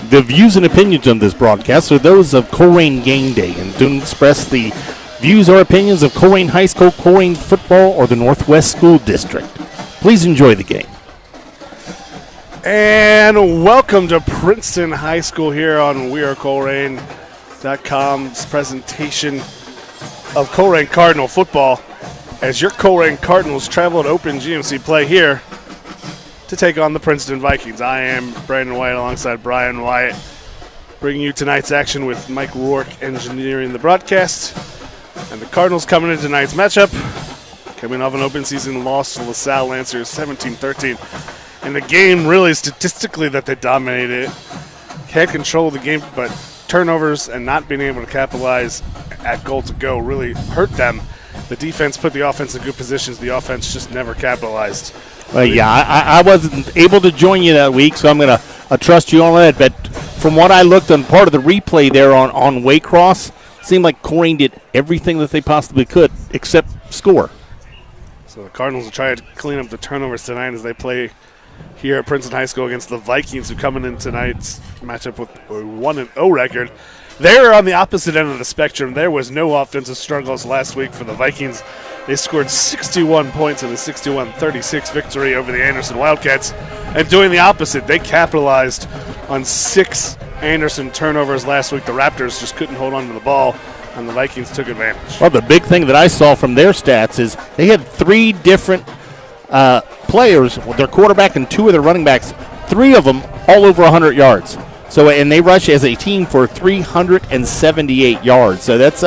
The views and opinions on this broadcast are those of Colerain Game Day and don't express the views or opinions of Colerain High School, Colerain football, or the Northwest School District. Please enjoy the game. And welcome to Princeton High School here on WeAreColerain.com's presentation of Colerain Cardinal football as your Colerain Cardinals travel to open GMC play here to take on the Princeton Vikings. I am Brandon White alongside Brian Wyatt, bringing you tonight's action with Mike Rourke engineering the broadcast. And the Cardinals coming into tonight's matchup, coming off an open season loss to LaSalle Lancers 17-13. And the game really statistically that they dominated, had control of the game, but turnovers and not being able to capitalize at goal to go really hurt them. The defense put the offense in good positions. The offense just never capitalized. I wasn't able to join you that week, so I'm going to trust you on that. But from what I looked on part of the replay there on Waycross, seemed like Colerain did everything that they possibly could except score. So the Cardinals will try to clean up the turnovers tonight as they play here at Princeton High School against the Vikings, who coming in tonight's matchup with a 1-0 record. They're on the opposite end of the spectrum. There was no offensive struggles last week for the Vikings. They scored 61 points in a 61-36 victory over the Anderson Wildcats. And doing the opposite, they capitalized on 6 Anderson turnovers last week. The Raptors just couldn't hold on to the ball, and the Vikings took advantage. Well, the big thing that I saw from their stats is they had 3 different players, their quarterback and 2 of their running backs, 3 of them all over 100 yards. So, and they rush as a team for 378 yards. So that's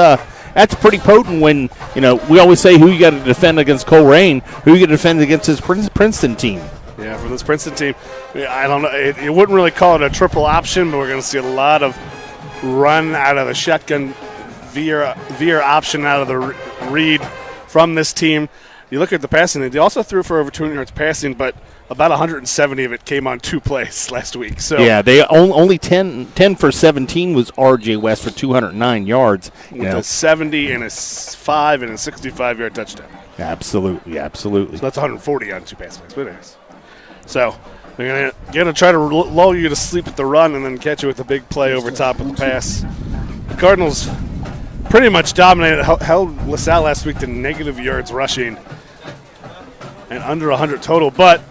pretty potent when, we always say who you got to defend against Colerain, who you got to defend against this Princeton team. Yeah, for this Princeton team, I don't know. It wouldn't really call it a triple option, but we're going to see a lot of run out of the shotgun veer option out of the read from this team. You look at the passing, they also threw for over 200 yards passing, but about 170 of it came on 2 plays last week. So yeah, they only 10 for 17 was R.J. West for 209 yards. With a 70 and a 5 and a 65-yard touchdown. Absolutely. So that's 140 on 2 pass plays. But anyways. So they're going to try to lull you to sleep at the run and then catch you with a big play over top of the pass. The Cardinals pretty much dominated, held LaSalle last week to negative yards rushing and under 100 total, but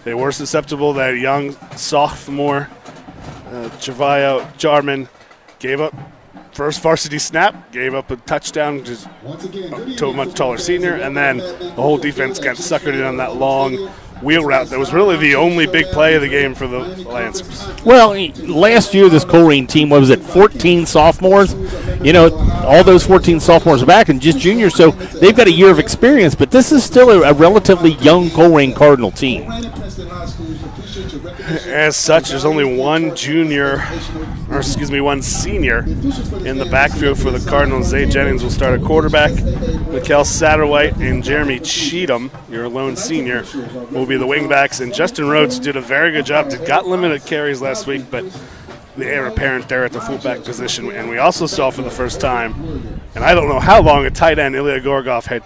they were susceptible. That young sophomore, Javayo Jarman, gave up first varsity snap, gave up a touchdown to a much taller senior, and then the whole defense got suckered in on that long wheel route. That was really the only big play of the game for the Lancers. Well, last year this Colerain team, 14 sophomores? All those 14 sophomores are back and just juniors, so they've got a year of experience, but this is still a relatively young Colerain Cardinal team. As such, there's only one senior in the backfield for the Cardinals. Zay Jennings will start at quarterback. Mikkel Satterwhite and Jeremy Cheatham, your lone senior, will be the wingbacks. And Justin Rhodes did a very good job. Got limited carries last week, but the heir apparent there at the fullback position. And we also saw for the first time, and I don't know how long, a tight end, Ilya Gorgov, had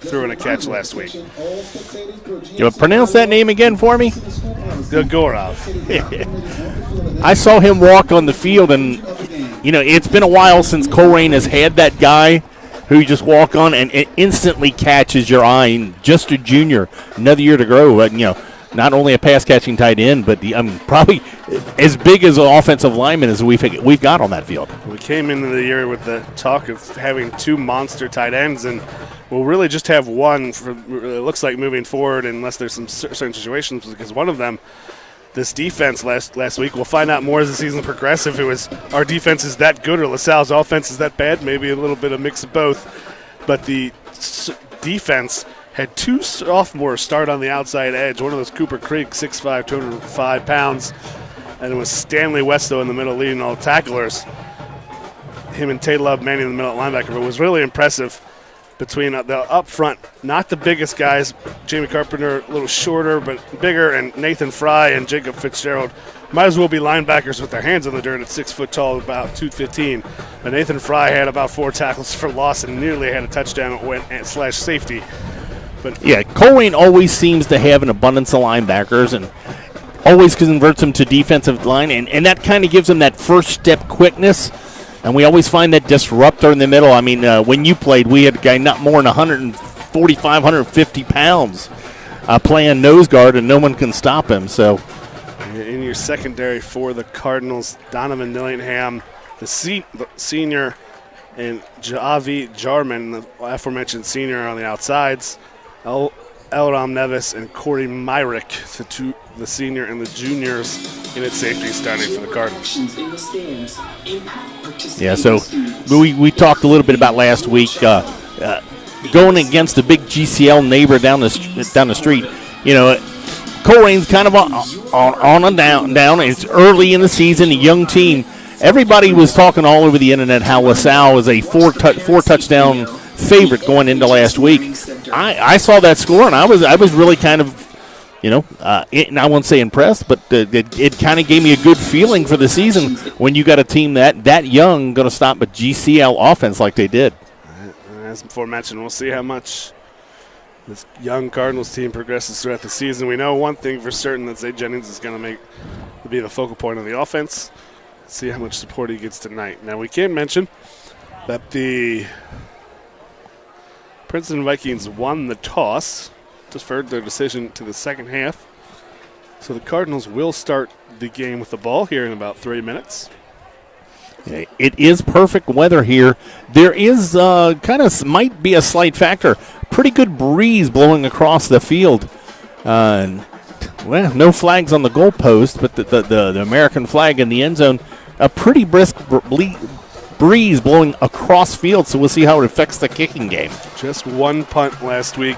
threw in a catch last week. You pronounce that name again for me? Gorgov. I saw him walk on the field, and it's been a while since Colerain has had that guy who you just walk on and it instantly catches your eye. And just a junior, another year to grow. But not only a pass-catching tight end, but probably as big as an offensive lineman as we've got on that field. We came into the year with the talk of having 2 monster tight ends, and we'll really just have one. It looks like moving forward, unless there's some certain situations, because one of them, this defense last week, we'll find out more as the season progresses. If it was our defense is that good or LaSalle's offense is that bad, maybe a little bit of mix of both. But the defense had 2 sophomores start on the outside edge. One of those, Cooper Creek, 6'5", 205 pounds. And it was Stanley Westow in the middle leading all tacklers. Him and Tate Love manning the middle linebacker. But it was really impressive between the up front, not the biggest guys. Jamie Carpenter, a little shorter but bigger, and Nathan Fry and Jacob Fitzgerald might as well be linebackers with their hands in the dirt at 6 foot tall, about 215. But Nathan Fry had about 4 tackles for loss and nearly had a touchdown / safety. But yeah, Colerain always seems to have an abundance of linebackers, and always converts them to defensive line, and that kind of gives them that first step quickness. And we always find that disruptor in the middle. I mean, when you played, we had a guy not more than 145, 150 pounds playing nose guard, and no one can stop him. So, in your secondary for the Cardinals, Donovan Dillingham, the senior, and Javi Jarman, the aforementioned senior on the outsides. Elram Nevis and Corey Myrick, the senior and the juniors in its safety starting for the Cardinals. Yeah, so we talked a little bit about last week going against the big GCL neighbor down the street. You know, Colerain's kind of on a down. It's early in the season, a young team. Everybody was talking all over the internet how LaSalle is a four touchdown favorite going into last week. I saw that score, and I was really kind of, and I won't say impressed, but it kind of gave me a good feeling for the season when you got a team that young going to stop a GCL offense like they did. As before mentioned, we'll see how much this young Cardinals team progresses throughout the season. We know one thing for certain, that Zay Jennings is going to be the focal point of the offense. See how much support he gets tonight. Now, we can mention that the Princeton Vikings won the toss, deferred their decision to the second half. So the Cardinals will start the game with the ball here in about 3 minutes. It is perfect weather here. There is might be a slight factor. Pretty good breeze blowing across the field. No flags on the goalpost, but the American flag in the end zone. A pretty brisk breeze blowing across field, so we'll see how it affects the kicking game. Just one punt last week,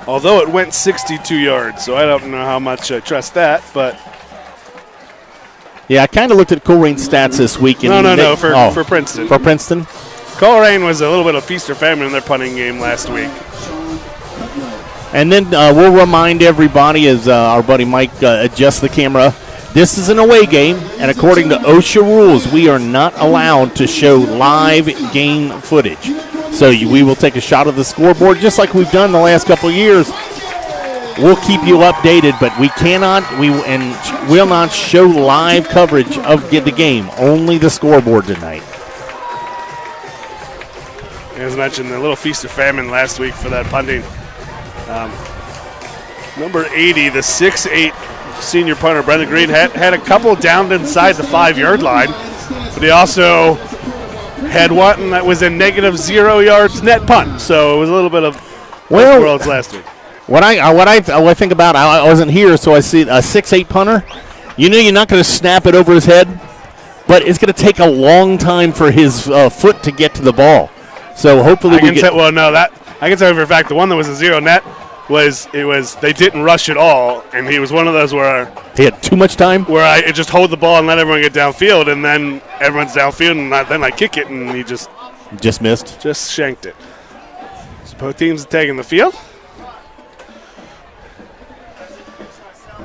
although it went 62 yards, so I don't know how much I trust that, but... Yeah, I kind of looked at Colerain's stats this week. No, for Princeton. For Princeton? Colerain was a little bit of feast or famine in their punting game last week. And then we'll remind everybody as our buddy Mike adjusts the camera, this is an away game, and according to OSHA rules, we are not allowed to show live game footage. So we will take a shot of the scoreboard, just like we've done the last couple of years. We'll keep you updated, but we will not show live coverage of the game, only the scoreboard tonight. As mentioned, a little feast or famine last week for that punting. Number 80, the 6'8", senior punter, Brendan Green, had a couple downed inside the 5-yard line, but he also had one that was a -0 yards net punt. So it was a little bit of worlds last week. What I think about, I wasn't here, so I see a 6'8" punter. You're not going to snap it over his head, but it's going to take a long time for his foot to get to the ball. So hopefully I can tell you for a fact the one that was a 0 net they didn't rush at all, and he was one of those where he had too much time. Where I just hold the ball and let everyone get downfield, and then everyone's downfield, and then I kick it, and he just missed, just shanked it. So both teams are taking the field.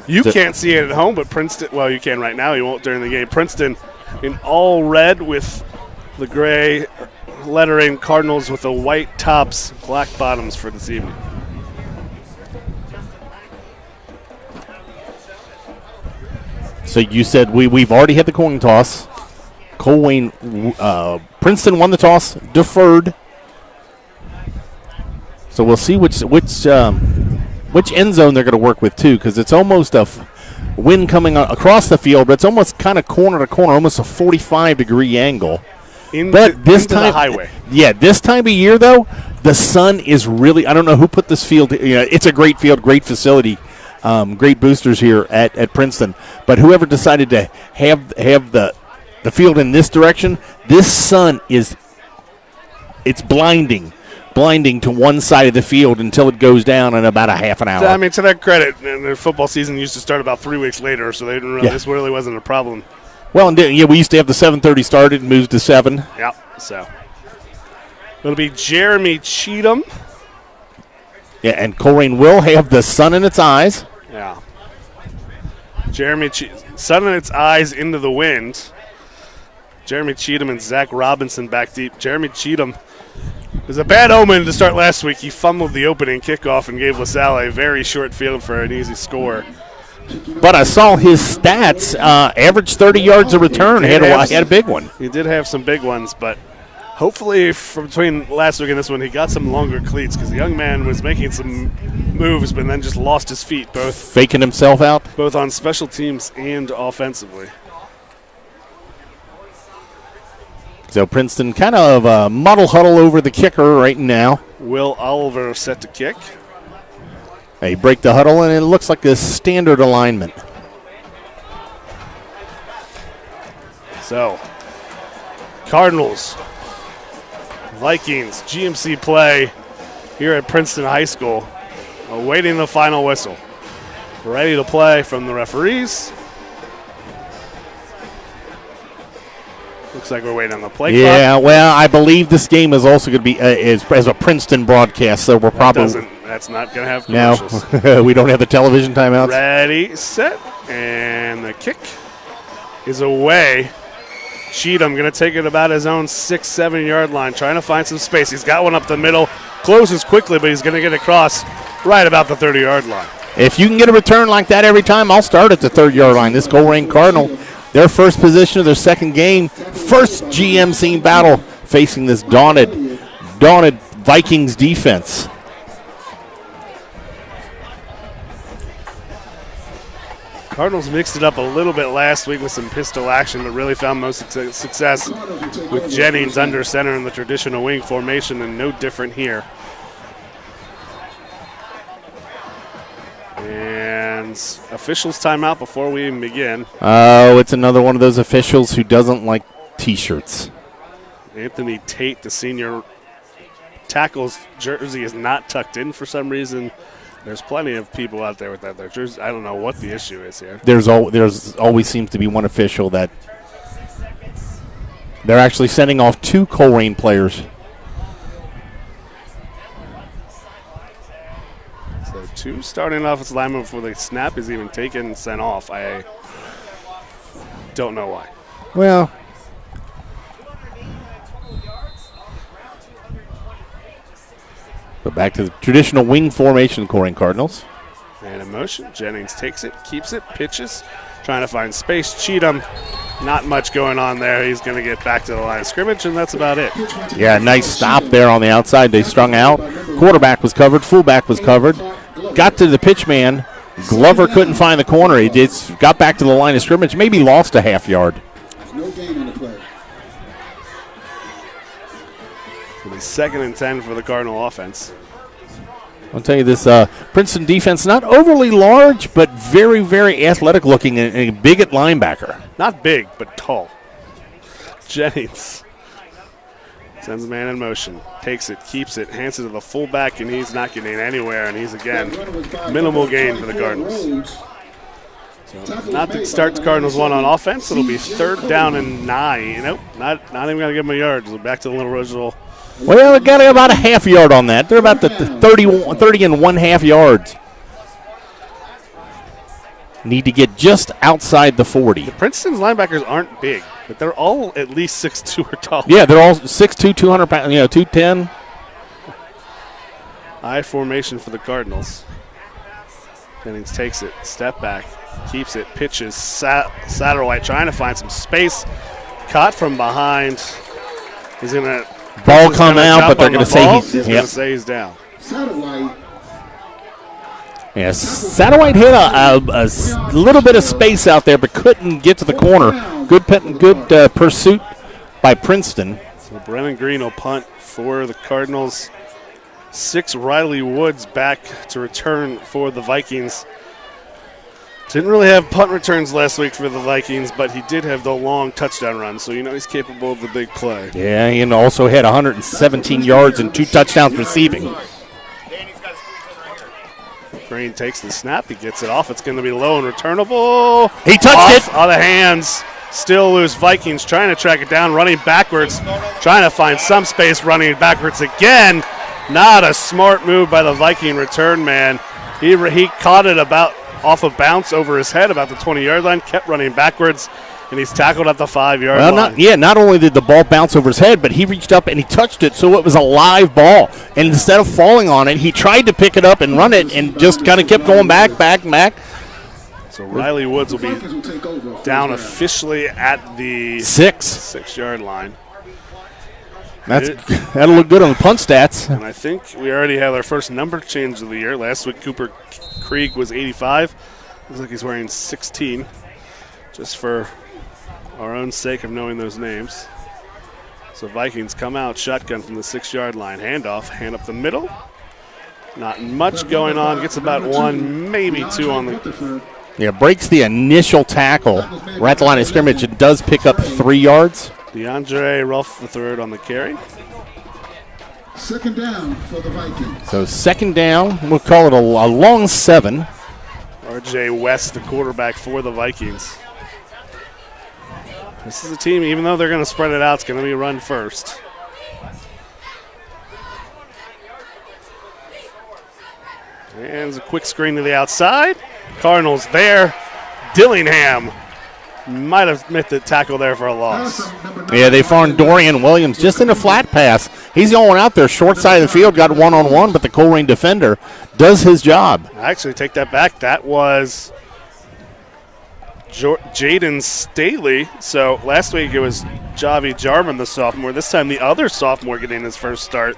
You can't see it at home, but Princeton, well, you can right now. You won't during the game. Princeton in all red with the gray lettering, Cardinals with the white tops, black bottoms for this evening. So you said we've already had the coin toss. Princeton won the toss, deferred. So we'll see which end zone they're going to work with too, because it's almost a wind coming across the field, but it's almost kind of corner to corner, almost a 45-degree angle. But this time, the highway. Yeah, this time of year though, the sun is really. I don't know who put this field. It's a great field, great facility. Great boosters here at Princeton, but whoever decided to have the field in this direction, this sun it's blinding to one side of the field until it goes down in about a half an hour. I mean, to their credit, their football season used to start about 3 weeks later, so they didn't really, this really wasn't a problem. Well, and we used to have the 7:30 started and moved to 7. Yeah, so it'll be Jeremy Cheatham. Yeah, and Colerain will have the sun in its eyes. Yeah. Sun in its eyes into the wind. Jeremy Cheatham and Zach Robinson back deep. Jeremy Cheatham was a bad omen to start last week. He fumbled the opening kickoff and gave LaSalle a very short field for an easy score. but I saw his stats. Average 30 yards a return. He had a big one. He did have some big ones, but hopefully from between last week and this one, he got some longer cleats because the young man was making some moves, but then just lost his feet, faking himself out, both on special teams and offensively. So Princeton kind of muddle huddle over the kicker right now. Will Oliver set to kick. They break the huddle, and it looks like a standard alignment. So, Cardinals, Vikings, GMC play here at Princeton High School, awaiting the final whistle. Ready to play from the referees. Looks like we're waiting on the play clock. Yeah, well, I believe this game is also going to be as a Princeton broadcast, so we're probably... That's not going to have commercials. No, we don't have the television timeouts. Ready, set, and the kick is away. Cheatham going to take it about his own 6-7 yard line, trying to find some space. He's got one up the middle, closes quickly, but he's going to get across right about the 30-yard line. If you can get a return like that every time, I'll start at the 3rd-yard line. This Colerain Cardinal, their first position of their second game, first GMC battle facing this daunted Vikings defense. Cardinals mixed it up a little bit last week with some pistol action, but really found most success with Jennings under center in the traditional wing formation, and no different here. And officials timeout before we even begin. Oh, it's another one of those officials who doesn't like T-shirts. Anthony Tate, the senior tackle's jersey, is not tucked in for some reason. There's plenty of people out there with that. Their jersey. I don't know what the issue is here. There's always seems to be one official that they're actually sending off 2 Colerain players. So 2 starting offensive linemen before the snap is even taken and sent off. I don't know why. Well, but back to the traditional wing formation, Colerain Cardinals. And in motion, Jennings takes it, keeps it, pitches, trying to find space. Cheatham, not much going on there. He's going to get back to the line of scrimmage, and that's about it. Yeah, nice stop there on the outside. They strung out. Quarterback was covered. Fullback was covered. Got to the pitch man. Glover couldn't find the corner. He got back to the line of scrimmage, maybe lost a half yard. No gain on the play. It'll be 2nd and 10 for the Cardinal offense. I'll tell you this, Princeton defense, not overly large, but very, very athletic looking and a big at linebacker. Not big, but tall. Jennings sends a man in motion, takes it, keeps it, hands it to the fullback, and he's not getting anywhere, and he's, again, minimal gain for the Cardinals. So not to start the Cardinals one on offense. It'll be 3rd down and 9. Nope, not even going to give them a yard. So back to the little original. Well, they got about a half yard on that. They're about the 30 and 1/2 yards. Need to get just outside the 40. Princeton's linebackers aren't big, but they're all at least 6'2" or taller. Yeah, they're all 6'2", 200 pounds, 210. High formation for the Cardinals. Jennings takes it, step back, keeps it, pitches. Satterwhite trying to find some space. Caught from behind. He's going to ball come out, but they're going to say he's down. Yes, Satterwhite hit a little bit of space out there, but couldn't get to the corner. Good pursuit by Princeton. So Brennan Green will punt for the Cardinals. 6 Riley Woods back to return for the Vikings. Didn't really have punt returns last week for the Vikings, but he did have the long touchdown run, so he's capable of the big play. Yeah, and also had 117 yards and 2 touchdowns receiving. Green takes the snap. He gets it off. It's going to be low and returnable. He touched it. Out of hands. Still loose. Vikings trying to track it down, running backwards, trying to find some space, running backwards again. Not a smart move by the Viking return man. He caught it about off a bounce over his head about the 20-yard line, kept running backwards, and he's tackled at the 5-yard line. Not only did the ball bounce over his head, but he reached up and he touched it, so it was a live ball. And instead of falling on it, he tried to pick it up and run it and just kind of kept going back. So Riley Woods will be down officially at the 6-yard line. That'll look good on the punt stats. And I think we already have our first number change of the year. Last week, Cooper Krieg was 85. Looks like he's wearing 16, just for our own sake of knowing those names. So Vikings come out shotgun from the 6-yard line. Handoff, hand up the middle. Not much going on. Gets about 1, maybe 2 on the. Yeah, breaks the initial tackle. Right at the line of scrimmage. It does pick up 3 yards. DeAndre Ruff III on the carry. Second down for the Vikings. So second down, we'll call it a long 7. R.J. West, the quarterback for the Vikings. This is a team, even though they're going to spread it out, it's going to be run first. And it's a quick screen to the outside. Cardinals there. Dillingham might have missed the tackle there for a loss. Yeah, they found Dorian Williams just in a flat pass. He's going out there, short side of the field, got one-on-one, but the Colerain defender does his job. I actually take that back. That was Jaden Staley. So last week it was Javi Jarman, the sophomore. This time the other sophomore getting his first start.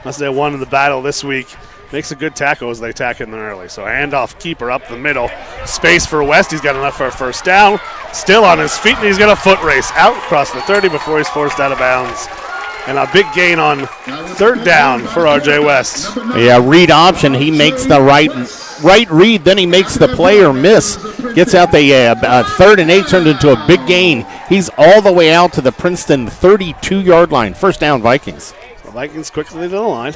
Must have won the battle this week. Makes a good tackle as they tack in there early. So handoff, keeper up the middle. Space for West. He's got enough for a first down. Still on his feet, and he's got a foot race out across the 30 before he's forced out of bounds. And a big gain on third down for R.J. West. Yeah, read option. He makes the right read, then he makes the player miss. Gets out the 3rd and 8, turned into a big gain. He's all the way out to the Princeton 32-yard line. First down, Vikings. The Vikings quickly to the line.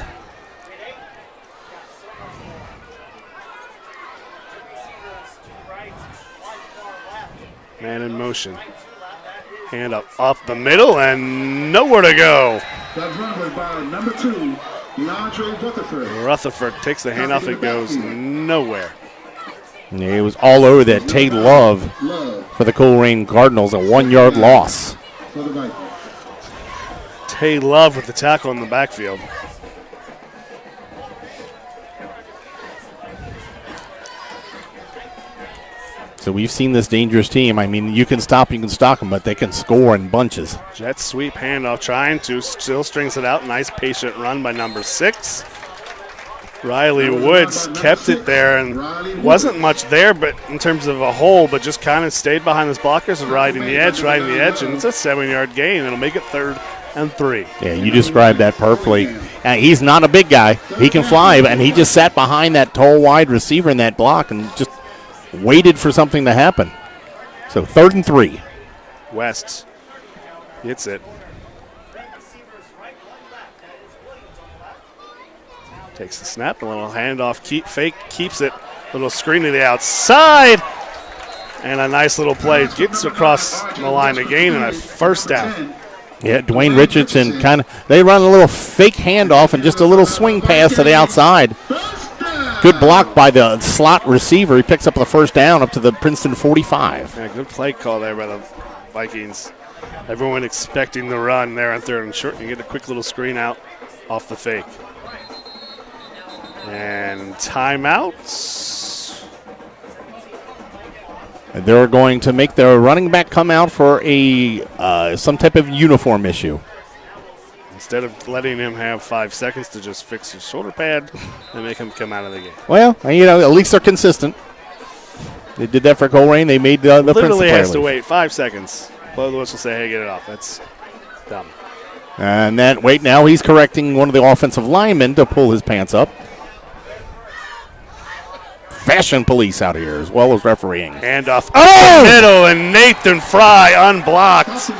Man in motion. Hand up off the middle and nowhere to go. That run was by number 2, DeAndre Rutherford. Rutherford takes the handoff. It goes nowhere. Yeah, he was all over that. Tate Love for the Colerain Cardinals, a 1-yard loss. For the Vikings. Tate Love with the tackle in the backfield. So we've seen this dangerous team. I mean, you can stop them, but they can score in bunches. Jet sweep handoff, trying to, still strings it out. Nice patient run by number 6. Riley Woods kept it there and wasn't much there, but in terms of a hole, but just kind of stayed behind his blockers and riding the edge, and it's a 7-yard gain. It'll make it 3rd and 3. Yeah, you described that perfectly. He's not a big guy. He can fly, and he just sat behind that tall, wide receiver in that block and just waited for something to happen. So 3rd and 3. West gets it. Takes the snap, a little handoff, fake, keeps it. Little screen to the outside. And a nice little play. Gets across the line again and a first down. Yeah, Dwayne Richardson they run a little fake handoff and just a little swing pass to the outside. Good block by the slot receiver. He picks up the first down up to the Princeton 45. Yeah, good play call there by the Vikings. Everyone expecting the run there on 3rd and short. You get a quick little screen out off the fake. And timeouts. And they're going to make their running back come out for some type of uniform issue. Instead of letting him have 5 seconds to just fix his shoulder pad and make him come out of the game. Well, at least they're consistent. They did that for Colerain. They made the literally has to wait 5 seconds. Blow the whistle, say, hey, get it off. That's dumb. And now he's correcting one of the offensive linemen to pull his pants up. Fashion police out here as well as refereeing. Handoff the middle, and Nathan Fry unblocked.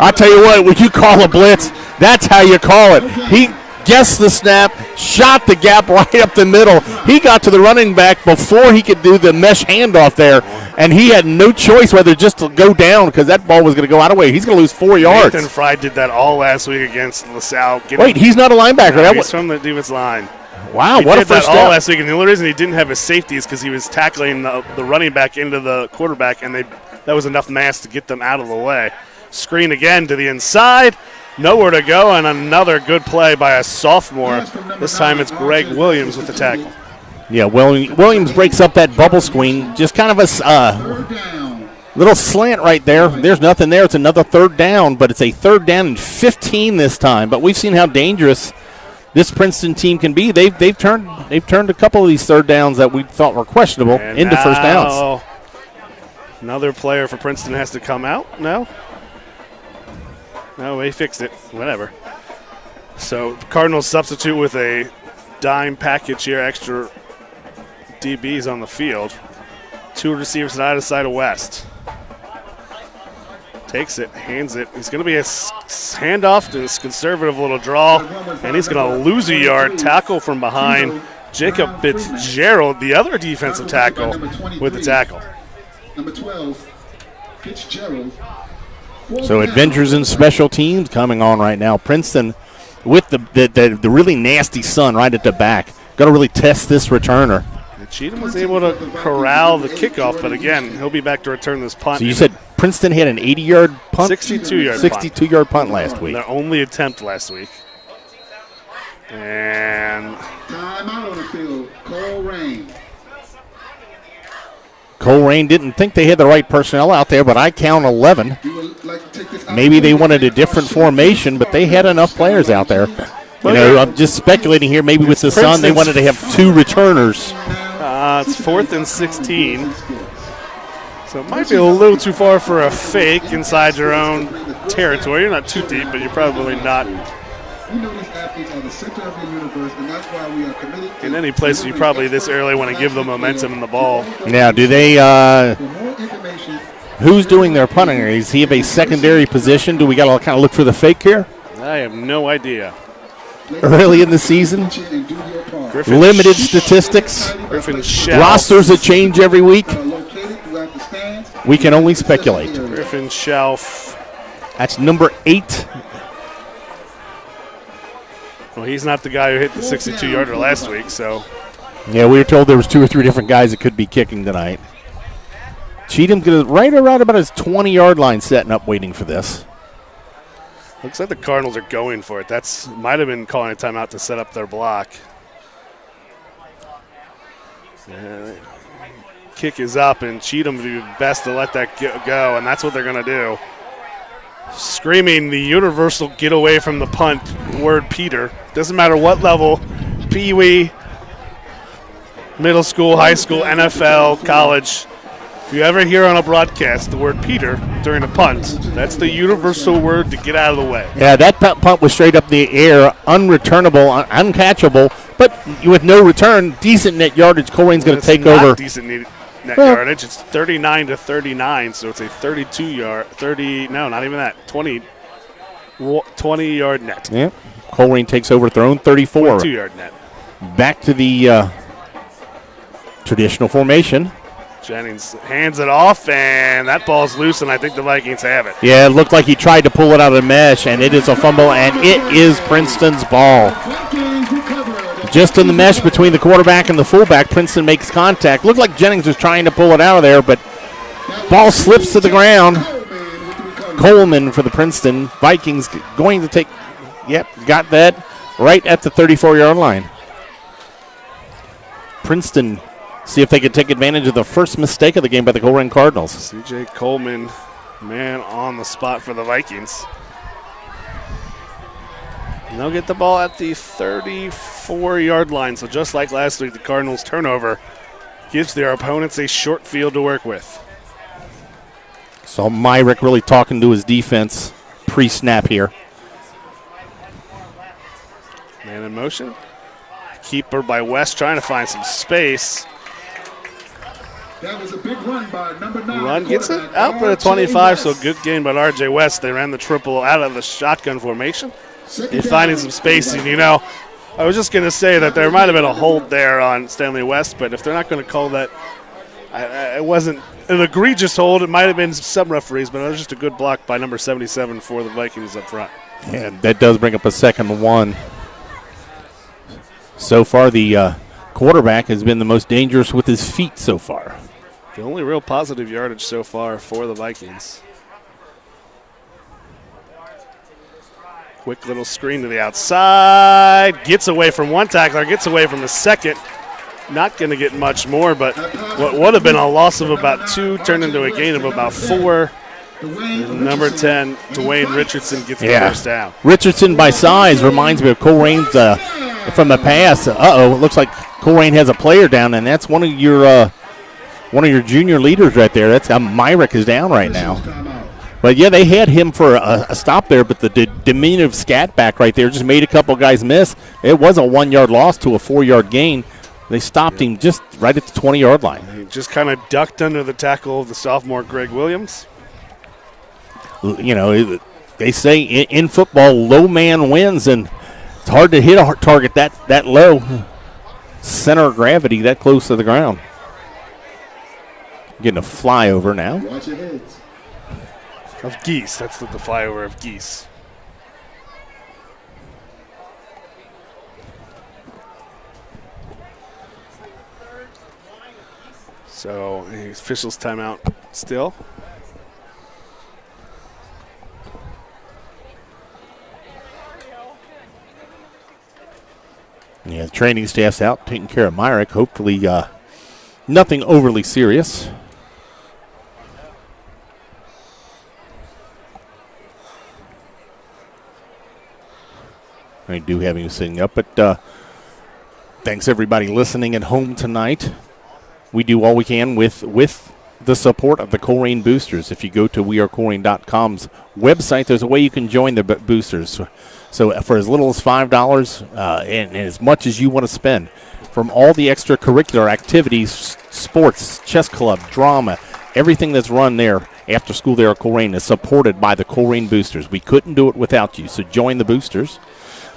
I tell you what, when you call a blitz, that's how you call it. He guessed the snap, shot the gap right up the middle. He got to the running back before he could do the mesh handoff there, and he had no choice whether just to go down because that ball was going to go out of way. He's going to lose 4 yards. Nathan Fry did that all last week against LaSalle. Wait, he's not a linebacker. No, he's from the defense line. Wow, what a first step. All last week, and the only reason he didn't have his safety is because he was tackling the running back into the quarterback, and that was enough mass to get them out of the way. Screen again to the inside. Nowhere to go, and another good play by a sophomore. This time it's Greg Williams with the tackle. Yeah, Williams breaks up that bubble screen. Just kind of a Third down. little slant right there. There's nothing there. It's another third down, but it's a third down and 15 this time. But we've seen how dangerous this Princeton team can be. They've turned a couple of these third downs that we thought were questionable And into first downs. Another player for Princeton has to come out. No, he fixed it. Whatever. So Cardinals substitute with a dime package here, extra DBs on the field. 2 receivers to either side of West. Takes it, hands it. He's going to be a handoff to this conservative little draw, and he's going to lose a yard. Tackle from behind. Jacob Fitzgerald, the other defensive tackle, with the tackle. Number 12, Fitzgerald. So adventures in special teams coming on right now. Princeton with the really nasty sun right at the back. Got to really test this returner. Cheatham was able to corral the kickoff, but again, he'll be back to return this punt. So you said Princeton had an 80-yard punt? 62-yard punt last week. Their only attempt last week. And Time out on the field. Colerain. Colerain didn't think they had the right personnel out there, but I count 11. Maybe they wanted a different formation, but they had enough players out there. I'm just speculating here. Maybe with the sun, they wanted to have 2 returners. It's 4th and 16. So it might be a little too far for a fake inside your own territory. You're not too deep, but you're probably not in any place you probably this early want to give them momentum in the ball. Now, do they who's doing their punting? Is he have a secondary position? Do we got to kind of look for the fake here? I have no idea. Early in the season, limited statistics, rosters that change every week. We can only speculate. Griffin Shelf. That's number 8. Well, he's not the guy who hit the 62-yarder last week, so. Yeah, we were told there was 2 or 3 different guys that could be kicking tonight. Cheatham's going to right around about his 20-yard line setting up waiting for this. Looks like the Cardinals are going for it. That's might have been calling a timeout to set up their block. Kick is up, and Cheatham would be best to let that go, and that's what they're going to do. Screaming the universal get away from the punt word Peter. Doesn't matter what level, Pee-wee, middle school, high school, NFL, college. If you ever hear on a broadcast the word Peter during a punt, that's the universal word to get out of the way. Yeah, that punt was straight up the air, unreturnable, uncatchable, but with no return, decent net yardage. Colerain's going to take over. Decent net yardage. It's 39 to 39, so it's a 20-yard net. Yeah, Colerain takes over their own 34. 2-yard net. Back to the traditional formation. Jennings hands it off, and that ball's loose, and I think the Vikings have it. Yeah, it looked like he tried to pull it out of the mesh, and it is a fumble, and it is Princeton's ball. Just in the mesh between the quarterback and the fullback, Princeton makes contact. Looked like Jennings was trying to pull it out of there, but ball slips to the ground. Coleman for the Princeton Vikings going to take, got that right at the 34-yard line. Princeton see if they could take advantage of the first mistake of the game by the Colerain Cardinals. C.J. Coleman, man on the spot for the Vikings. And they'll get the ball at the 34-yard line. So just like last week, the Cardinals' turnover gives their opponents a short field to work with. So Myrick really talking to his defense pre-snap here. Man in motion. Keeper by West trying to find some space. That was a big run by number 9. Run gets it out for the 25, so good game by R.J. West. They ran the triple out of the shotgun formation. They're finding some spacing. I was just going to say that there might have been a hold there on Stanley West, but if they're not going to call that, it wasn't an egregious hold. It might have been some referees, but it was just a good block by number 77 for the Vikings up front. Yeah, that does bring up a 2nd and 1. So far, the quarterback has been the most dangerous with his feet so far. The only real positive yardage so far for the Vikings. Quick little screen to the outside. Gets away from one tackler, gets away from the second. not going to get much more, but what would have been a loss of about 2 turned into a gain of about 4. Number 10, Dwayne Richardson gets the first down. Richardson by size reminds me of Colerain's from the past. It looks like Colerain has a player down, and that's one of your junior leaders right there. That's Myrick is down right now. But, yeah, they had him for a stop there, but the diminutive scat back right there just made a couple guys miss. It was a 1-yard loss to a 4-yard gain. They stopped him just right at the 20-yard line. He just kind of ducked under the tackle of the sophomore Greg Williams. You know, they say in football, low man wins, and it's hard to hit a target that low. Center of gravity that close to the ground. Getting a flyover now. Watch your heads. Of Geese. That's the flyover of Geese. So, the officials timeout still. Yeah, the training staff's out taking care of Myrick. Hopefully nothing overly serious. I do have him sitting up, but thanks everybody listening at home tonight. We do all we can with the support of the Colerain Boosters. If you go to wearecolerain.com's website, there's a way you can join the boosters. So for as little as $5 and as much as you want to spend, from all the extracurricular activities, sports, chess club, drama, everything that's run there after school there at Colerain is supported by the Colerain Boosters. We couldn't do it without you, so join the Boosters.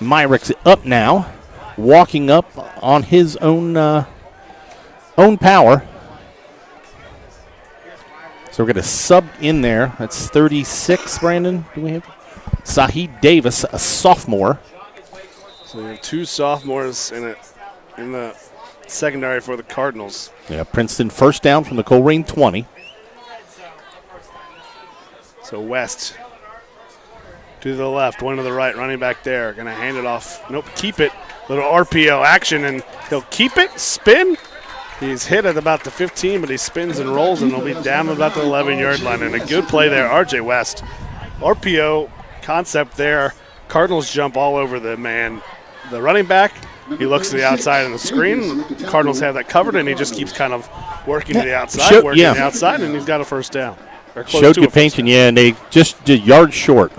Myrick's up now, walking up on his own power. So we're going to sub in there. That's 36, Brandon. Do we have Sahid Davis, a sophomore. So you have 2 sophomores in the secondary for the Cardinals. Yeah, Princeton first down from the Colerain 20. So West to the left, one to the right, running back there. Going to hand it off. Nope, keep it. Little RPO action, and he'll keep it, spin. He's hit at about the 15, but he spins and rolls, and he'll be down about the 11-yard line. And a good play there, R.J. West. RPO concept there. Cardinals jump all over the man. The running back, he looks to the outside of the screen. The Cardinals have that covered, and he just keeps kind of working to the outside, the outside, and he's got a first down. Showed good painting, yeah, and they just did yards short.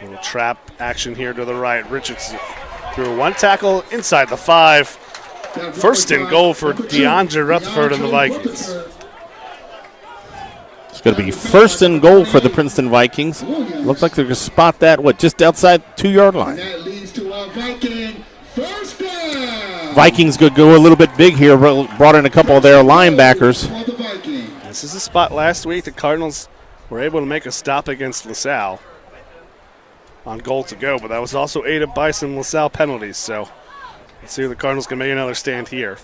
Little trap action here to the right. Richardson threw 1 tackle inside the 5. First and goal for DeAndre Rutherford and the Vikings. It's going to be first and goal for the Princeton Vikings. Looks like they're going to spot that, just outside 2-yard line. That leads to a Viking first down. Vikings could go a little bit big here, brought in a couple of their linebackers. This is a spot last week the Cardinals were able to make a stop against LaSalle on goal to go, but that was also aided by some LaSalle penalties, so let's see if the Cardinals can make another stand here.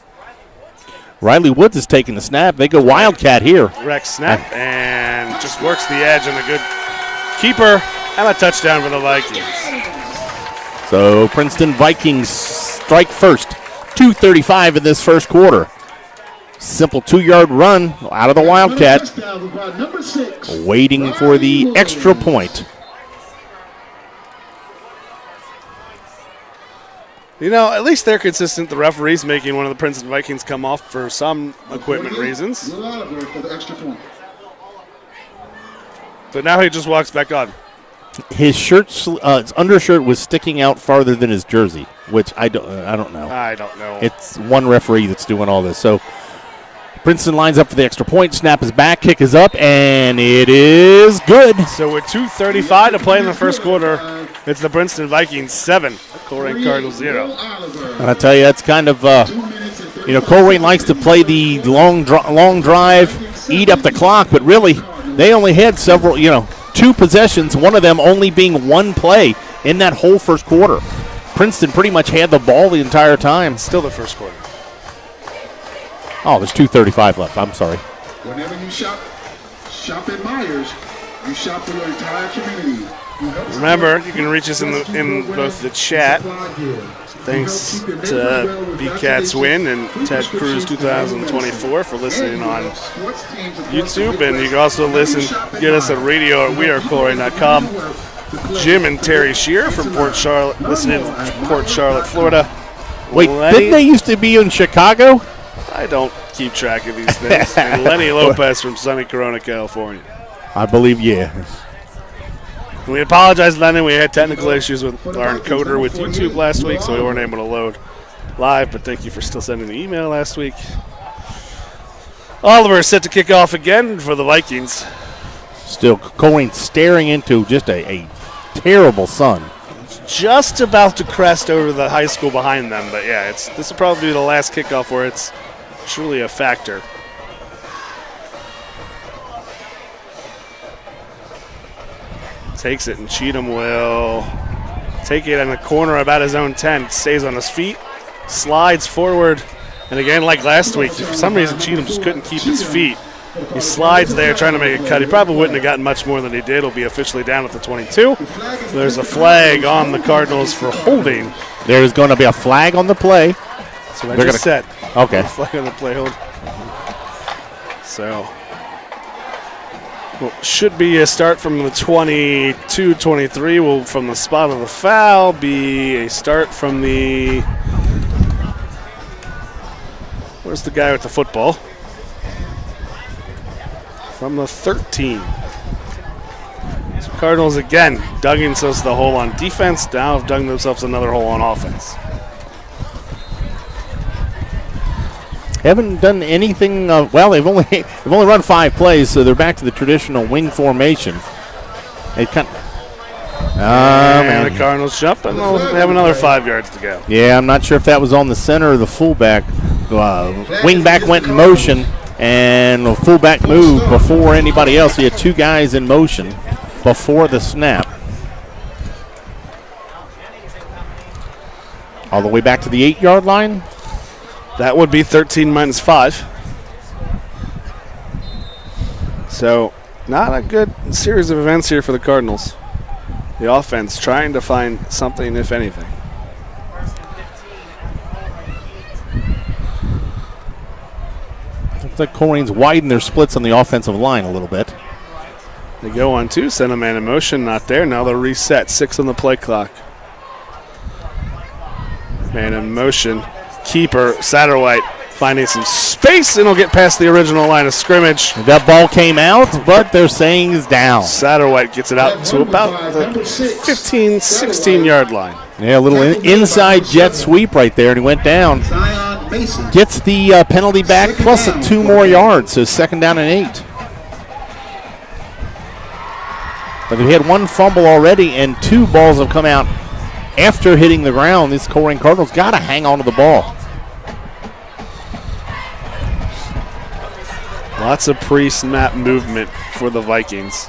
Riley Woods is taking the snap. They go Wildcat here. Direct snap and just works the edge and a good keeper and a touchdown for the Vikings. So Princeton Vikings strike first. 2:35 in this first quarter. Simple 2-yard run out of the Wildcat. Waiting for the extra point. You know, at least they're consistent. The referee's making one of the Princeton Vikings come off for some equipment reasons. But now he just walks back on. His his undershirt was sticking out farther than his jersey, which I don't know. I don't know. It's one referee that's doing all this. So Princeton lines up for the extra point. Snap is back, kick is up, and it is good. So with 2:35 to play in the first quarter, it's the Princeton Vikings 7, Colerain Cardinals 0. And I tell you, that's kind of, Colerain likes to play the long drive, eat up the clock, but really they only had several, 2 possessions, one of them only being 1 play in that whole first quarter. Princeton pretty much had the ball the entire time. Still the first quarter. Oh, there's 2:35 left. I'm sorry. Whenever you shop at Myers, you shop for your entire community. Remember, you can reach us in both the chat. Thanks to BCats Win and Ted Cruz 2024 for listening on YouTube. And you can also get us at radio at wearecolerain.com. Jim and Terry Shear from Port Charlotte, listening from Port Charlotte, Florida. Wait, didn't they used to be in Chicago? I don't keep track of these things. And Lenny Lopez from sunny Corona, California. I believe, yeah. We apologize, Lenny. We had technical issues with our encoder with YouTube last week, so we weren't able to load live, but thank you for still sending the email last week. Oliver is set to kick off again for the Vikings. Still, Colerain staring into just a terrible sun. Just about to crest over the high school behind them, but yeah, this will probably be the last kickoff where it's truly a factor. Takes it, and Cheatham will take it in the corner about his own 10. Stays on his feet, slides forward, and again, like last week, for some reason Cheatham just couldn't keep his feet. He slides there trying to make a cut. He probably wouldn't have gotten much more than he did. He'll be officially down at the 22. There's a flag on the Cardinals for holding. There's going to be a flag on the play. That's what I just said. Okay. Flag on the play hold. So, should be a start from the 22-23. Will, from the spot of the foul, be a start from the... Where's the guy with the football? From the 13. So Cardinals again dug themselves the hole on defense. Now have dug themselves another hole on offense. Haven't done anything. Well, they've only run 5 plays, so they're back to the traditional wing formation. They kind and the Cardinals jump, and they'll have another 5 yards to go. Yeah, I'm not sure if that was on the center or the fullback. Wingback went in motion, and the fullback moved before anybody else. He had 2 guys in motion before the snap. All the way back to the 8-yard line. That would be 13 minus 5. So, not a good series of events here for the Cardinals. The offense trying to find something, if anything. Looks like Colerain's widened their splits on the offensive line a little bit. They go on 2, send a man in motion, not there. Now they'll reset, 6 on the play clock. Man in motion. Keeper, Satterwhite, finding some space, and he'll get past the original line of scrimmage. That ball came out, but they're saying is down. Satterwhite gets it out to about the 15, 16-yard line. Yeah, a little inside jet sweep right there, and he went down. Gets the penalty back, plus 2 more yards, so 2nd down and 8. But they had 1 fumble already, and 2 balls have come out after hitting the ground. These Colerain Cardinals got to hang on to the ball. Lots of pre-snap movement for the Vikings.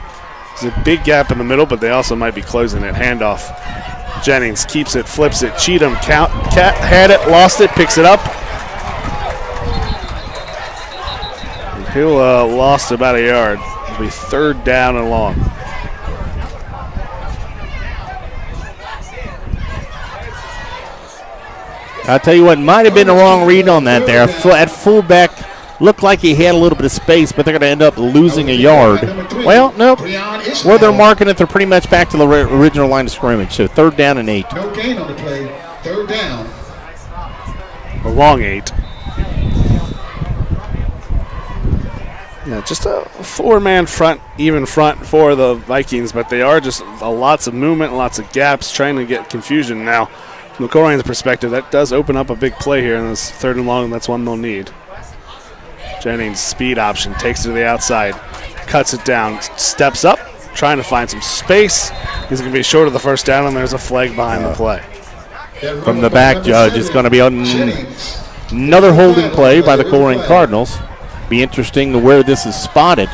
There's a big gap in the middle, but they also might be closing it. Handoff. Jennings keeps it, flips it. Cheatham had it, lost it, picks it up. He'll lost about a yard. It'll be 3rd down and long. I'll tell you what, might have been the wrong read on that there. At fullback, looked like he had a little bit of space, but they're going to end up losing a yard. Well, nope. Where they're marking it, they're pretty much back to the original line of scrimmage. So 3rd down and 8. No gain on the play. 3rd down. A long 8. Yeah, just a 4-man front, even front for the Vikings, but they are just lots of movement, lots of gaps, trying to get confusion now. From the Colerain's perspective, that does open up a big play here in this 3rd and long, and that's one they'll need. Jennings, speed option, takes it to the outside, cuts it down, steps up, trying to find some space. He's going to be short of the 1st down, and there's a flag behind the play. From the back, Judge, it's going to be another holding play by the Colerain Cardinals. Be interesting to where this is spotted.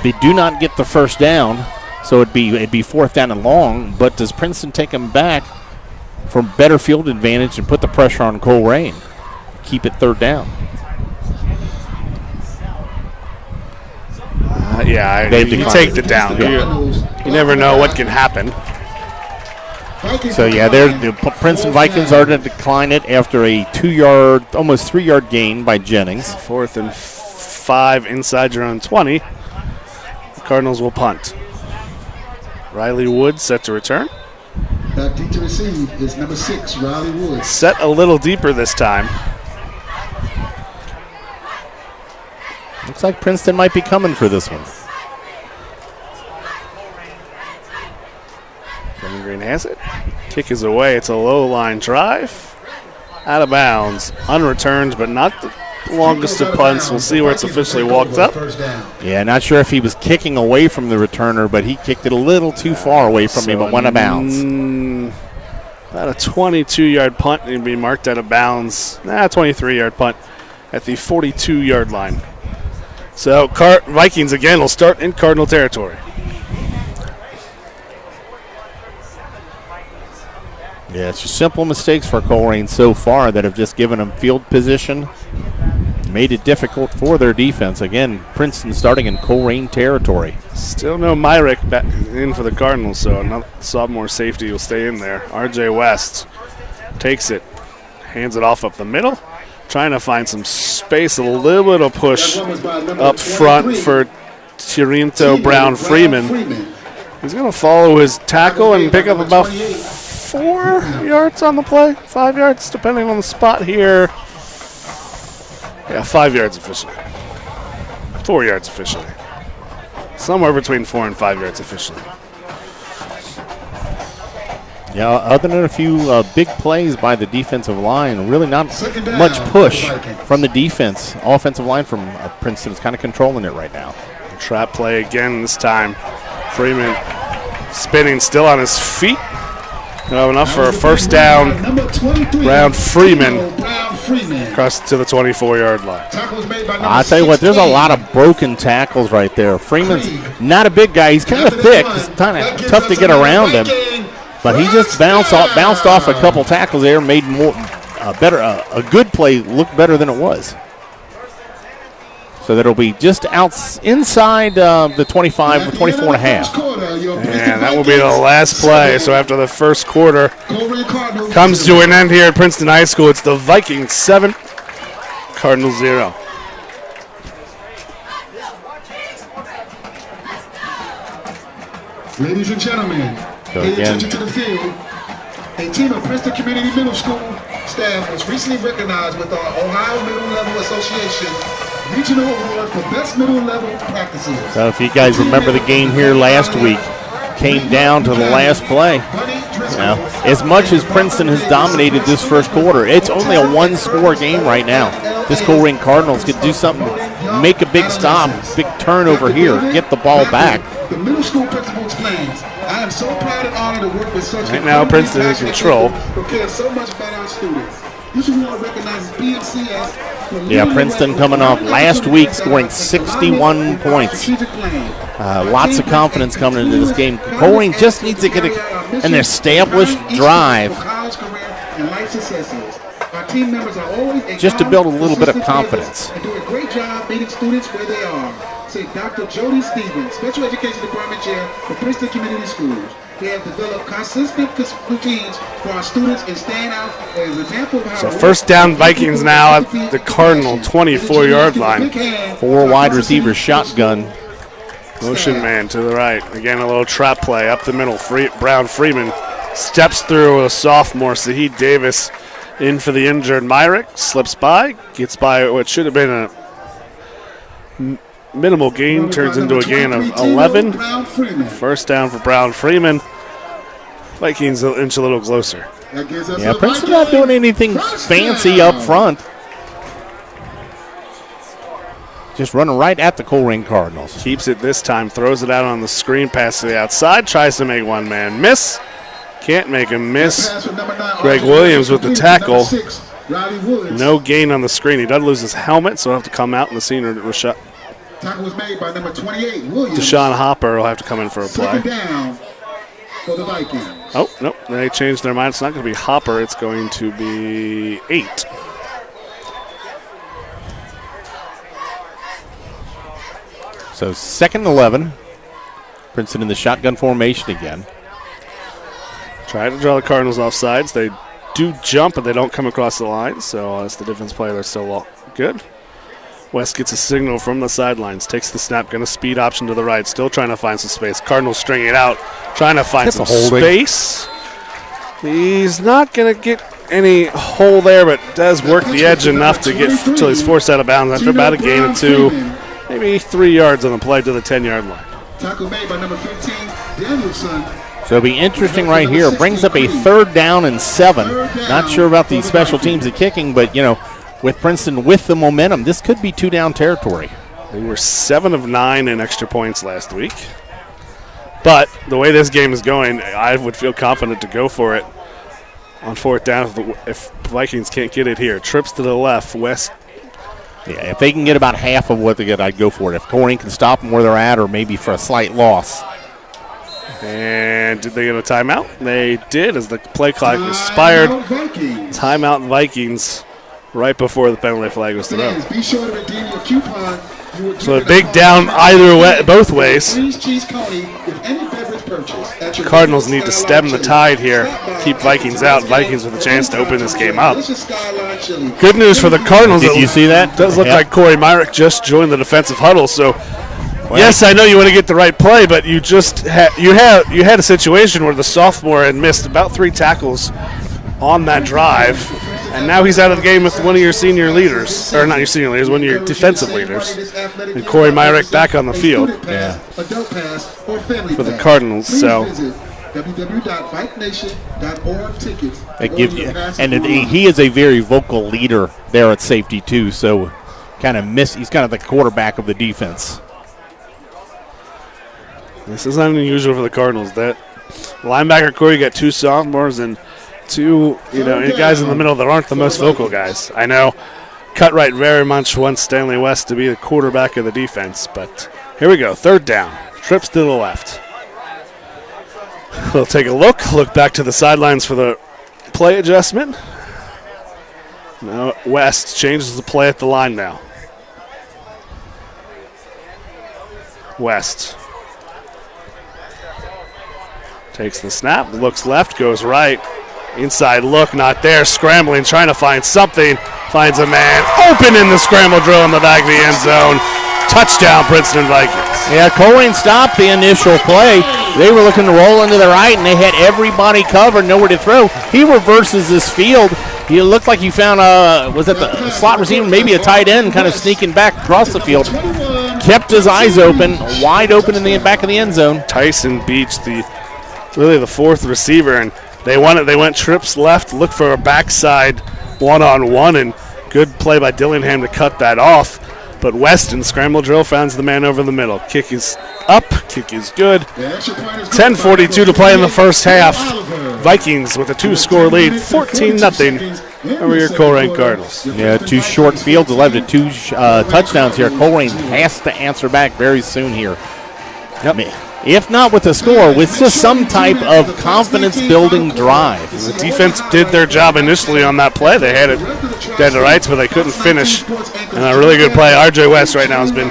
They do not get the 1st down, so it'd be 4th down and long, but does Princeton take him back for better field advantage and put the pressure on Colerain? Keep it 3rd down. You take the down. Yeah. You never know what can happen. So, yeah, the Princeton Vikings are to decline it after a almost 3-yard gain by Jennings. 4th and 5 inside your own 20. The Cardinals will punt. Riley Wood set to return. Back deep to receive is number 6, Riley Wood. Set a little deeper this time. Looks like Princeton might be coming for this one. Bowling Green has it. Kick is away. It's a low line drive. Out of bounds. Unreturned, but not the longest of punts. We'll see where it's officially walked up. Yeah, not sure if he was kicking away from the returner, but he kicked it a little too far away from him, but went out of bounds. About a 22-yard punt and be marked out of bounds. 23-yard punt at the 42-yard line. So Vikings again will start in Cardinal territory. Yeah, it's just simple mistakes for Colerain so far that have just given them field position, made it difficult for their defense. Again, Princeton starting in Colerain territory. Still no Myrick back in for the Cardinals, so another sophomore safety will stay in there. R.J. West takes it, hands it off up the middle, trying to find some space, a little bit of push up front for Tirinto Brown Freeman. He's going to follow his tackle and pick up about 4 yards on the play, 5 yards, depending on the spot here. Yeah, 5 yards officially. 4 yards officially. Somewhere between 4 and 5 yards officially. Yeah, other than a few big plays by the defensive line, really not much push from the defense. Offensive line from Princeton is kind of controlling it right now. Trap play again this time. Freeman spinning, still on his feet. Enough for a first down. Brown Freeman across to the 24-yard line. I'll tell you what, there's a lot of broken tackles right there. Freeman's not a big guy. He's kind of thick. It's kind of tough to get around him. But he just bounced off a couple tackles there, made a good play look better than it was. So that'll be just inside the 25, 24 and a half. And that will be the last play. So after the first quarter comes to an end here at Princeton High School, it's the Vikings 7, Cardinals 0. Ladies and gentlemen, pay attention to the field. A team of Princeton Community Middle School staff was recently recognized with our Ohio Middle Level Association Regional Award for Best Middle Level Practices. So if you guys remember the game here last week, came down to the last play. Now, as much as Princeton has dominated this first quarter, it's only a one-score game right now. This Colerain Cardinals could do something, make a big stop, big turnover here, get the ball back. The middle school principal explains, I am so proud and honored to work with such right now Princeton in control. Who care so much about our students. You should want to recognize BMCS. Yeah, Princeton coming off last week scoring 61 points. Lots of confidence coming into this game. Colerain just needs to get an established drive just to build a little bit of confidence. And do a great job meeting students where they are. Say Dr. Jody Stevens, Special Education Department Chair for Princeton Community Schools. They have developed consistent routines for our students and stand out as an example of how. So first down Vikings now at the Cardinal 24-yard line. 4 wide receivers shotgun. Motion man to the right. Again, a little trap play up the middle. Brown Freeman steps through a sophomore, Saheed Davis, in for the injured Myrick. Slips by, gets by what should have been a minimal gain, turns into a gain of 11. First down for Brown Freeman. Vikings inch a little closer. Yeah, Princeton not doing anything fancy up front. Just running right at the Colerain Cardinals. Keeps it this time, throws it out on the screen, pass to the outside, tries to make one man miss. Can't make him miss. Greg Williams with the tackle. No gain on the screen. He does lose his helmet, so he'll have to come out in the senior Rashad. Tackle was made by number 28, Williams. Deshaun Hopper will have to come in for a play. Second down for the Vikings. Oh, nope. They changed their mind. It's not going to be Hopper. It's going to be 8. So 2nd and 11. Princeton in the shotgun formation again. Trying to draw the Cardinals off sides. They do jump, but they don't come across the line. So as the defense play, they're still all good. West gets a signal from the sidelines. Takes the snap. Going to speed option to the right. Still trying to find some space. Cardinals stringing it out. Trying to find some space. He's not going to get any hole there, but does work the edge enough to get until he's forced out of bounds after about a gain of 2, maybe 3 yards on the play to the 10-yard line. Tackle made by number 15, Danielson. So it'll be interesting right here. Brings up a 3rd down and 7. Not sure about the special teams of kicking, but, with Princeton with the momentum, this could be 2-down territory. They were 7 of 9 in extra points last week. But the way this game is going, I would feel confident to go for it on 4th down if Vikings can't get it here. Trips to the left. West. Yeah, if they can get about half of what they get, I'd go for it. If Colerain can stop them where they're at, or maybe for a slight loss. And did they get a timeout? They did, as the play clock expired. Timeout Vikings right before the penalty flag was thrown. Be sure to redeem your coupon. So a big down either way, both ways. Cardinals need to stem the tide here, keep Vikings out. Vikings with a chance to open this game up. Good news for the Cardinals. Did you see that? Does look like Corey Myrick just joined the defensive huddle. So, yes, I know you want to get the right play, but you just had a situation where the sophomore had missed about 3 tackles on that drive. And now he's out of the game with one of your senior leaders. Or not your senior leaders, one of your defensive leaders. And Corey Myrick back on the field for the Cardinals. So That gives you, and he is a very vocal leader there at safety too, so he's kind of the quarterback of the defense. This is unusual for the Cardinals. That linebacker core, you got 2 sophomores and 2, guys in the middle that aren't the most vocal guys. I know Cutright very much wants Stanley West to be the quarterback of the defense, but here we go. 3rd down. Trips to the left. We'll take a look back to the sidelines for the play adjustment. Now West changes the play at the line now. West takes the snap, looks left, goes right. Inside look, not there. Scrambling, trying to find something. Finds a man open in the scramble drill in the back of the end zone. Touchdown, Princeton Vikings. Yeah, Colerain stopped the initial play. They were looking to roll into the right, and they had everybody covered, nowhere to throw. He reverses this field. He looked like he found was that the slot receiver, maybe a tight end, kind of sneaking back across the field. Kept his eyes open, wide open in the back of the end zone. Tyson Beach, the 4th receiver, and they went trips left, look for a backside one-on-one, and good play by Dillingham to cut that off. But Weston, scramble drill, finds the man over the middle. Kick is up, kick is good. 10:42 to play in the first half. Vikings with a 2-score lead, 14-0 over your Colerain Cardinals. Yeah, 2 short fields, 11 to 2 touchdowns here. Colerain has to answer back very soon here. Yep. If not with a score, with just some type of confidence-building drive. The defense did their job initially on that play. They had it dead to rights, but they couldn't finish. And a really good play. R.J. West right now has been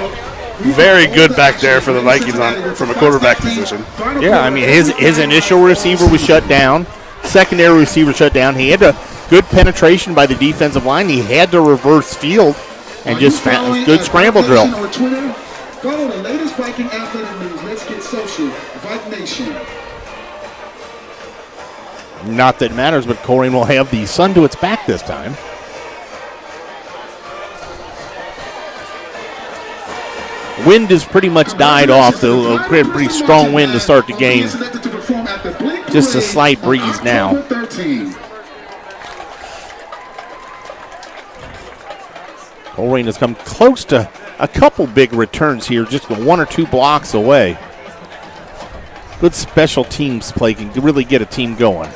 very good back there for the Vikings from a quarterback position. Yeah, I mean, his initial receiver was shut down. Secondary receiver shut down. He had a good penetration by the defensive line. He had to reverse field and just found good scramble drill. Follow the latest Viking athletic news. Let's get social. Vike Nation. Not that it matters, but Colerain will have the sun to its back this time. Wind has pretty much died off. The pretty strong wind to start the game. Just a slight breeze now. Colerain has come close to a couple big returns here, just 1 or 2 blocks away. Good special teams play can really get a team going.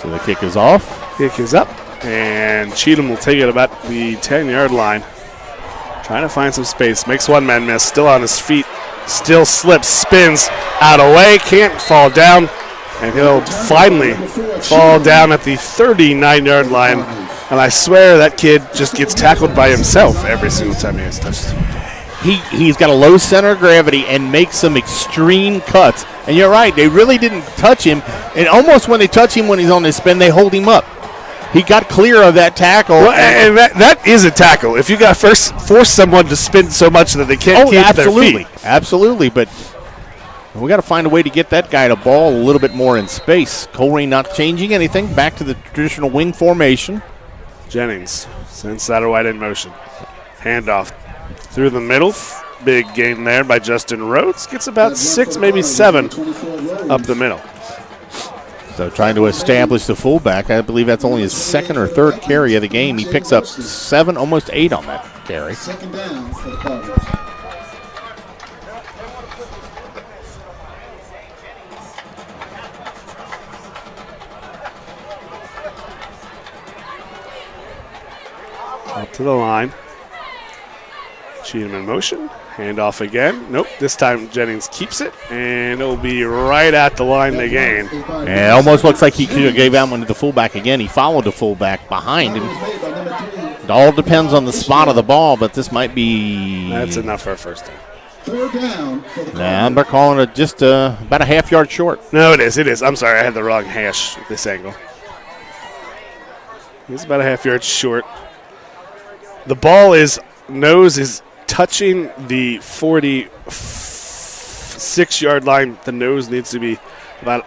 So the kick is off. Kick is up. And Cheatham will take it about the 10-yard line. Trying to find some space. Makes one man miss. Still on his feet. Still slips. Spins out of way. Can't fall down. And he'll finally fall down at the 39-yard line. And I swear that kid just gets tackled by himself every single time he has touched. He's got a low center of gravity and makes some extreme cuts. And you're right, they really didn't touch him. And almost when they touch him when he's on his spin, they hold him up. He got clear of that tackle. Well, and that is a tackle. If you got force someone to spin so much that they can't keep their feet. Absolutely, but we got to find a way to get that guy the ball a little bit more in space. Colerain not changing anything. Back to the traditional wing formation. Jennings sends Satterwhite in motion. Handoff through the middle. Big gain there by Justin Rhodes. Gets about 6, maybe 7 up the middle. So trying to establish the fullback. I believe that's only his second or third carry of the game. He picks up 7, almost 8 on that carry. Second down for the Cardinals. Up to the line. Cheatham in motion. Handoff again. Nope. This time Jennings keeps it, and it'll be right at the line they gain. And it almost looks like he could have gave that one to the fullback again. He followed the fullback behind him. It all depends on the spot of the ball, but this might be... That's enough for a first down. Third down for the Nah, they're calling it just about a half-yard short. No, it is. It is. I'm sorry. I had the wrong hash at this angle. He's about a half-yard short. The ball nose is touching the 46-yard line. The nose needs to be about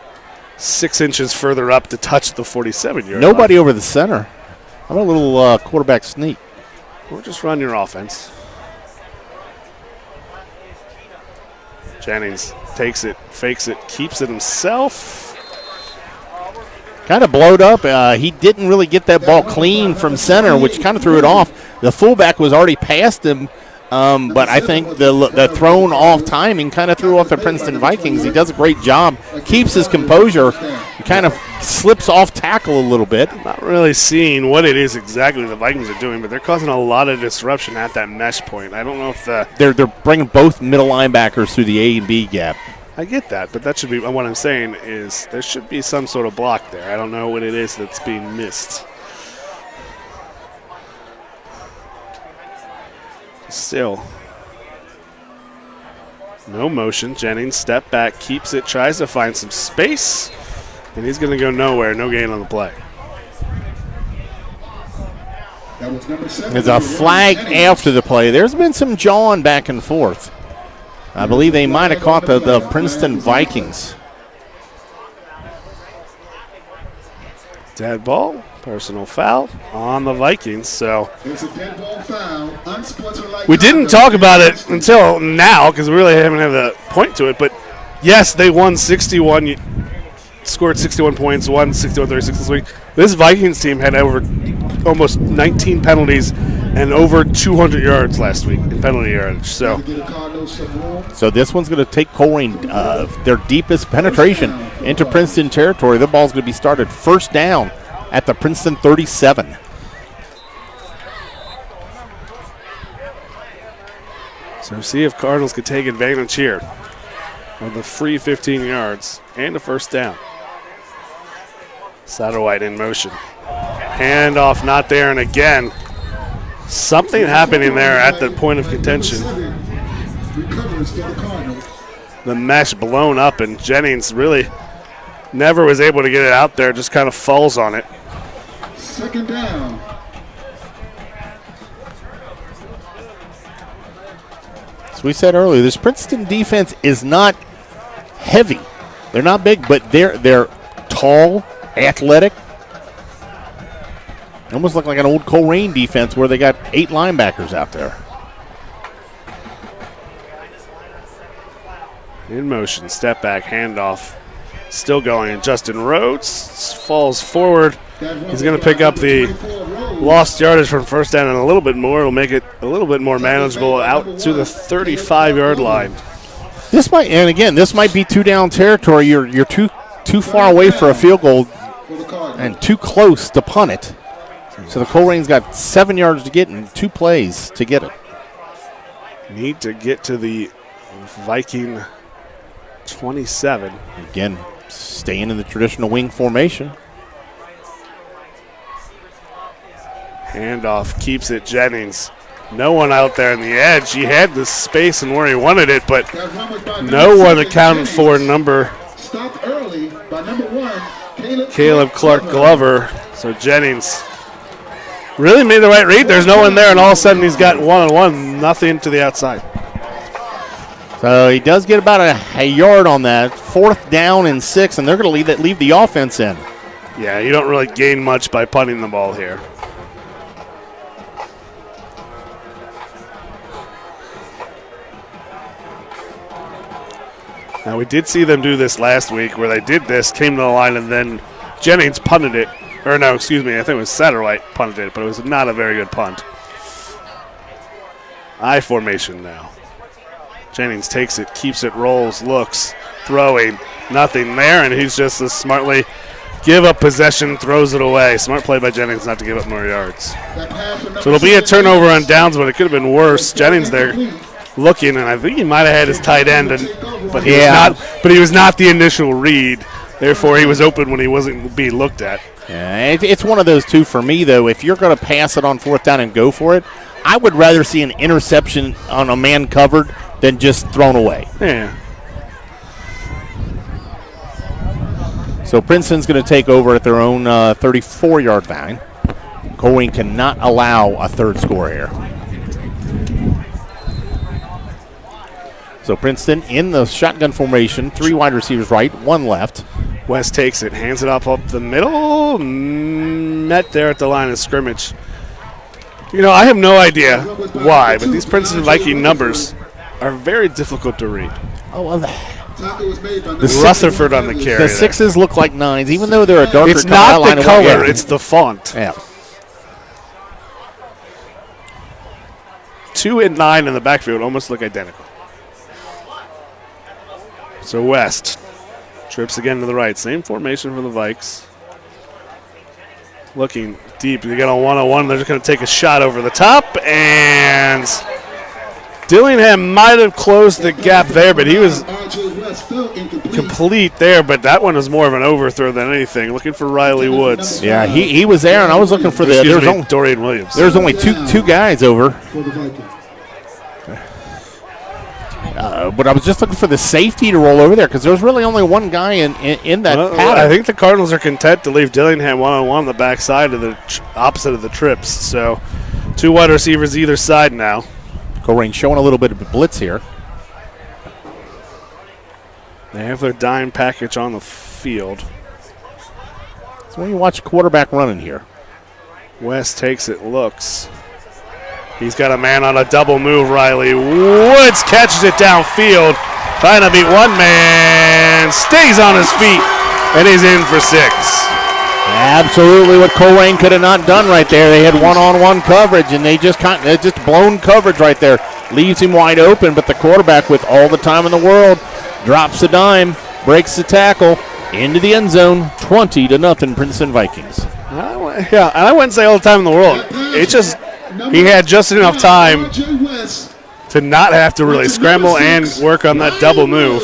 6 inches further up to touch the 47-yard line. Nobody over the center. How about a little quarterback sneak? Or just run your offense. Jennings takes it, fakes it, keeps it himself. Kind of blowed up. He didn't really get that ball clean from center, which kind of threw it off. The fullback was already past him, but I think the thrown off timing kind of threw off the Princeton Vikings. He does a great job, keeps his composure, he kind of slips off tackle a little bit. Not really seeing what it is exactly the Vikings are doing, but they're causing a lot of disruption at that mesh point. I don't know if they're bringing both middle linebackers through the A and B gap. I get that, but that should be what I'm saying is there should be some sort of block there. I don't know what it is that's being missed. Still, no motion. Jennings step back, keeps it, tries to find some space, and he's going to go nowhere. No gain on the play. There's a flag after the play. There's been some jawing back and forth. I believe they might have caught the Princeton Vikings. Dead ball, personal foul on the Vikings. So we didn't talk about it until now because we really haven't had the point to it. But yes, they won 61, scored 61 points, won 61-36 this week. This Vikings team had over almost 19 penalties and over 200 yards last week in penalty yardage. So this one's going to take Colerain their deepest penetration into Princeton territory. The ball's going to be started first down at the Princeton 37. So see if Cardinals could take advantage here of the free 15 yards and a first down. Satterwhite in motion. Handoff not there, and again, something happening there at the point of contention. The mesh blown up, and Jennings really never was able to get it out there, just kind of falls on it. Second down. As we said earlier, this Princeton defense is not heavy. They're not big, but they're tall, athletic. Almost look like an old Colerain defense where they got 8 linebackers out there. In motion, step back, handoff. Still going, and Justin Rhodes falls forward. He's going to pick up the lost yardage from first down and a little bit more. It'll make it a little bit more manageable out to the 35-yard line. This might be 2-down territory. You're too far away for a field goal and too close to punt it. So the Colerain's got 7 yards to get and 2 plays to get it. Need to get to the Viking 27. Again, staying in the traditional wing formation. Handoff keeps it Jennings. No one out there on the edge. He had the space and where he wanted it, but no one accounted for number Stopped early by number 1, Caleb Clark Glover. So Jennings really made the right read. There's no one there, and all of a sudden he's got one-on-one, nothing to the outside. So he does get about a yard on that. 4th down and 6, and they're going to leave the offense in. Yeah, you don't really gain much by punting the ball here. Now, we did see them do this last week where they did this, came to the line, and then Jennings punted it. Or no, excuse me, I think it was Satterwhite punted it, but it was not a very good punt. I formation now. Jennings takes it, keeps it, rolls, looks, throwing, nothing there, and he's just as smartly give up possession, throws it away. Smart play by Jennings not to give up more yards. So it'll be a turnover on downs, but it could have been worse. Jennings there looking, and I think he might have had his tight end, but he was not the initial read. Therefore, he was open when he wasn't being looked at. Yeah, it's one of those two for me, though. If you're going to pass it on 4th down and go for it, I would rather see an interception on a man covered than just thrown away. Yeah. So Princeton's going to take over at their own 34-yard line. Colerain cannot allow a 3rd score here. So Princeton in the shotgun formation, 3 wide receivers right, 1 left. West takes it, hands it up the middle, met there at the line of scrimmage. You know, I have no idea why, but these Princeton Viking numbers are very difficult to read. Oh, well, Rutherford on the carry. The 6s look like 9s, even though they're a darker color. It's not the color, it's the font. Yeah. 2 and 9 in the backfield almost look identical. So West trips again to the right. Same formation for the Vikes. Looking deep. They get on 1-on-1. They're just going to take a shot over the top. And Dillingham might have closed the gap there, but he was complete there. But that one was more of an overthrow than anything. Looking for Riley Woods. Yeah, he was there, and I was looking for Dorian Williams. There's only two guys over. But I was just looking for the safety to roll over there because there was really only one guy in that pattern. I think the Cardinals are content to leave Dillingham 1-on-1 on the backside of the opposite of the trips. So 2 wide receivers either side now. Colerain showing a little bit of a blitz here. They have their dime package on the field. So when you watch quarterback running here. West takes it, looks. He's got a man on a double move, Riley Woods catches it downfield. Trying to beat one man. Stays on his feet, and he's in for 6. Absolutely what Colerain could have not done right there. They had one-on-one coverage, and they just blown coverage right there. Leaves him wide open, but the quarterback, with all the time in the world, drops a dime, breaks the tackle, into the end zone, 20-0 Princeton Vikings. Yeah, and I wouldn't say all the time in the world. It's just he had just enough time to not have to really scramble and work on that double move.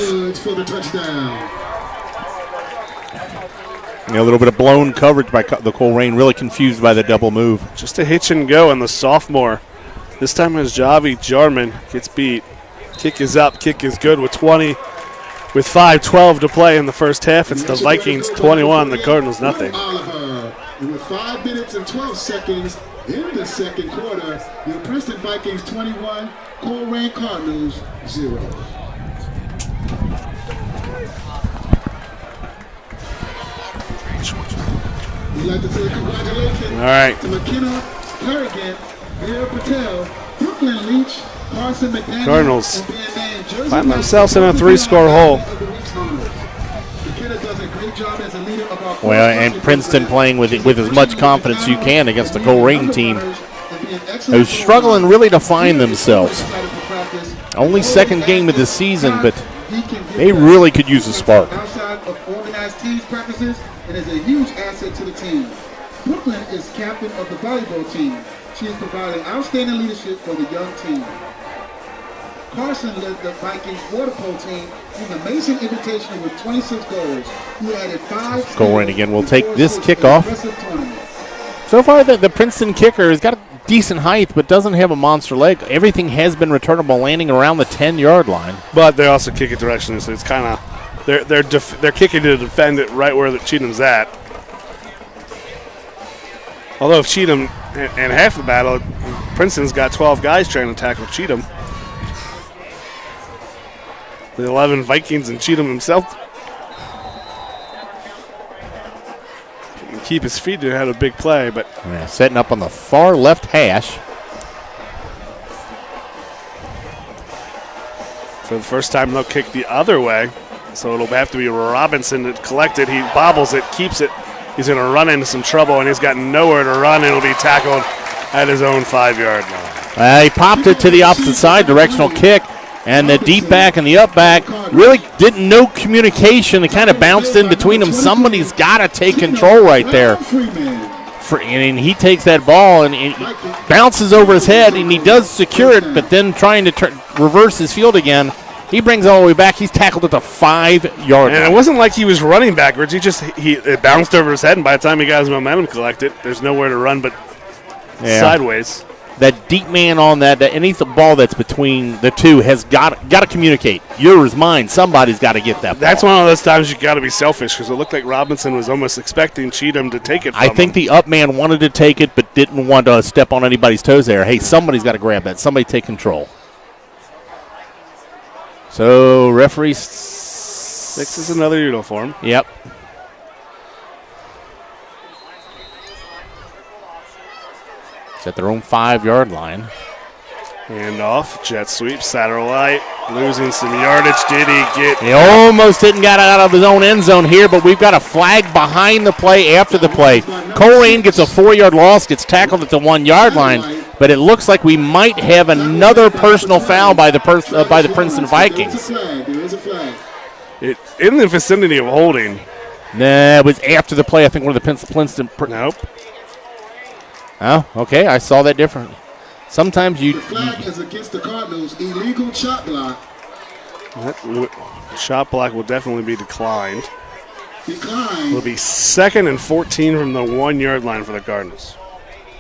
A little bit of blown coverage by the Colerain, really confused by the double move. Just a hitch and go, and the sophomore. This time it was Javi Jarman gets beat. Kick is up, kick is good with 20. With 5:12 to play in the first half, it's the Vikings 21, the Cardinals nothing. With 5 minutes and 12 seconds in the second quarter, the Princeton Vikings 21, Colerain Cardinals 0. We'd like to say congratulations to McKenna Kerrigan, Vera Patel, Brooklyn Leach, Carson McDaniel, Cardinals find themselves in a 3-score hole. Well, and Princeton playing with as much confidence as you can against the Colerain team, who's struggling really to find themselves. Only second game of the season, but they really could use a spark. Outside of organized teams practices, and is a huge asset to the team. Brooklyn is captain of the volleyball team. She is providing outstanding leadership for the young team. Carson led the Vikings water polo team in the Mason Invitational with 26 goals. He added 5. Colerain again will take this kickoff. So far, the Princeton kicker has got a decent height, but doesn't have a monster leg. Everything has been returnable, landing around the 10-yard line. But they also kick it directionally, so it's kind of they're kicking to defend it right where the Cheatham's at. Although if Cheatham in half the battle, Princeton's got 12 guys trying to tackle Cheatham. The 11 Vikings and Cheatham himself. If he can keep his feet, he had a big play, but yeah, setting up on the far left hash. For the first time, they'll kick the other way. So it'll have to be Robinson to collect it. He bobbles it, keeps it. He's going to run into some trouble, and he's got nowhere to run. It'll be tackled at his own 5-yard line. He popped it to the opposite side, directional kick, and the deep back and the up back really didn't know communication. It kind of bounced in between them. Somebody's got to take control right there. And he takes that ball and he bounces over his head, and he does secure it, but then trying to reverse his field again. He brings it all the way back. He's tackled at the 5-yard line. And it wasn't like he was running backwards. It bounced over his head, and by the time he got his momentum collected, there's nowhere to run but sideways. That deep man on that any ball that's between the two has got to communicate. Yours, mine. Somebody's got to get that ball. That's one of those times you got to be selfish, because it looked like Robinson was almost expecting Cheatham to take it from him. The up man wanted to take it but didn't want to step on anybody's toes there. Hey, somebody's got to grab that. Somebody take control. So referee fixes another uniform. Yep. It's at their own 5-yard line. Hand off, jet sweep, Satterlite losing some yardage. Did he get? He almost didn't get out of his own end zone here, but we've got a flag behind the play after the play. Colerain gets a 4-yard loss, gets tackled at the 1-yard line, but it looks like we might have another personal foul by the Princeton Vikings. It in the vicinity of holding. Nah, it was after the play. I think one of the Princeton. Nope. Oh, okay. I saw that differently. Sometimes The flag is against the Cardinals. Illegal shot block. Shot block will definitely be declined. Decline. It'll be 2nd and 14 from the 1-yard line for the Cardinals.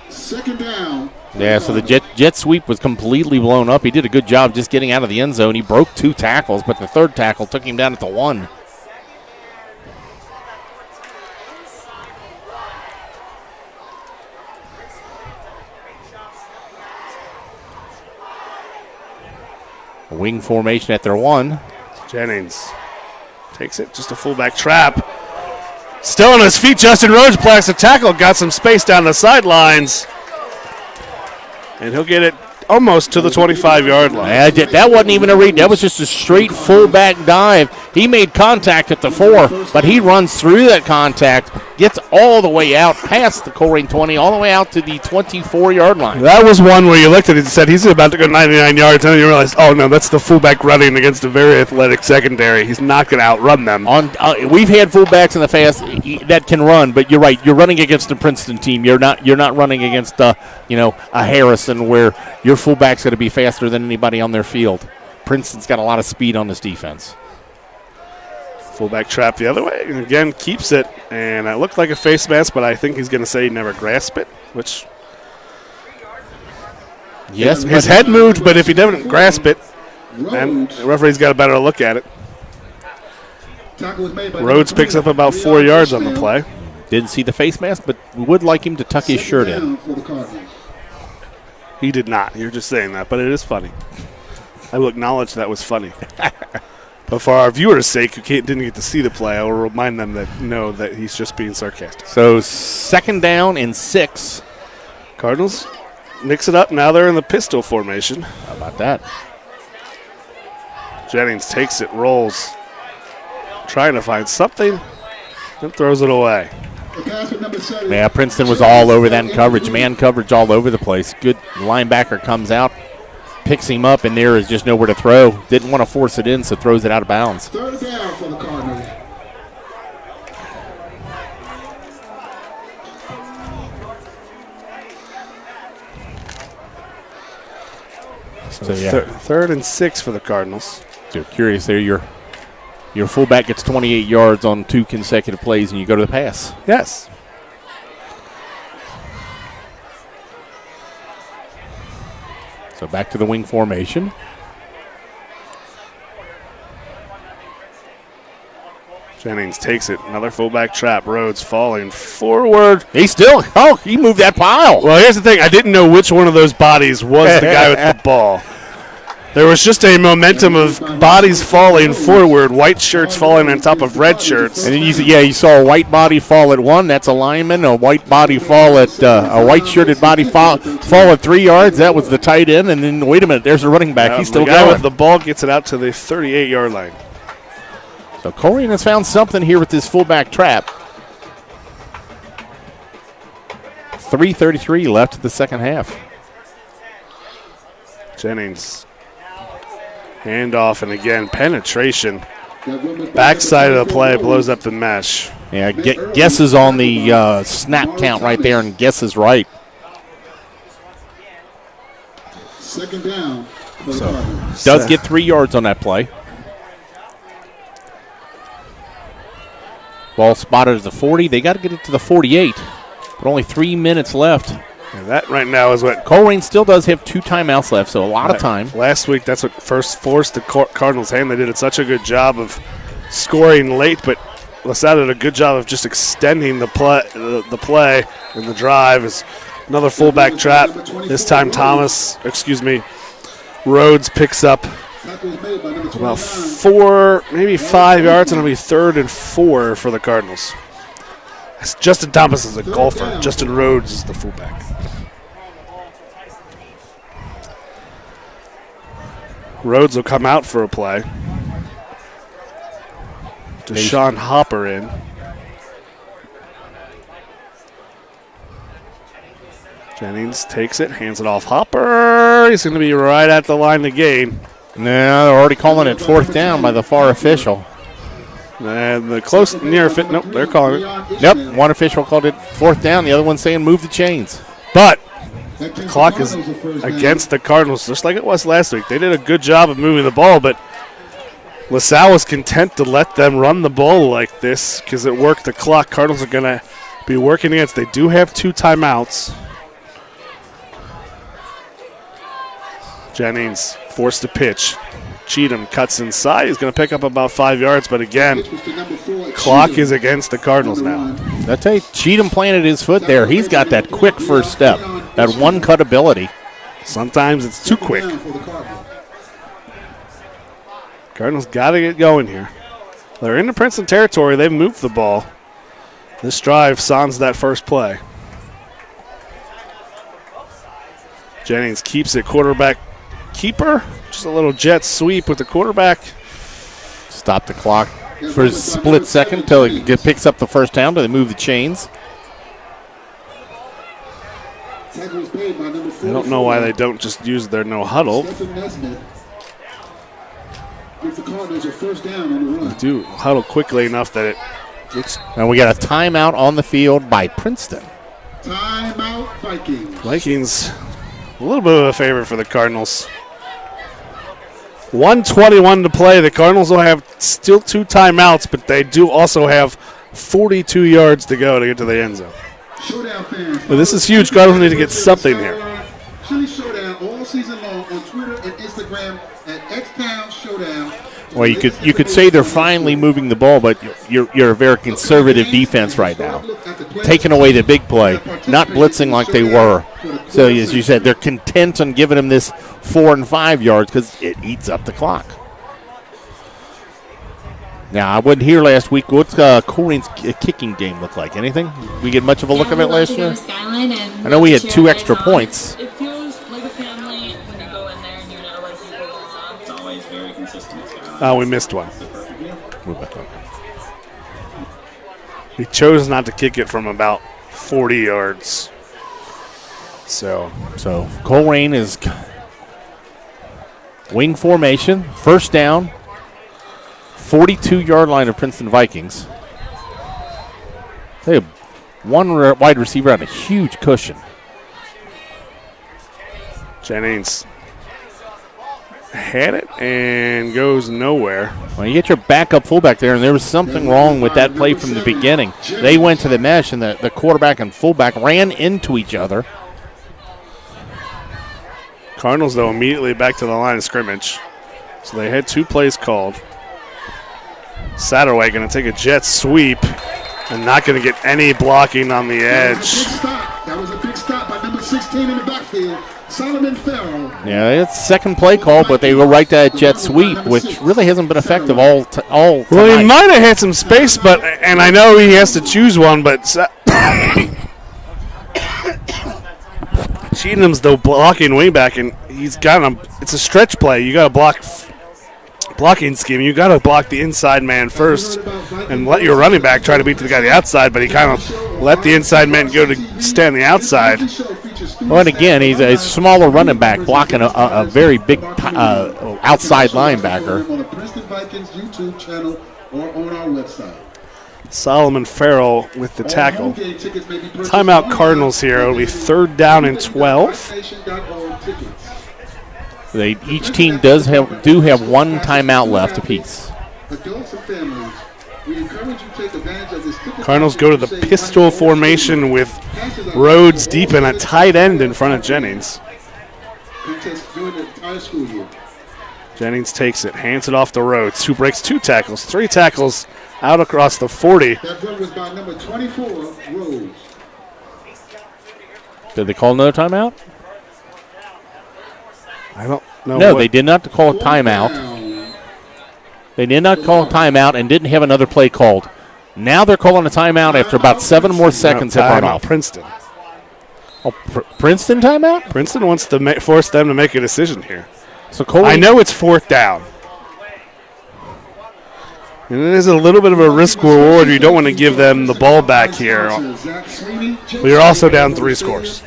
Second down. Yeah, so the jet sweep was completely blown up. He did a good job just getting out of the end zone. He broke 2 tackles, but the 3rd tackle took him down at the 1. A wing formation at their 1. Jennings takes it, just a fullback trap. Still on his feet, Justin Rhodes blocks the tackle, got some space down the sidelines. And he'll get it almost to the 25-yard line. That wasn't even a read. That was just a straight fullback dive. He made contact at the 4, but he runs through that contact, gets all the way out past the Colerain 20, all the way out to the 24-yard line. That was one where you looked at it and said, he's about to go 99 yards, and then you realize, oh, no, that's the fullback running against a very athletic secondary. He's not going to outrun them. We've had fullbacks in the past that can run, but you're right. You're running against the Princeton team. You're not running against a Harrison where your fullback's going to be faster than anybody on their field. Princeton's got a lot of speed on this defense. Fullback trap the other way, and again keeps it. And it looked like a face mask, but I think he's going to say he never grasped it, which yes, his head moved, but if he didn't grasp it, then the referee's got a better look at it. Rhodes picks up about 4 yards on the play. Didn't see the face mask, but would like him to tuck his shirt in. He did not. You're just saying that, but it is funny. I will acknowledge that was funny. But for our viewers' sake who didn't get to see the play, I will remind them that he's just being sarcastic. So 2nd down and 6. Cardinals mix it up. Now they're in the pistol formation. How about that? Jennings takes it, rolls, trying to find something, and throws it away. Yeah, Princeton was all over that in coverage. Man coverage all over the place. Good linebacker comes out, picks him up, and there is just nowhere to throw. Didn't want to force it in, so throws it out of bounds. 3rd down for the Cardinals. So yeah. Third and 6 for the Cardinals. So curious there, your fullback gets 28 yards on 2 consecutive plays, and you go to the pass. Yes. So back to the wing formation. Jennings takes it. Another fullback trap. Rhodes falling forward. He moved that pile. Well, here's the thing. I didn't know which one of those bodies was the guy with the ball. There was just a momentum of bodies falling forward, white shirts falling on top of red shirts. And then you saw a white body fall at 1. That's a lineman. A white body fall at a white shirted body fall at 3 yards. That was the tight end. And then wait a minute, there's a running back. He's still the guy going. with the ball gets it out to the 38-yard line. So Colerain has found something here with this fullback trap. 3:33 left in the second half. Jennings. Handoff, and again, penetration. Backside of the play blows up the mesh. Yeah, guesses on the snap count right there, and guesses right. Second down. Does get 3 yards on that play. Ball spotted at the 40. They got to get it to the 48, but only 3 minutes left. And that right now is what Colerain still does have 2 timeouts left, so a lot of time. Last week, that's what first forced the Cardinals' hand. They did such a good job of scoring late, but LaSalle did a good job of just extending the play and the drive. Is another fullback trap. This time, Rhodes picks up about 4, maybe 5 yards, and it'll be 3rd and 4 for the Cardinals. Justin Thomas is a golfer. Justin Rhodes is the fullback. Rhodes will come out for a play. Deshaun Hopper in. Jennings takes it, hands it off Hopper. He's going to be right at the line to gain. No, they're already calling it 4th down by the far official. And the close near fit. Nope, they're calling it. Yep, one official called it 4th down. The other one saying move the chains. But the clock is against the Cardinals, just like it was last week. They did a good job of moving the ball, but LaSalle was content to let them run the ball like this because it worked the clock. Cardinals are going to be working against. They do have 2 timeouts. Jennings forced to pitch. Cheatham cuts inside. He's going to pick up about 5 yards, but again, clock is against the Cardinals now. I tell you, Cheatham planted his foot there. He's got that quick first step, that one-cut ability. Sometimes it's too quick. Cardinals got to get going here. They're in the Princeton territory. They've moved the ball. This drive sans that first play. Jennings keeps it, quarterback keeper. Just a little jet sweep with the quarterback. Stop the clock for a split second until it picks up the first down. They move the chains. I don't know why they don't just use their no huddle. They do huddle quickly enough that it looks. And we got a timeout on the field by Princeton. Timeout Vikings. Vikings, a little bit of a favorite for the Cardinals. 1:21 to play. The Cardinals will have still 2 timeouts, but they do also have 42 yards to go to get to the end zone. But this is huge. Cardinals need to get something here. Chili Showdown all season long on Twitter and Instagram at XTown Showdown. Well, you could say they're finally moving the ball, but you're a very conservative defense right now, taking away the big play, not blitzing like they were. So as you said, they're content on giving them this 4 and 5 yards because it eats up the clock. Now, I wasn't here last week. What's Colerain's kicking game look like? Anything? We get much of a look of it last year? I know we had 2 extra points. It feels like a family when you go in there and you know like people goes on. It's always very consistent. Oh, we missed one. He chose not to kick it from about 40 yards. So Colerain is wing formation, first down, 42-yard line of Princeton Vikings. They have one wide receiver on a huge cushion. Jennings had it and goes nowhere. Well, you get your backup fullback there, and there was something wrong with that play from the beginning. They went to the mesh, and the quarterback and fullback ran into each other. Cardinals, though, immediately back to the line of scrimmage. So they had 2 plays called. Satterwhite going to take a jet sweep and not going to get any blocking on the edge. That was a big stop by number 16 in the backfield, Solomon Farrell. Yeah, it's second play call, but they go right to that jet sweep, which really hasn't been effective all tonight. Well, he might have had some space, and I know he has to choose one, but Cheatham's the blocking wingback, and he's got him. It's a stretch play. You got to blocking scheme. You got to block the inside man first and let your running back try to beat the guy on the outside, but he kind of let the inside man go to stand the outside. Well, and again, he's a smaller running back blocking a very big outside linebacker. On the Princeton Vikings YouTube channel or on our website. Solomon Farrell with the tackle. Timeout Cardinals here. It'll be 3rd down and 12. Each team do have 1 timeout left apiece. Cardinals go to the pistol formation with Rhodes deep and a tight end in front of Jennings. Jennings takes it, hands it off to Rhodes, who breaks 2 tackles, 3 tackles out across the 40. That run was by number 24, Rhodes. Did they call another timeout? I don't know. No, they did not call a timeout. They did not call a timeout and didn't have another play called. Now they're calling a timeout after about 7 more seconds have run off. Princeton. Oh, Princeton timeout? Princeton wants to force them to make a decision here. So Colerain, I know it's 4th down. And it is a little bit of a risk reward. You don't want to give them the ball back here. But you're also down 3 scores.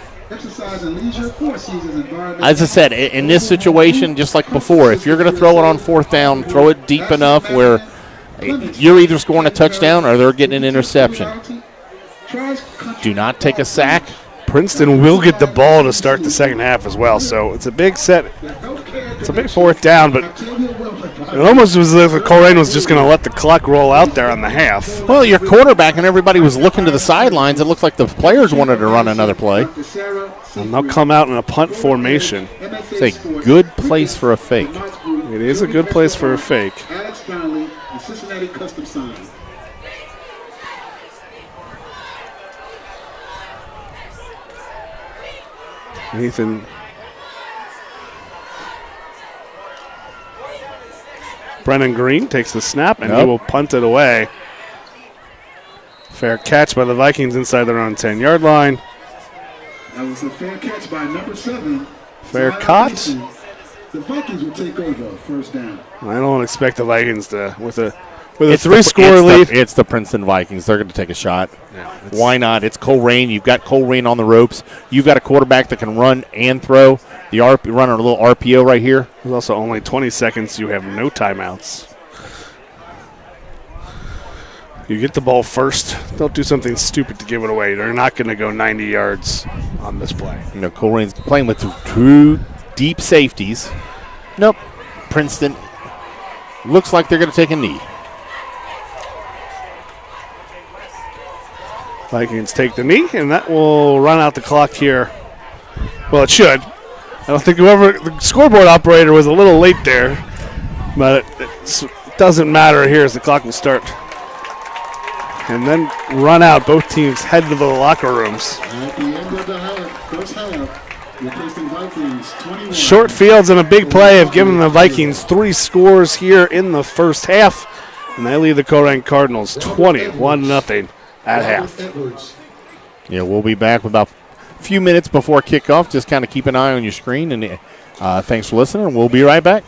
as I said, in this situation, just like before, if you're going to throw it on 4th down, throw it deep enough where you're either scoring a touchdown or they're getting an interception. Do not take a sack. Princeton will get the ball to start the second half as well, so it's a big set. It's a big 4th down, but it almost was as if Colerain was just going to let the clock roll out there on the half. Well, your quarterback and everybody was looking to the sidelines. It looked like the players wanted to run another play. And they'll come out in a punt formation. It's a good place for a fake. It is a good place for a fake. Alex Donnelly, the Cincinnati Custom Sign. Nathan. Brennan Green takes the snap, and he will punt it away. Fair catch by the Vikings inside their own 10-yard line. That was a fair catch by number 7. Fair caught. The Vikings will take over 1st down. I don't expect the Vikings to, with a It's 3-score lead. It's the Princeton Vikings. They're going to take a shot. Yeah, Why not? It's Colerain. You've got Colerain on the ropes. You've got a quarterback that can run and throw. Running a little RPO right here. There's also only 20 seconds. You have no timeouts. You get the ball first. Don't do something stupid to give it away. They're not going to go 90 yards on this play. You know, Colerain's playing with 2 deep safeties. Nope. Princeton looks like they're going to take a knee. Vikings take the knee, and that will run out the clock here. Well, it should. I don't think the scoreboard operator was a little late there, but it doesn't matter here as the clock will start. And then run out. Both teams head to the locker rooms. At the end of the first half, the Princeton Vikings 21. Short fields and a big play have given the Vikings 3 scores here in the first half, and they lead the Colerain Cardinals 21-0 at half. Yeah, we'll be back with about a few minutes before kickoff. Just kind of keep an eye on your screen, and thanks for listening. We'll be right back.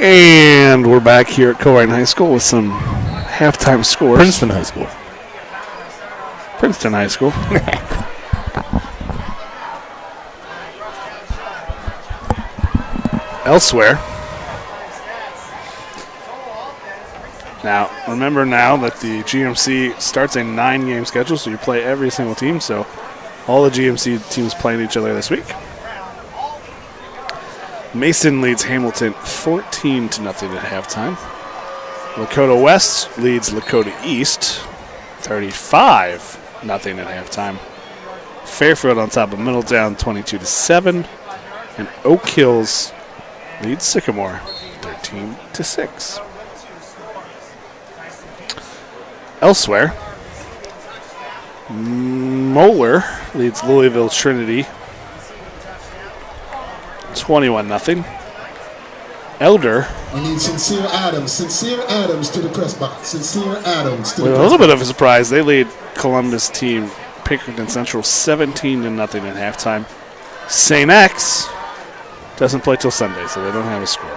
And we're back here at Colerain High School with some halftime scores. Princeton High School. Princeton High School. Elsewhere. Now, remember now that the GMC starts a 9-game schedule, so you play every single team. So all the GMC teams playing each other this week. Mason leads Hamilton 14-0 at halftime. Lakota West leads Lakota East 35-0 at halftime. Fairfield on top of Middletown 22-7. And Oak Hills leads Sycamore 13-6. Elsewhere, Moeller leads Louisville Trinity 21-0. Elder. We need Sincere Adams. Sincere Adams to the press box. Sincere Adams to the With press a little box. bit of a surprise, they lead Columbus team Pinkerton Central 17-0 at halftime. St. X doesn't play till Sunday, so they don't have a score.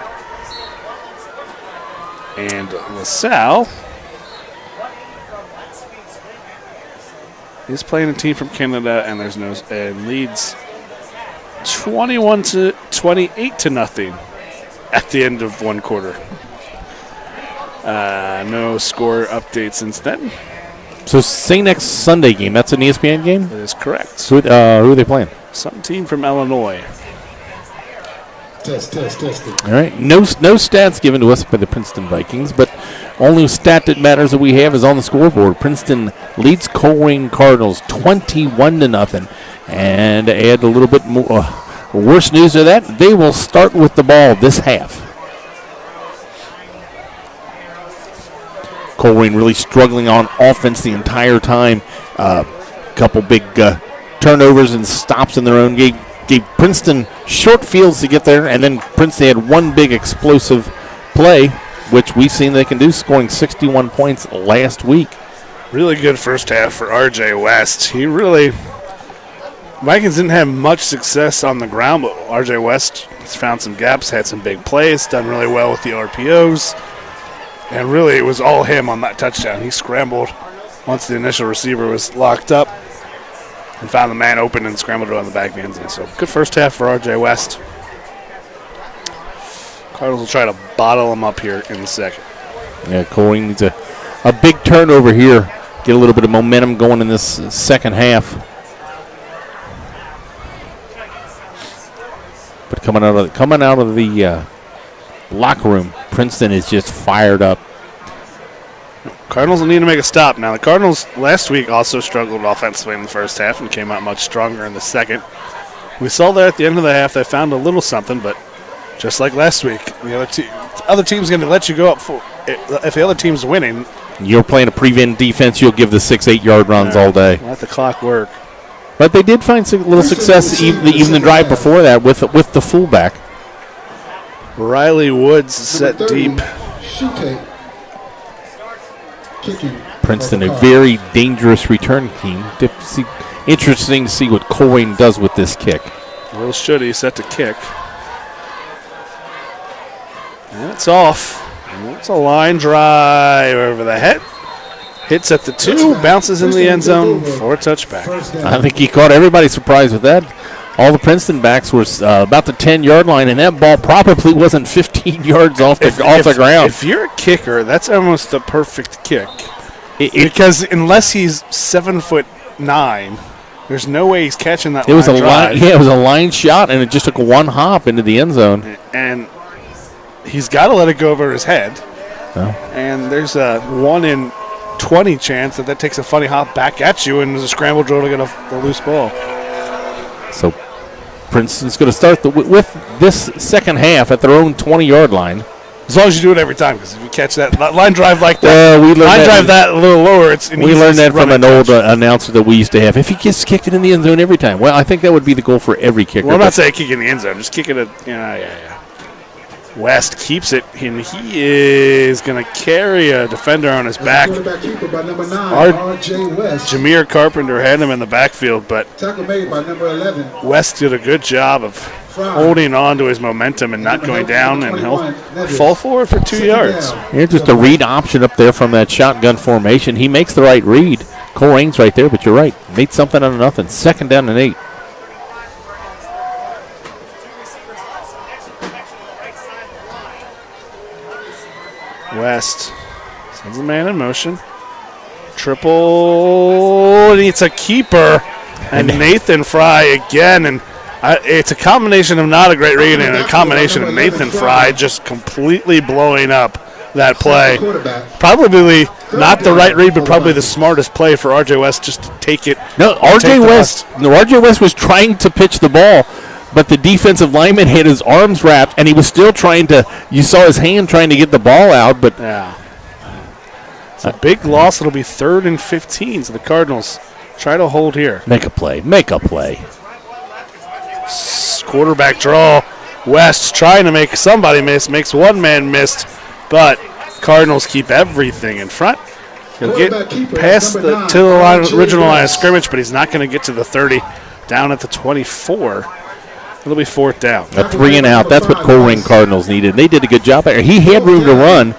And LaSalle is playing a team from Canada, and leads 28-0 at the end of one quarter. No score update since then. So St. X Sunday game, that's an ESPN game? That is correct. Who are they playing? Some team from Illinois. Test. All right. No stats given to us by the Princeton Vikings, but only stat that matters that we have is on the scoreboard. Princeton leads Colerain Cardinals 21-0. And to add a little bit more worse news to that, they will start with the ball this half. Colerain really struggling on offense the entire time. Couple big turnovers and stops in their own game. Gave Princeton short fields to get there, and then Princeton had one big explosive play, which we've seen they can do, scoring 61 points last week. Really good first half for R.J. West. Vikings didn't have much success on the ground, but R.J. West has found some gaps, had some big plays, done really well with the RPOs, and really it was all him on that touchdown. He scrambled once the initial receiver was locked up and found the man open and scrambled around the back of the end zone. So good first half for R.J. West. Cardinals will try to bottle him up here in the second. Yeah, Colerain needs a big turnover here, get a little bit of momentum going in this second half. But coming out of the locker room, Princeton is just fired up. Cardinals will need to make a stop. Now, the Cardinals last week also struggled offensively in the first half and came out much stronger in the second. We saw that at the end of the half. They found a little something, but just like last week, the other team's going to let you go up. If the other team's winning, you're playing a prevent defense, you'll give the 6-8 yard runs all day. Let the clock work. But they did find some little success even the drive before that with the fullback. Riley Woods set deep. Princeton, a very dangerous return team. Interesting to see what Colerain does with this kick. Will Schutte set to kick. And it's off. And it's a line drive over the head. Hits at the 2, bounces in the end zone for a touchback. I think he caught everybody surprised with that. All the Princeton backs were about the 10-yard line, and that ball probably wasn't 15 yards off the ground. If you're a kicker, that's almost the perfect kick. Because unless he's 7'9", there's no way he's catching that line drive. It was a line shot, and it just took one hop into the end zone. And he's got to let it go over his head. Oh. And there's a 1 in 20 chance that takes a funny hop back at you, and there's a scramble drill to get a loose ball. So Princeton's going to start with this second half at their own 20-yard line. As long as you do it every time, because if you catch that line drive like that, drive that a little lower, it's an we learned that from an old announcer that we used to have. If he just kicked it in the end zone every time. Well, I think that would be the goal for every kicker. Well, I'm not saying kick in the end zone. Just kick it at, yeah. West keeps it, and he is going to carry a defender on his back. By number 9, R.J. West. Jameer Carpenter had him in the backfield, but Tackle made by number 11. West did a good job of holding on to his momentum and not going down, and he'll fall forward for 2 yards. Here's just a read option up there from that shotgun formation. He makes the right read. Colerain's right there, but you're right. Made something out of nothing. 2nd down and 8. West sends a man in motion. Triple, and it's a keeper. And Nathan Fry again, and it's a combination of not a great read and a combination of Nathan Fry just completely blowing up that play. Probably not the right read, but probably the smartest play for RJ West just to take it. No, RJ West was trying to pitch the ball, but the defensive lineman had his arms wrapped, and he was still trying to. You saw his hand trying to get the ball out, but yeah, it's a big loss. It'll be 3rd and 15. So the Cardinals try to hold here. Make a play. Make a play. Quarterback draw. West trying to make somebody miss. Makes one man missed, but Cardinals keep everything in front. He'll get past to the original line of scrimmage, but he's not going to get to the 30. Down at the 24. It'll be 4th down. A 3 and out. That's what Colerain Cardinals needed. They did a good job there. He had room to run.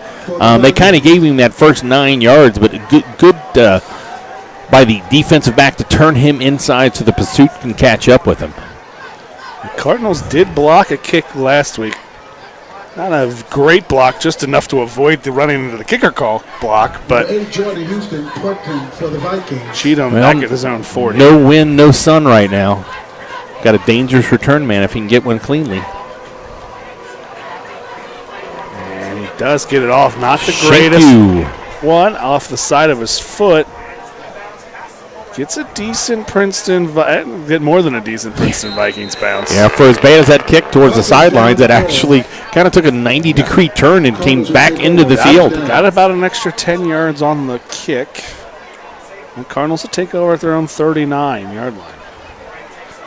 They kind of gave him that first 9 yards, but good by the defensive back to turn him inside so the pursuit can catch up with him. The Cardinals did block a kick last week. Not a great block, just enough to avoid the running into the kicker call block, but Cheatham back at his own 40. No wind, no sun right now. Got a dangerous return man if he can get one cleanly. And he does get it off. Not the greatest one, off the side of his foot. Gets a decent Princeton, get more than a decent Princeton Vikings bounce. Yeah, for as bad as that kick towards the sidelines, it actually kind of took a 90-degree turn and came back into the field. Got about an extra 10 yards on the kick. The Cardinals will take over at their own 39-yard line.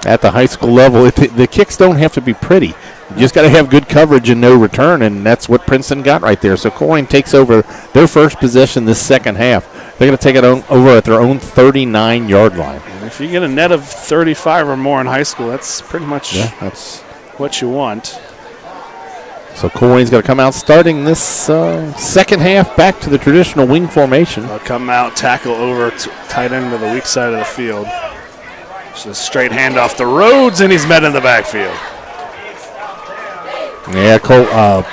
At the high school level, the kicks don't have to be pretty. You just got to have good coverage and no return, and that's what Princeton got right there. So Colerain takes over their first possession this second half. They're going to take it over at their own 39-yard line. And if you get a net of 35 or more in high school, that's pretty much that's what you want. So Colerain's going to come out starting this second half back to the traditional wing formation. They'll come out, tackle over tight end to the weak side of the field. Just a straight handoff to Rhodes, and he's met in the backfield. Yeah,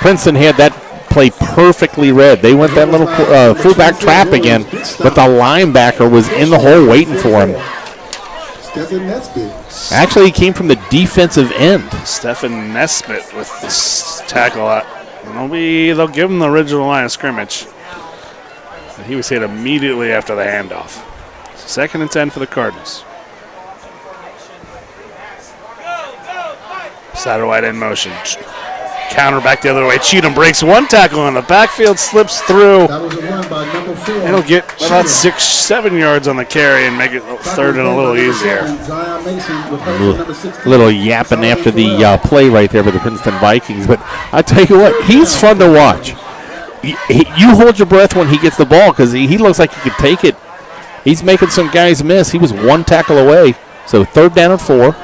Princeton had that play perfectly read. They went that little fullback trap again, but the linebacker was in the hole waiting for him. Actually, he came from the defensive end. Stephen Nesbitt with this tackle out. They'll give him the original line of scrimmage. And he was hit immediately after the handoff. 2nd and 10 for the Cardinals. Satterwhite in motion. Counter back the other way. Cheatham breaks one tackle in the backfield, slips through. That was a run by number 4. It'll get about 6-7 yards on the carry and make it 3rd and a little easier. A little yapping after the play right there with the Princeton Vikings. But I tell you what, he's fun to watch. You hold your breath when he gets the ball because he looks like he could take it. He's making some guys miss. He was one tackle away. So 3rd down and 4.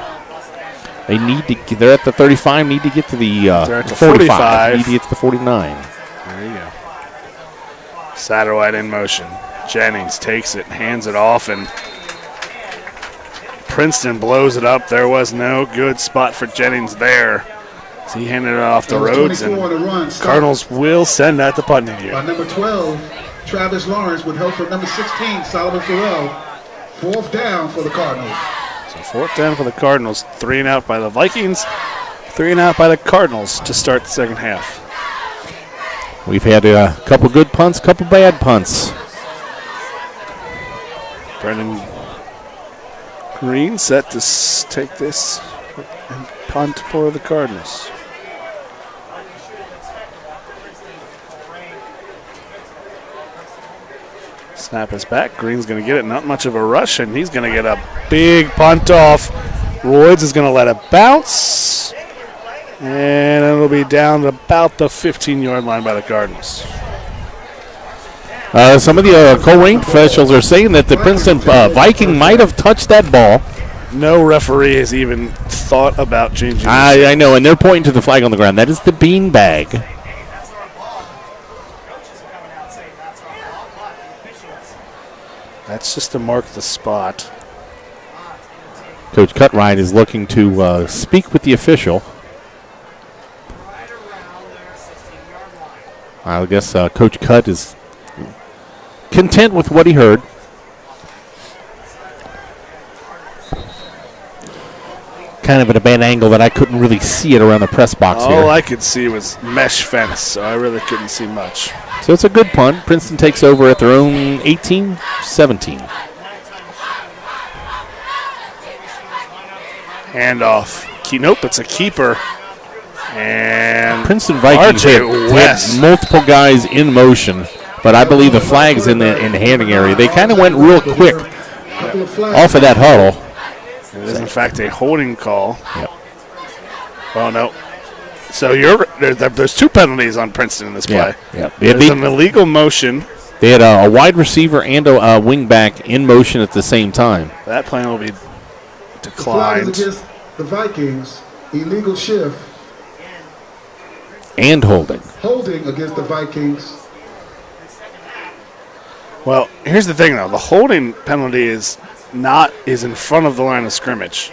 They're at the 35, need to get to the 45. Need to get to the 49. There you go. Satterwhite in motion. Jennings takes it, hands it off, and Princeton blows it up. There was no good spot for Jennings there. So he handed it off to Rhodes, and Cardinals will send that to punting unit. By number 12, Travis Lawrence with help from number 16, Solomon Farrell. 4th down for the Cardinals. So 4th down for the Cardinals. 3 and out by the Vikings. 3 and out by the Cardinals to start the second half. We've had a couple good punts, couple bad punts. Brendan Green set to take this and punt for the Cardinals. Snap is back. Green's going to get it. Not much of a rush, and he's going to get a big punt off. Royds is going to let it bounce, and it'll be down to about the 15-yard line by the Cardinals. Some of the Colerain officials are saying that the Princeton Viking might have touched that ball. No referee has even thought about changing. I know, and they're pointing to the flag on the ground. That is the bean bag. That's just to mark the spot. Coach Cutright is looking to speak with the official. I guess Coach Cut is content with what he heard. Kind of at a bad angle that I couldn't really see it around the press box here. All I could see was mesh fence, so I really couldn't see much. So it's a good punt. Princeton takes over at their own 18-17. Handoff. Nope, it's a keeper. And Princeton Vikings had multiple guys in motion, but I believe the flag's in the handing area. They kind of went real quick off of that huddle. It is, in fact, a holding call. Yep. Oh, no. So there's 2 penalties on Princeton in this play. Yeah. There's an illegal motion. They had a wide receiver and a wing back in motion at the same time. That plan will be The flag declined. is against the Vikings. Illegal shift. And holding. Holding against the Vikings. Well, here's the thing, though. The holding penalty is in front of the line of scrimmage.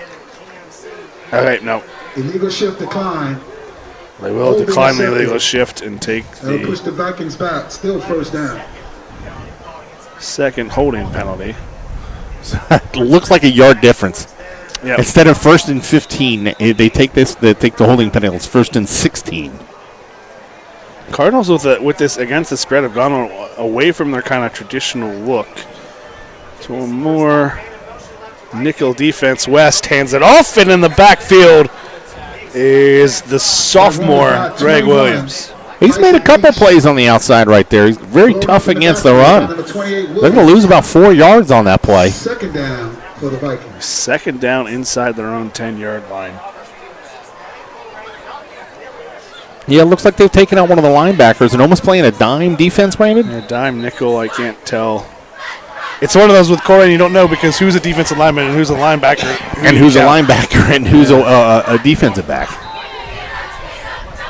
Okay, no. Illegal shift decline. They will Holding decline the accepted. illegal shift and take That'll push the the Vikings back. Still first down. second holding penalty. It looks like a yard difference. Yep. Instead of 1st and 15, they take the holding penalty. It's 1st and 16. Cardinals with this against the spread have gone away from their kind of traditional look to a more nickel defense. West hands it off, and in the backfield is the sophomore Greg Williams. He's made a couple plays on the outside right there. He's very tough against the run. They're going to lose about 4 yards on that play. Second down for the Vikings. Second down inside their own 10-yard line. Yeah, it looks like they've taken out one of the linebackers and almost playing a dime defense, Brandon. A dime nickel, I can't tell. It's one of those with Colerain you don't know because who's a defensive lineman and who's a linebacker. And who's a linebacker and who's a defensive back.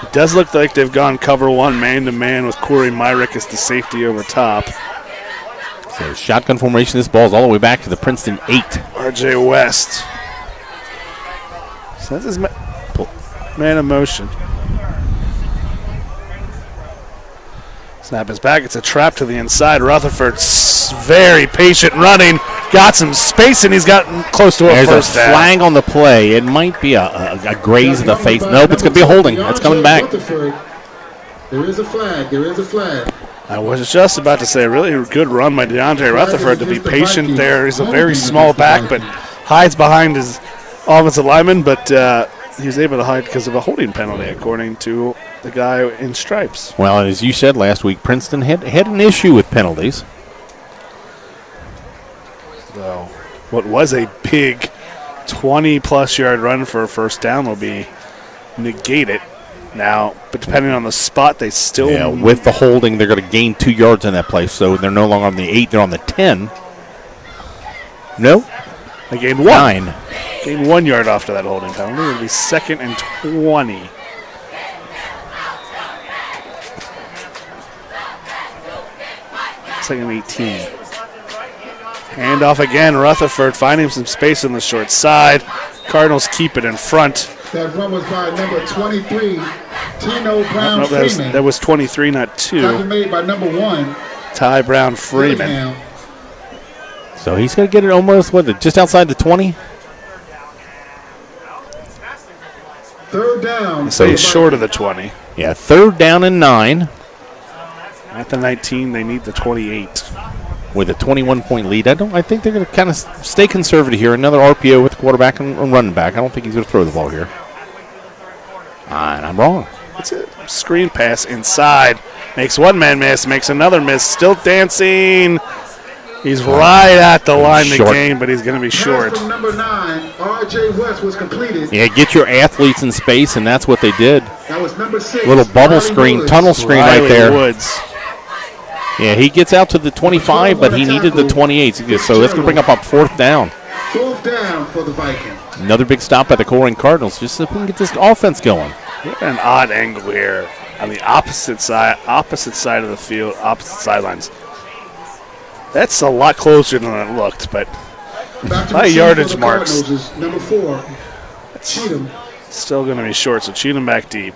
It does look like they've gone cover 1 man-to-man with Corey Myrick as the safety over top. So shotgun formation, this ball's all the way back to the Princeton 8. R.J. West. So that's his man in motion. Snap is back. It's a trap to the inside. Rutherford's very patient running. Got some space, and he's gotten close to a first down. There's a flag on the play. It might be a graze of the face. Nope, it's going to be a holding. That's coming back. There is a flag. There is a flag. I was just about to say, a really good run by DeAndre Rutherford to be patient there. He's a very small back, but hides behind his offensive lineman, but he was able to hide because of a holding penalty, according to the guy in stripes. Well, as you said last week, Princeton had an issue with penalties. So what was a big 20-plus yard run for a first down will be negated now. But depending on the spot, they still... Yeah, with the holding, they're going to gain 2 yards on that play. So they're no longer on the 8, they're on the 10. No. They gained 9. Gained 1 yard after that holding penalty. It'll be 2nd and 20. Second and 18. Handoff again. Rutherford finding some space on the short side. Cardinals keep it in front. That run was by number 23, Tino Brown Freeman. That was 23, not 2. Tackle made by number 1, Ty Brown Freeman. Dillingham. So he's going to get it almost, just outside the 20? Third down. So he's short of the 20. Yeah, 3rd down and 9. At the 19, they need the 28. With a 21-point lead. I think they're going to kind of stay conservative here. Another RPO with the quarterback and running back. I don't think he's going to throw the ball here. And I'm wrong. It's a screen pass inside. Makes one man miss, makes another miss. Still dancing. He's right at the line to gain, but he's going to be short. Pass from number 9, R.J. West was completed. Yeah, get your athletes in space, and that's what they did. That was number 6. Little bubble Riley screen, Woods. tunnel screen Riley right there. Woods. Yeah, he gets out to the 25, but he needed the 28. So that's going to bring up 4th down. 4th down for the Vikings. Another big stop by the Colerain Cardinals, just so we can get this offense going. What an odd angle here on the opposite side of the field, opposite sidelines. That's a lot closer than it looked, but my yardage marks is number 4, Cheatham. still going to be short, so Cheatham back deep.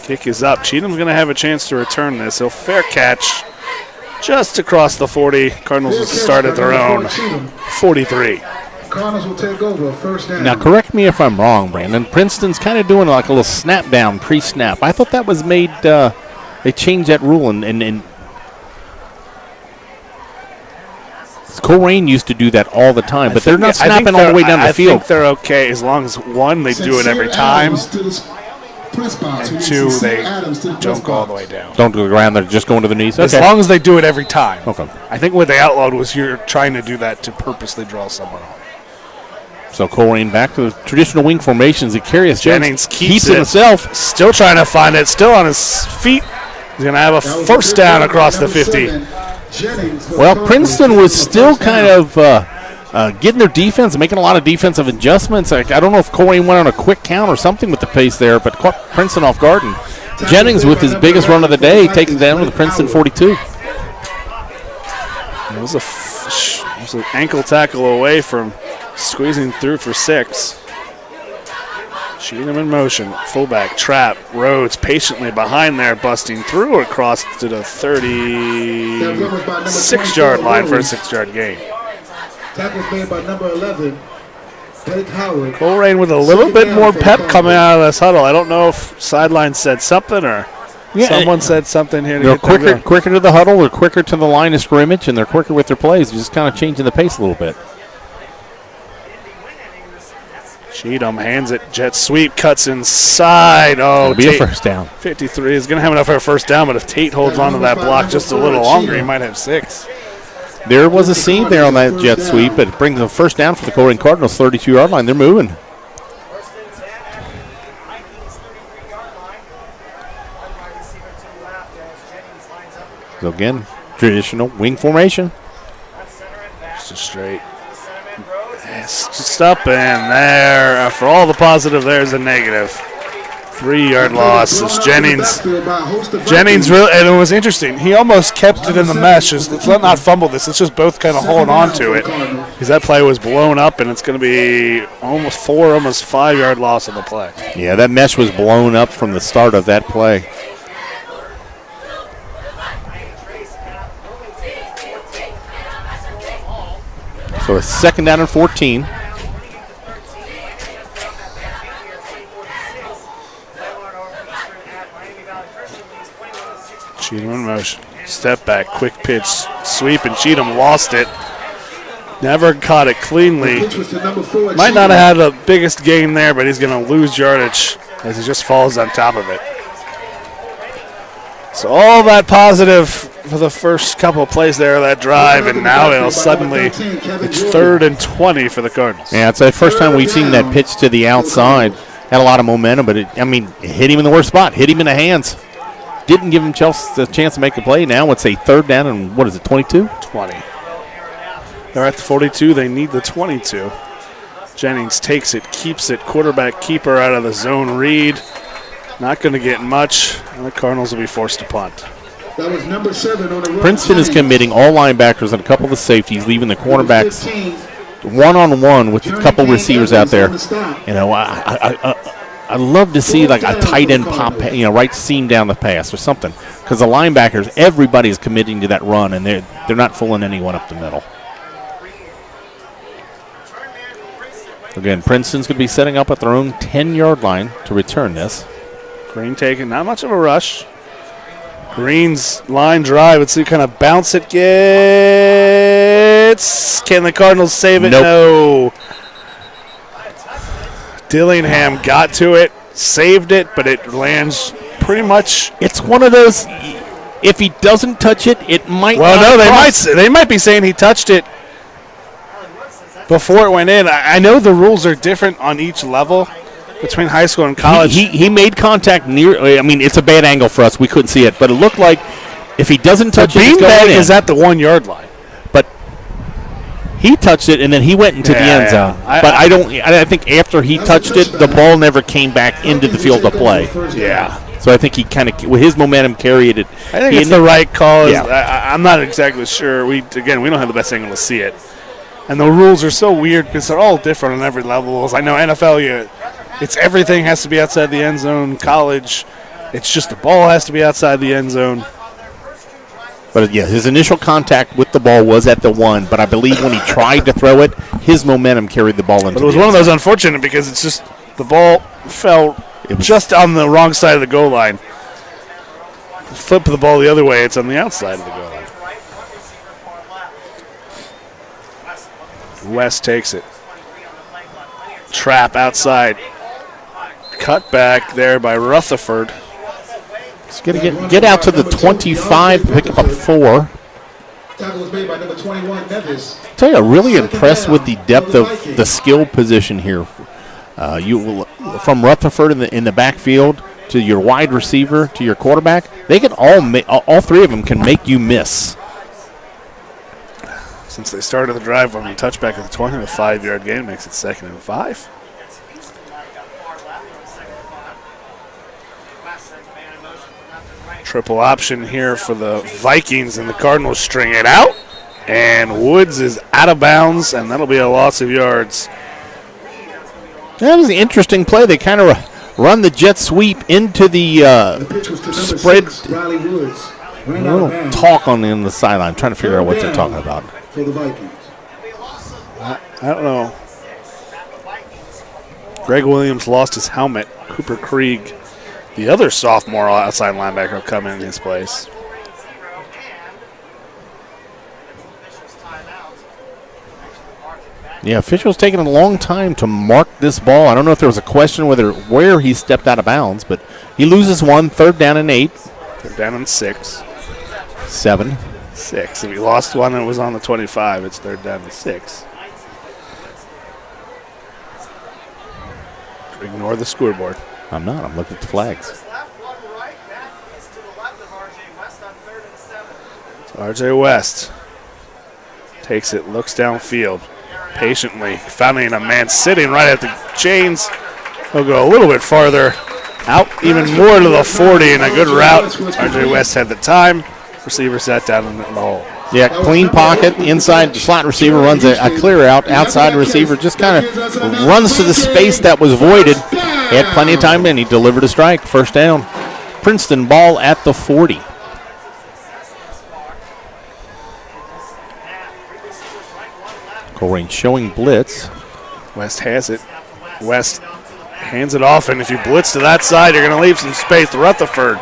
Kick is up. Cheatham's going to have a chance to return this. He'll fair catch just across the 40. Cardinals will start at their own 43. Cardinals will take over 1st down. Now, correct me if I'm wrong, Brandon. Princeton's kind of doing like a little snap down pre-snap. I thought that was made. They changed that rule, and Colerain used to do that all the time, but they're not snapping all the way down the field. I think they're okay as long as, one, they do it every time, and 2, they don't go all the way down. Don't go around, they're just going to the knees. As long as they do it every time. Okay. I think what they outlawed was you're trying to do that to purposely draw someone off. So Colerain back to the traditional wing formations. Carius Jennings keeps it himself. Still trying to find it. Still on his feet. He's going to have a 1st down across the 50. Well, Princeton was still kind of getting their defense, making a lot of defensive adjustments. I don't know if Colerain went on a quick count or something with the pace there, but caught Princeton off guard. And Jennings, with his biggest run of the day, takes it down to the Princeton 42. It was an ankle tackle away from squeezing through for 6. Cheatham in motion. Fullback, trap. Rhodes patiently behind there, busting through across to the 36-yard line for a 6-yard gain. Tackles made by number 11, Blake Howard. Colerain with a little bit more pep coming out of this huddle. I don't know if sideline said something or someone said something here. They're quicker to the huddle. They're quicker to the line of scrimmage, and they're quicker with their plays. Just kind of changing the pace a little bit. Cheatham hands it. Jet sweep, cuts inside. Oh, it'll be a 1st down. 53 is going to have enough for a 1st down, but if Tate holds onto that block just a little longer, he might have 6. There was a seam there on that jet sweep, but it brings a 1st down for the Colerain Cardinals, 32-yard line. They're moving. So again, traditional wing formation. Just a straight. Just up and there. For all the positive, there's a negative. 3-yard loss. It's Jennings really, and it was interesting. He almost kept it in the mesh. Let's not fumble this. Let's just both kind of hold on to it, because that play was blown up, and it's going to be almost 5-yard loss on the play. Yeah, that mesh was blown up from the start of that play. So a 2nd down and 14. Cheatham in motion. Step back, quick pitch, sweep, and Cheatham lost it. Never caught it cleanly. Might not have had the biggest gain there, but he's going to lose yardage as he just falls on top of it. So all that positive for the first couple of plays there of that drive, and now it's 3rd and 20 for the Cardinals. Yeah, it's the first time we've seen that pitch to the outside. Had a lot of momentum, but it hit him in the worst spot, hit him in the hands. Didn't give him the chance to make a play. Now it's a 3rd down and 22? 20. They're at the 42. They need the 22. Jennings takes it, keeps it. Quarterback keeper out of the zone read. Not going to get much, and the Cardinals will be forced to punt. That was number 7 on the run. Princeton is committing all linebackers and a couple of the safeties, leaving the cornerbacks one-on-one with a couple receivers out there. You know, I love to see like a tight end pop, right seam down the pass or something, because the linebackers, everybody is committing to that run, and they're not fooling anyone up the middle. Again, Princeton's going to be setting up at their own 10-yard line to return this. Green taking not much of a rush. Green's line drive. Let's see what kind of bounce it gets. Can the Cardinals save it? Nope. No. Dillingham got to it, saved it, but it lands pretty much. It's one of those, if he doesn't touch it, it might Well, not no, cross. they might be saying he touched it before it went in. I know the rules are different on each level between high school and college. He made contact near. I mean, it's a bad angle for us. We couldn't see it, but it looked like If he doesn't The touch it, it's going beanbag in. is at the 1 yard line. But he touched it, and then he went into the end zone. I think after he touched it, the ball never came back into the field of play. Yeah. So I think he kind of, with his momentum, carried it. I think it's the right call. Yeah. I'm not exactly sure. We don't have the best angle to see it. And the rules are so weird because they're all different on every level. I know NFL, it's everything has to be outside the end zone. College, it's just the ball has to be outside the end zone. But, yeah, his initial contact with the ball was at the 1, but I believe when he tried to throw it, his momentum carried the ball into the But it was one of those unfortunate because it's just the ball fell just on the wrong side of the goal line. Flip the ball the other way, it's on the outside of the goal line. West takes it. Trap outside. Cut back there by Rutherford. He's going to get out to the 25, pick up a 4. Tackle was made by number 21, Nevis. I'll tell you, I'm really impressed with the depth of the skill position here. From Rutherford in the backfield to your wide receiver to your quarterback, they can all three of them can make you miss. Since they started the drive on the touchback at the 20, the 5-yard gain makes it 2nd and 5. Triple option here for the Vikings, and the Cardinals string it out. And Woods is out of bounds, and that'll be a loss of yards. That was an interesting play. They kind of run the jet sweep into the spread. Riley Woods. A little talk on the sideline. I'm trying to figure out what they're talking about. For the Vikings. I don't know. Greg Williams lost his helmet. Cooper Krieg, the other sophomore outside linebacker, will come in his place. Yeah, officials taking a long time to mark this ball. I don't know if there was a question where he stepped out of bounds, but he loses 1, 3rd down and 8. 3rd down and 6. 7. 6. If he lost one and it was on the 25, it's 3rd down and 6. Ignore the scoreboard. I'm not. I'm looking at the flags. So RJ West takes it, looks downfield patiently, finding a man sitting right at the chains. He'll go a little bit farther, out even more to the 40, and a good route. RJ West had the time. Receiver sat down in the hole. Yeah, clean pocket. Inside the slot receiver runs a clear out. Outside receiver just kind of runs to the space that was voided. He had plenty of time, and he delivered a strike. 1st down. Princeton ball at the 40. Colerain showing blitz. West has it. West hands it off, and if you blitz to that side, you're going to leave some space. Rutherford.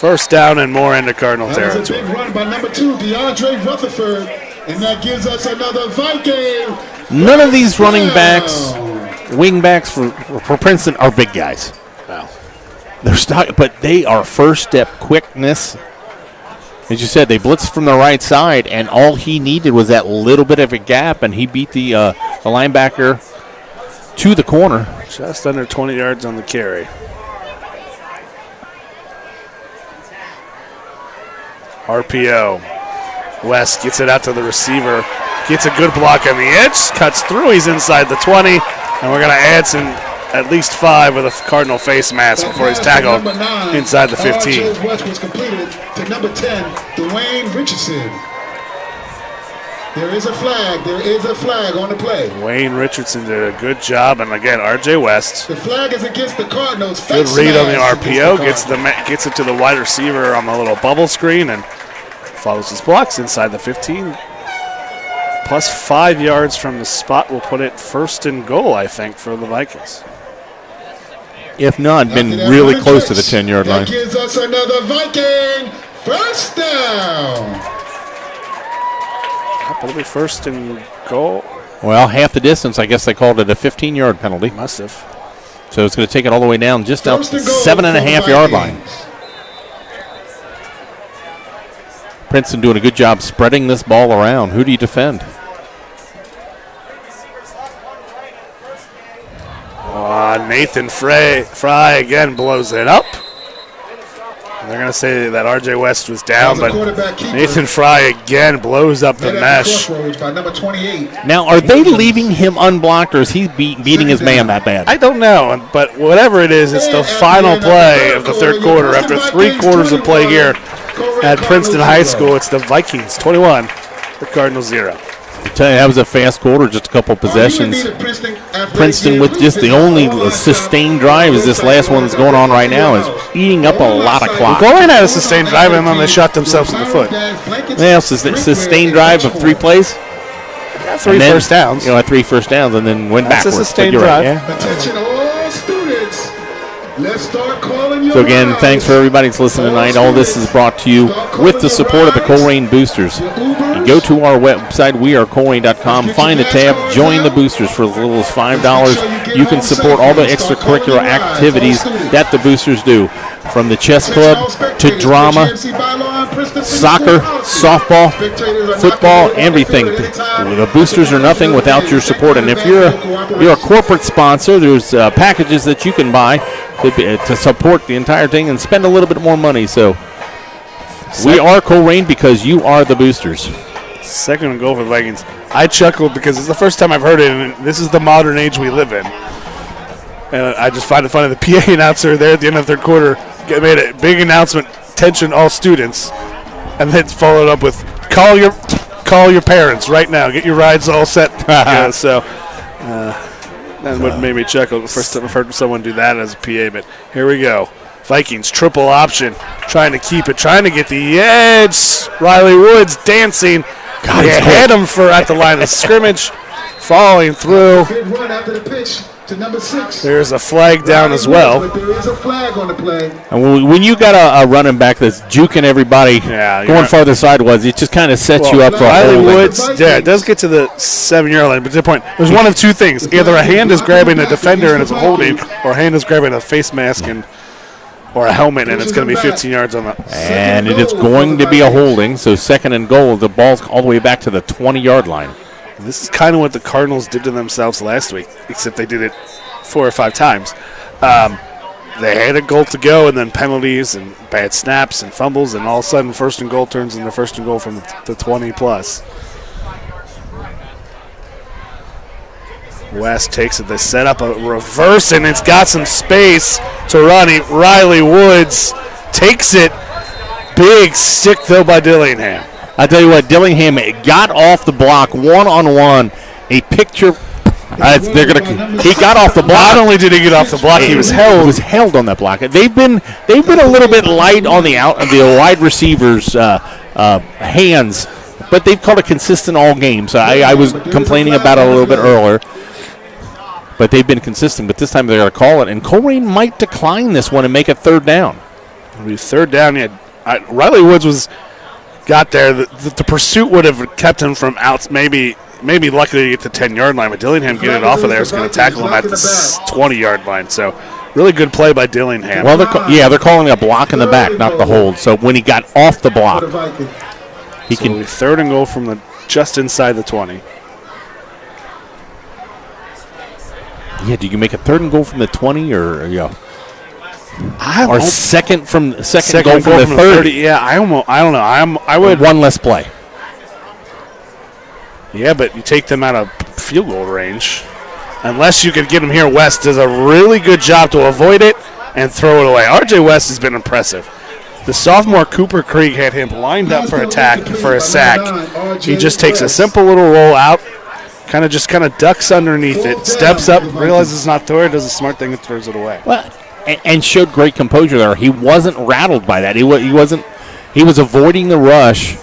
1st down and more into Cardinal territory. That was a big run by number 2, DeAndre Rutherford, and that gives us another Viking. None of these running backs, wing backs for Princeton are big guys. Wow. They're stuck, but they are first step quickness. As you said, they blitzed from the right side, and all he needed was that little bit of a gap, and he beat the linebacker to the corner. Just under 20 yards on the carry. RPO. West gets it out to the receiver. Gets a good block on the edge. Cuts through. He's inside the 20. And we're going to add some, at least 5 with a Cardinal face mask before he's tackled inside the 15. West was completed to number 10, Dwayne Richardson. There is a flag. There is a flag on the play. Wayne Richardson did a good job. And again, RJ West. The flag is against the Cardinals. Good read on the RPO. Gets it to the wide receiver on the little bubble screen and follows his blocks inside the 15. Plus 5 yards from the spot will put it 1st and goal, I think, for the Vikings. If not, been really close to the 10-yard line. That gives us another Viking 1st down. It'll be 1st and goal. Well, half the distance. I guess they called it a 15-yard penalty. Must have. So it's going to take it all the way down just out the 7.5-yard line. Princeton doing a good job spreading this ball around. Who do you defend? Nathan Fry again blows it up. And they're going to to say that R.J. West was down, but Nathan Fry again blows up the mesh. By number 28. Now, are they leaving him unblocked, or is he beating his man that bad? I don't know, but whatever it is, it's the final play of the third quarter. After 3 quarters of play here at Princeton High School, it's the Vikings 21, the Cardinals 0. I tell you, that was a fast quarter, just a couple possessions. Princeton with just the only sustained drive is this last one that's going on right now is eating up a lot of clock. Colerain had a sustained drive, and then they shot themselves in the foot. Yeah, sustained drive of 3 plays. Yeah, 3 first downs. 3 first downs, and then went That's backwards. a sustained You're drive. right, yeah. Attention all students. Let's start calling your So again, names. thanks for everybody that's listening tonight. All this is brought to you with the support of the Colerain Boosters. You go to our website, wearecolerain.com, find the tab, join the Boosters for as little as $5. You can support all the extracurricular activities that the Boosters do, from the chess club to drama, soccer, softball, football, everything. The Boosters are nothing without your support. And if you're a corporate sponsor, there's packages that you can buy to support the entire thing and spend a little bit more money. So we are Colerain because you are the Boosters. Second and goal for the Vikings. I chuckled because it's the first time I've heard it, and this is the modern age we live in. And I just find it funny. The PA announcer there at the end of the third quarter made a big announcement, attention all students, and then followed up with, call your parents right now. Get your rides all set. That's what made me chuckle. The first time I've heard someone do that as a PA, but here we go. Vikings triple option, trying to keep it, trying to get the edge. Riley Woods dancing. God, They had him at the line of scrimmage, falling through. Big run after the pitch to number 6. There's a flag down as well. But there is a flag on the play. And when you got a running back that's juking everybody going farther sideways, it just kind of sets you up for a Riley holding. Woods, yeah, it does get to the 7-yard line, but to the point, there's one of two things. Either a hand is grabbing a defender and it's a holding, or a hand is grabbing a face mask or a helmet, and it's going to be 15 yards on the. And it is going to be a holding, so second and goal. The ball's all the way back to the 20-yard line. This is kind of what the Cardinals did to themselves last week, except they did it 4 or 5 times. They had a goal to go, and then penalties and bad snaps and fumbles, and all of a sudden first and goal turns into first and goal from the 20-plus. West takes it. They set up a reverse, and it's got some space to run. Riley Woods takes it. Big stick, though, by Dillingham. I tell you what, Dillingham got off the block one-on-one. A picture. He got off the block. Not only did he get off the block, he was held. He was held on that block. They've been a little bit light on the wide receivers' hands, but they've called it consistent all game. So I was complaining about it a little bit earlier. But they've been consistent. But this time they're going to call it. And Colerain might decline this one and make it third down. It'll be third down. Riley Woods got there. The pursuit would have kept him from out. Maybe luckily to get the 10-yard line. But Dillingham getting it off of there is going to tackle him at the 20-yard line. So really good play by Dillingham. Well, they're calling a block in the back, not the hold. So when he got off the block, he can. It'll be third and goal from just inside the 20. Yeah, do you make a third and goal from the 20 or second goal from the 30? Yeah, I don't know. I would one less play. Yeah, but you take them out of field goal range. Unless you could get them here, West does a really good job to avoid it and throw it away. R.J. West has been impressive. The sophomore Cooper Krieg had him lined up for a sack. He just takes a simple little roll out, kind of ducks underneath it, steps up, realizes it's not there, does a smart thing and throws it away. Well, and showed great composure there. He wasn't rattled by that. He was avoiding the rush,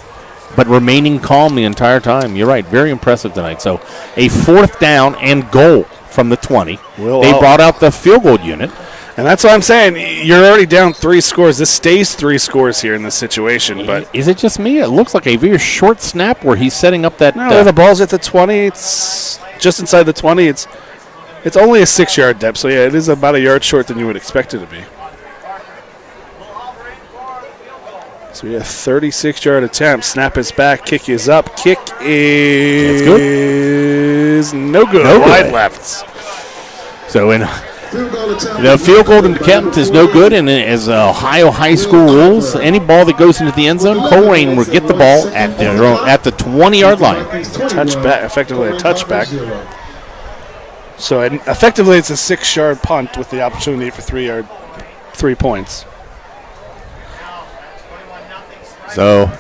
but remaining calm the entire time. You're right, very impressive tonight. So a fourth down and goal from the 20. They brought out the field goal unit. And that's what I'm saying. You're already down 3 scores. This stays 3 scores here in this situation. But is it just me? It looks like a very short snap where he's setting up that. No, the ball's at the 20. It's just inside the 20. It's only a 6-yard depth. So, yeah, it is about a yard short than you would expect it to be. So, we have 36-yard attempt. Snap is back. Kick is up. Kick is no good. Wide left. So, Field goal attempt. The field goal attempt is no good, and as Ohio high school rules, any ball that goes into the end zone, Colerain will get the ball at the 20-yard line. Touchback, effectively a touchback. So effectively it's a 6-yard punt with the opportunity for 3 points. So,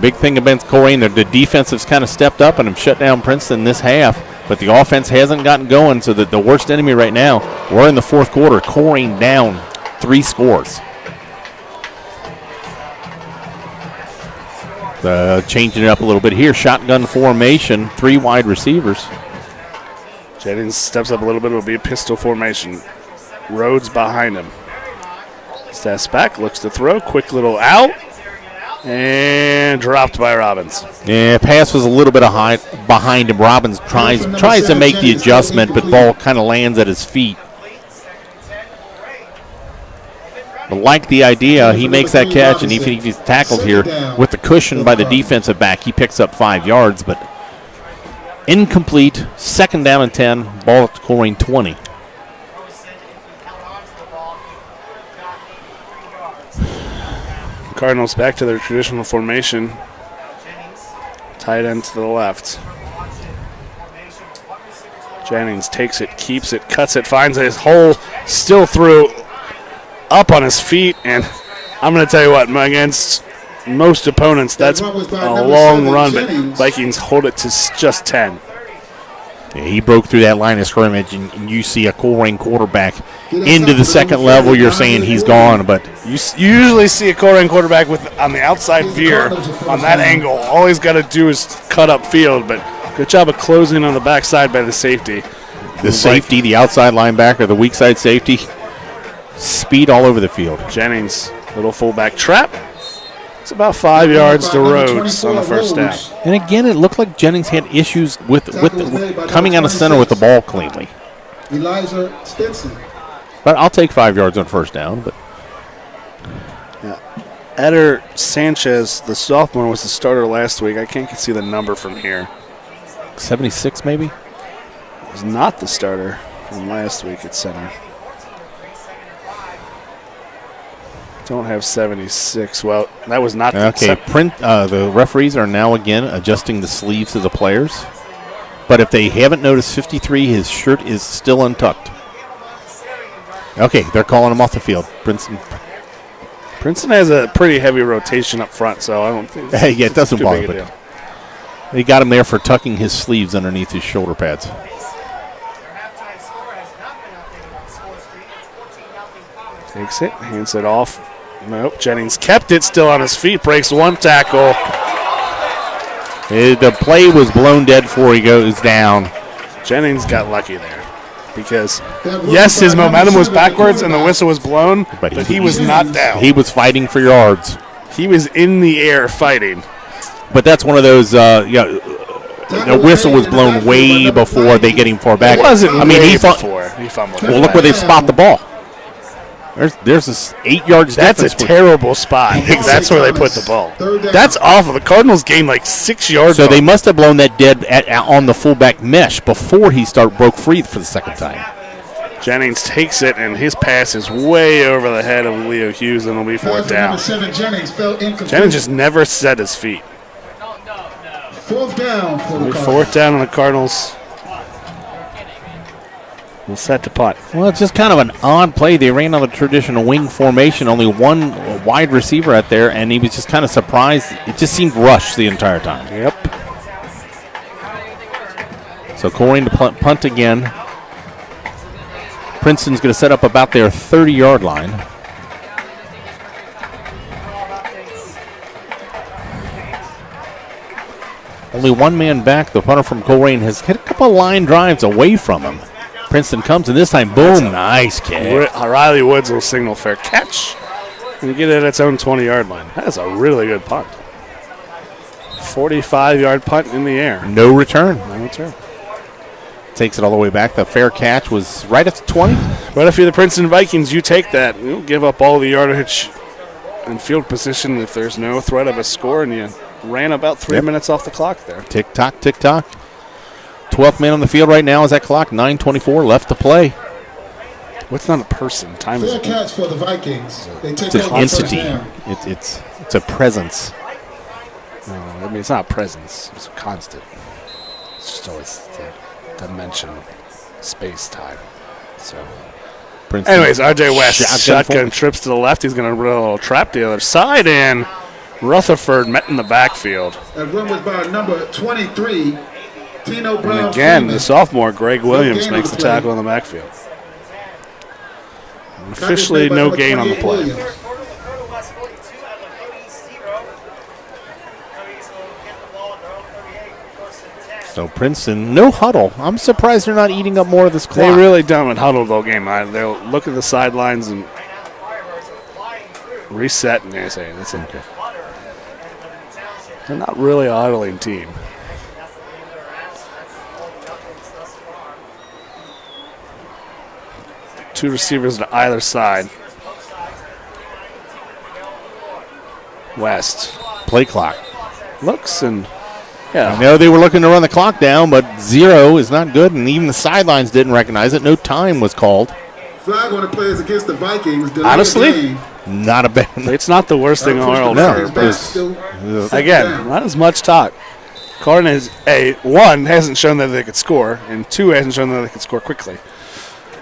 big thing against Colerain, the defense has kind of stepped up and have shut down Princeton this half, but the offense hasn't gotten going, so that the worst enemy right now, we're in the fourth quarter, Colerain down 3 scores. Changing it up a little bit here, shotgun formation, 3 wide receivers. Jennings steps up a little bit. It'll be a pistol formation. Rhodes behind him. Steps back, looks to throw. Quick little out. And dropped by Robbins. Yeah, pass was a little bit behind him. Robbins tries to make the adjustment, but ball kind of lands at his feet. But like the idea, he makes that catch, and even if he's tackled here with the cushion by the defensive back, he picks up 5 yards, but incomplete. 2nd down and 10. Ball at the Colerain 20. Cardinals back to their traditional formation. Tight end to the left. Jennings takes it, keeps it, cuts it, finds his hole, still through, up on his feet, and I'm going to tell you what, against most opponents, that's a long run, but Vikings hold it to just 10. Yeah, he broke through that line of scrimmage, and you see a Colerain quarterback into the second level. You're saying he's gone, but you usually see a Colerain quarterback on the outside veer on that angle. All he's got to do is cut up field, but good job of closing on the backside by the safety. The safety, the outside linebacker, the weak side safety, speed all over the field. Jennings, little fullback trap. It's about 5 yards to Rhodes on the first down. And again, it looked like Jennings had issues with coming out of center with the ball cleanly. Elijah Stinson. But I'll take 5 yards on first down. But Eder Sanchez, the sophomore, was the starter last week. I can't see the number from here. 76 maybe? Was not the starter from last week at center. Don't have 76. Well, that was not the okay. The referees are now again adjusting the sleeves of the players. But if they haven't noticed 53, his shirt is still untucked. Okay, they're calling him off the field. Princeton has a pretty heavy rotation up front, so I don't think yeah, it doesn't bother me. They got him there for tucking his sleeves underneath his shoulder pads. Takes it, hands it off. Nope, Jennings kept it, still on his feet, breaks 1 tackle. The play was blown dead before he goes down. Jennings got lucky there because, yes, his momentum was backwards and the whistle was blown, but he was not down. He was fighting for yards. He was in the air fighting. But that's one of those, the whistle was blown way before they get him far back. It wasn't he fumbled. Well, look where they spot the ball. There's this 8 yards difference. That's a terrible spot. That's where they put the ball. That's awful. The Cardinals gained like 6 yards. So they must have blown that dead on the fullback mesh before he broke free for the second time. Jennings takes it, and his pass is way over the head of Leo Hughes, and it'll be 4th down. Jennings just never set his feet. 4th down for the Cardinals. 4th down on the Cardinals. We'll set to punt. Well, it's just kind of an odd play. They ran on the traditional wing formation, only one wide receiver out there, and he was just kind of surprised. It just seemed rushed the entire time. Yep. So Colerain to punt again. Princeton's going to set up about their 30-yard line. Only one man back. The punter from Colerain has hit a couple of line drives away from him. Princeton comes, and this time, boom, nice kick. Riley Woods will signal fair catch and get it at its own 20-yard line. That's a really good punt. 45-yard punt in the air. No return. No return. Takes it all the way back. The fair catch was right at the 20. But if you're the Princeton Vikings, you take that. You give up all the yardage and field position if there's no threat of a score, and you ran about 3 minutes off the clock there. Tick-tock, tick-tock. 12th man on the field right now is that clock. 9:24 left to play. What's not a person? Time is Fair catch for the Vikings. They take It's an over first entity. down. It's a presence. no, I mean, it's not a presence. It's a constant. It's just always the dimension of space time. So, Princeton. anyways, RJ West shotgun forward. trips to the left. He's going to run a little trap to the other side, and Rutherford met in the backfield. That run was by number 23, Tino Brown. And again, Freeman. the sophomore Greg Williams gain on makes the the play. tackle in the backfield. That was Officially, made by no number gain on the 28 play. Williams. So Princeton, no huddle. I'm surprised they're not eating up more of this They clock. really done huddled all game. They'll look at the sidelines and reset, and they say, that's okay. They're not really a huddling team. Two receivers to either side. West Play clock. looks and I yeah, know they were looking to run the clock down, but 0 is not good, and even the sidelines didn't recognize it. No time was called. Flag on the plays against the Vikings. Delay Honestly? game. Not a bad. it's not the worst thing in the Push world. the No, players it back. was- Still Again, down. not as much talk. Colerain has one hasn't shown that they could score, and two hasn't shown that they could score quickly.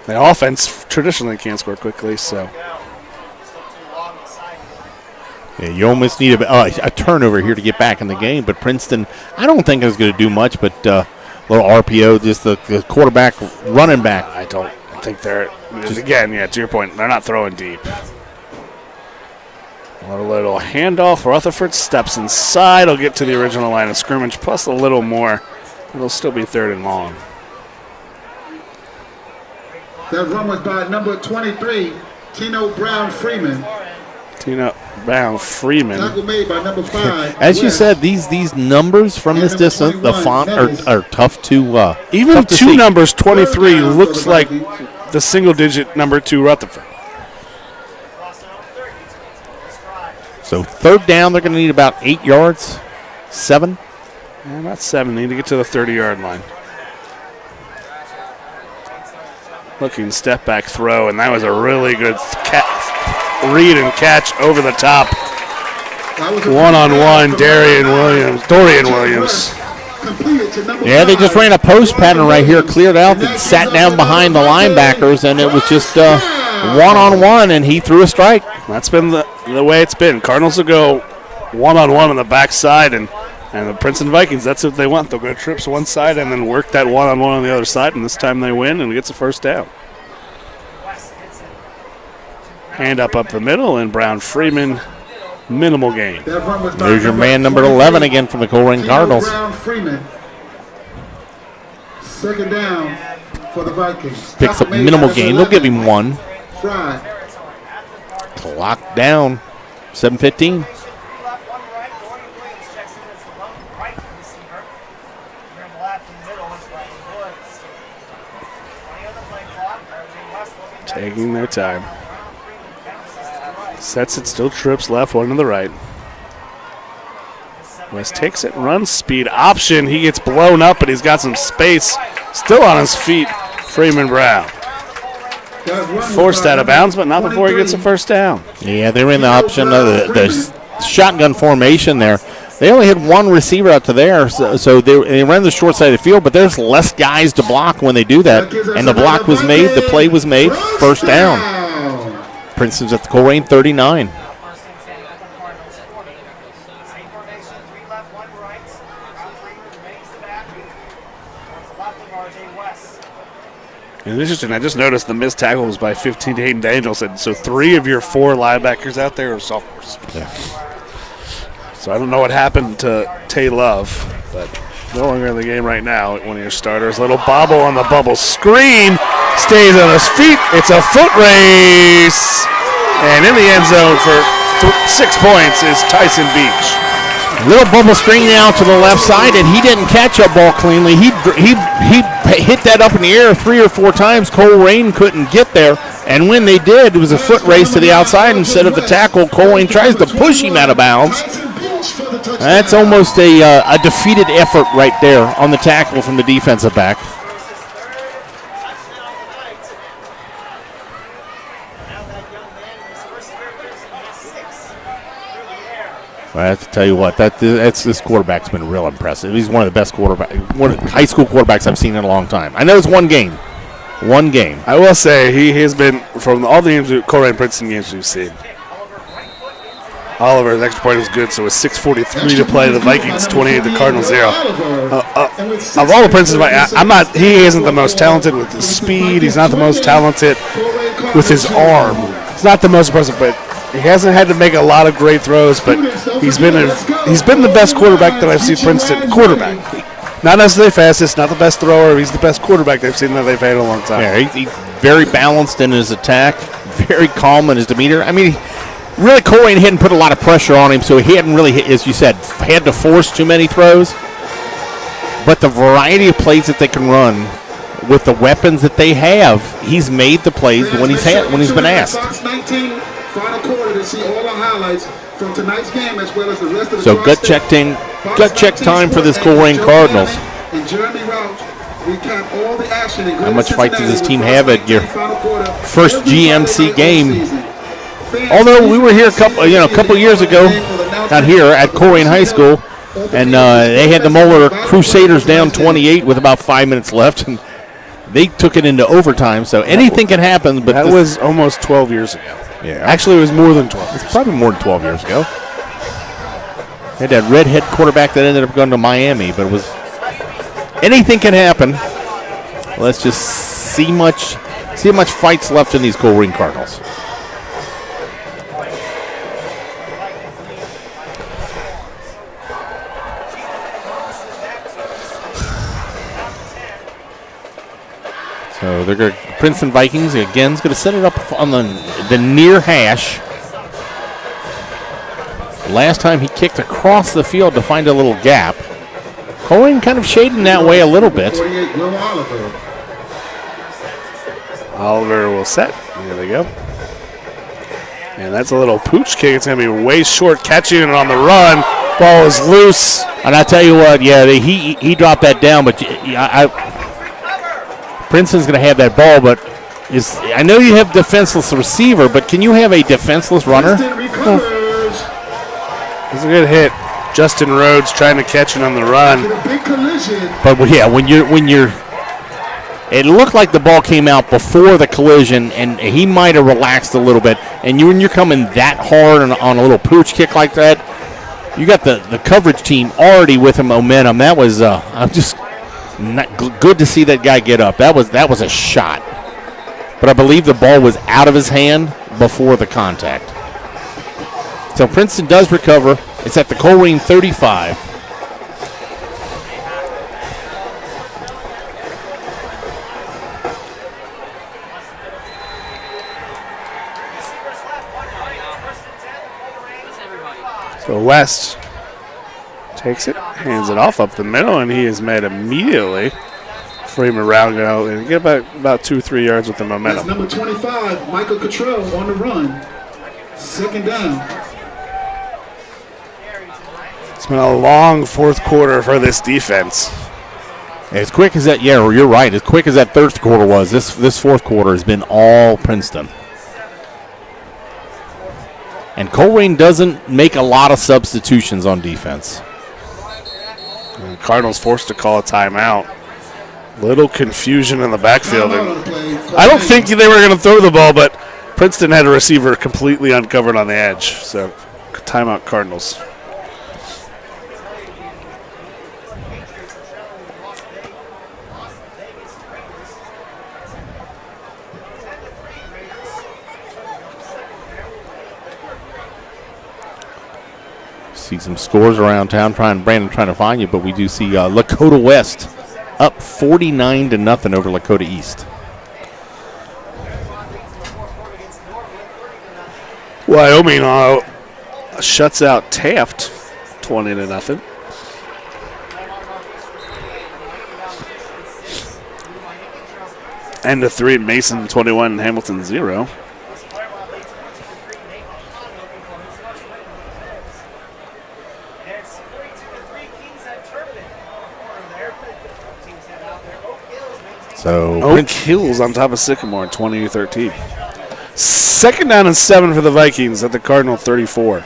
The offense traditionally can't score quickly, so Yeah, you almost need a turnover here to get back in the game. But Princeton, I don't think is going to do much. But little RPO, just the quarterback running back. I don't think they're. Again, yeah, to your point, they're not throwing deep. A little handoff. Rutherford steps inside. He'll get to the original line of scrimmage, plus a little more. It'll still be 3rd and long. That run was by number 23, Tino Brown Freeman. Tino Brown Freeman. Tackle made by number 5. As you West. said, these numbers from this number distance, the 21, font Nettles. are tough to Even tough to two see. numbers, 23, Third down looks for the like Vikings. the single-digit number 2 Rutherford. So 3rd down, they're going to need about 8 yards, 7. Yeah, about 7. They need to get to the 30-yard line. Looking step back throw, and that was a really good read and catch over the top. That was a One-on-one, from Dorian number Williams. Completed to number Yeah, they 5. just ran a post pattern right here, cleared out, and sat down behind the linebackers, and it was just one-on-one, and he threw a strike. That's been the way it's been. Cardinals will go one-on-one on the backside, and the Princeton Vikings, that's what they want. They'll go trips one side and then work that one-on-one on the other side, and this time they win and it gets a first down. Hand up the middle, and Brown Freeman, minimal gain. That run was by There's your man, number 11 again from the Colerain Tino Cardinals. Brown Freeman. 2nd down for the Vikings. Picks up Tackle made minimal by gain. number They'll give him 11,1. Fry. Clock down, 7:15. Taking their time. Sets it, still trips left, one to the right. West takes it, runs speed option. He gets blown up, but he's got some space. Still on his feet, Freeman Brown. That run was Forced by out of number bounds, but not before he gets a 23. first down. Yeah, they ran the option of the shotgun formation there. They only had one receiver out to there, so they ran the short side of the field, but there's less guys to block when they do that. And the block was made, the play was made, first down. Princeton's at the Colerain 39. And it's interesting, I just noticed the missed tackle was by 15 to Hayden Danielson. So 3 of your 4 linebackers out there are sophomores. Yeah. So I don't know what happened to Tay Love, but no longer in the game right now. One of your starters. Little bobble on the bubble screen. Stays on his feet. It's a foot race. And in the end zone for 6 points is Tyson Beach. Little bubble screen out to the left side, and he didn't catch that ball cleanly. He hit that up in the air 3 or 4 times. Colerain couldn't get there, and when they did, it was a foot race to the outside instead of the tackle. Colerain tries to push him out of bounds. That's almost a defeated effort right there on the tackle from the defensive back. I have to tell you what, this quarterback's been real impressive. He's one of the best high school quarterbacks I've seen in a long time. I know it's one game. One game. I will say he has been, from all the games, Colerain Princeton games we've seen, Oliver's extra point was good, so it's 6:43 to play. The Vikings 28, the Cardinals 0. Of all the Princeton, he isn't the most talented with his speed. He's not the most talented with his arm. He's not the most impressive, but he hasn't had to make a lot of great throws, but he's been the best quarterback that I've seen Princeton quarterback. Not necessarily fastest, not the best thrower. He's the best quarterback they've seen that they've had in a long time. Yeah, he's very balanced in his attack, very calm in his demeanor. I mean, really, Colerain hadn't put a lot of pressure on him, so he hadn't really, as you said, had to force too many throws. But the variety of plays that they can run with the weapons that they have, he's made the plays when he's been asked. Final quarter to see all the highlights from tonight's game as well as the rest of the So gut check time for this Colerain Cardinals. How much fight does this team have at your first GMC game? Although we were here a couple years ago, out here at Colerain High School, and they had the Moeller Crusaders down 28 with about 5 minutes left, and they took it into overtime. So anything can happen. But that was almost 12 years ago. Yeah, actually, it was more than 12. It's probably more than 12 years ago. They had that redhead quarterback that ended up going to Miami, but it was anything can happen. Let's just see how much fights left in these Colerain Cardinals. So they're going. Princeton Vikings again is going to set it up on the near hash. Last time he kicked across the field to find a little gap. Colerain kind of shading that way a little bit. Oliver will set. There they go. And that's a little pooch kick. It's going to be way short, catching it on the run. Ball is loose. And I tell you what, yeah, he dropped that down, but Princeton's going to have that ball, but I know you have defenseless receiver, but can you have a defenseless runner? It's a good hit. Justin Rhodes trying to catch it on the run. But yeah, when you're, it looked like the ball came out before the collision, and he might have relaxed a little bit. And when you're coming that hard on a little pooch kick like that, you got the coverage team already with a momentum. That was I'm just. Not good to see that guy get up. That was a shot. But I believe the ball was out of his hand before the contact. So Princeton does recover. It's at the Colerain 35. So West takes it, hands it off up the middle, and he is met immediately. Frame around go and get about 2-3 yards with the momentum. That's number 25, Michael Cottrell on the run. Second down. It's been a long fourth quarter for this defense. As quick as that, yeah, you're right. As quick as that third quarter was, this fourth quarter has been all Princeton. And Colerain doesn't make a lot of substitutions on defense. And Cardinals forced to call a timeout. Little confusion in the backfield. I don't think they were going to throw the ball, but Princeton had a receiver completely uncovered on the edge. So timeout Cardinals. See some scores around town. Brandon trying to find you, but we do see Lakota West up 49-0 over Lakota East. Wyoming shuts out Taft 20-0. End of 3, Mason 21, Hamilton 0. So Oak Hills on top of Sycamore, 20-13. Second down and 7 for the Vikings at the Cardinal 34.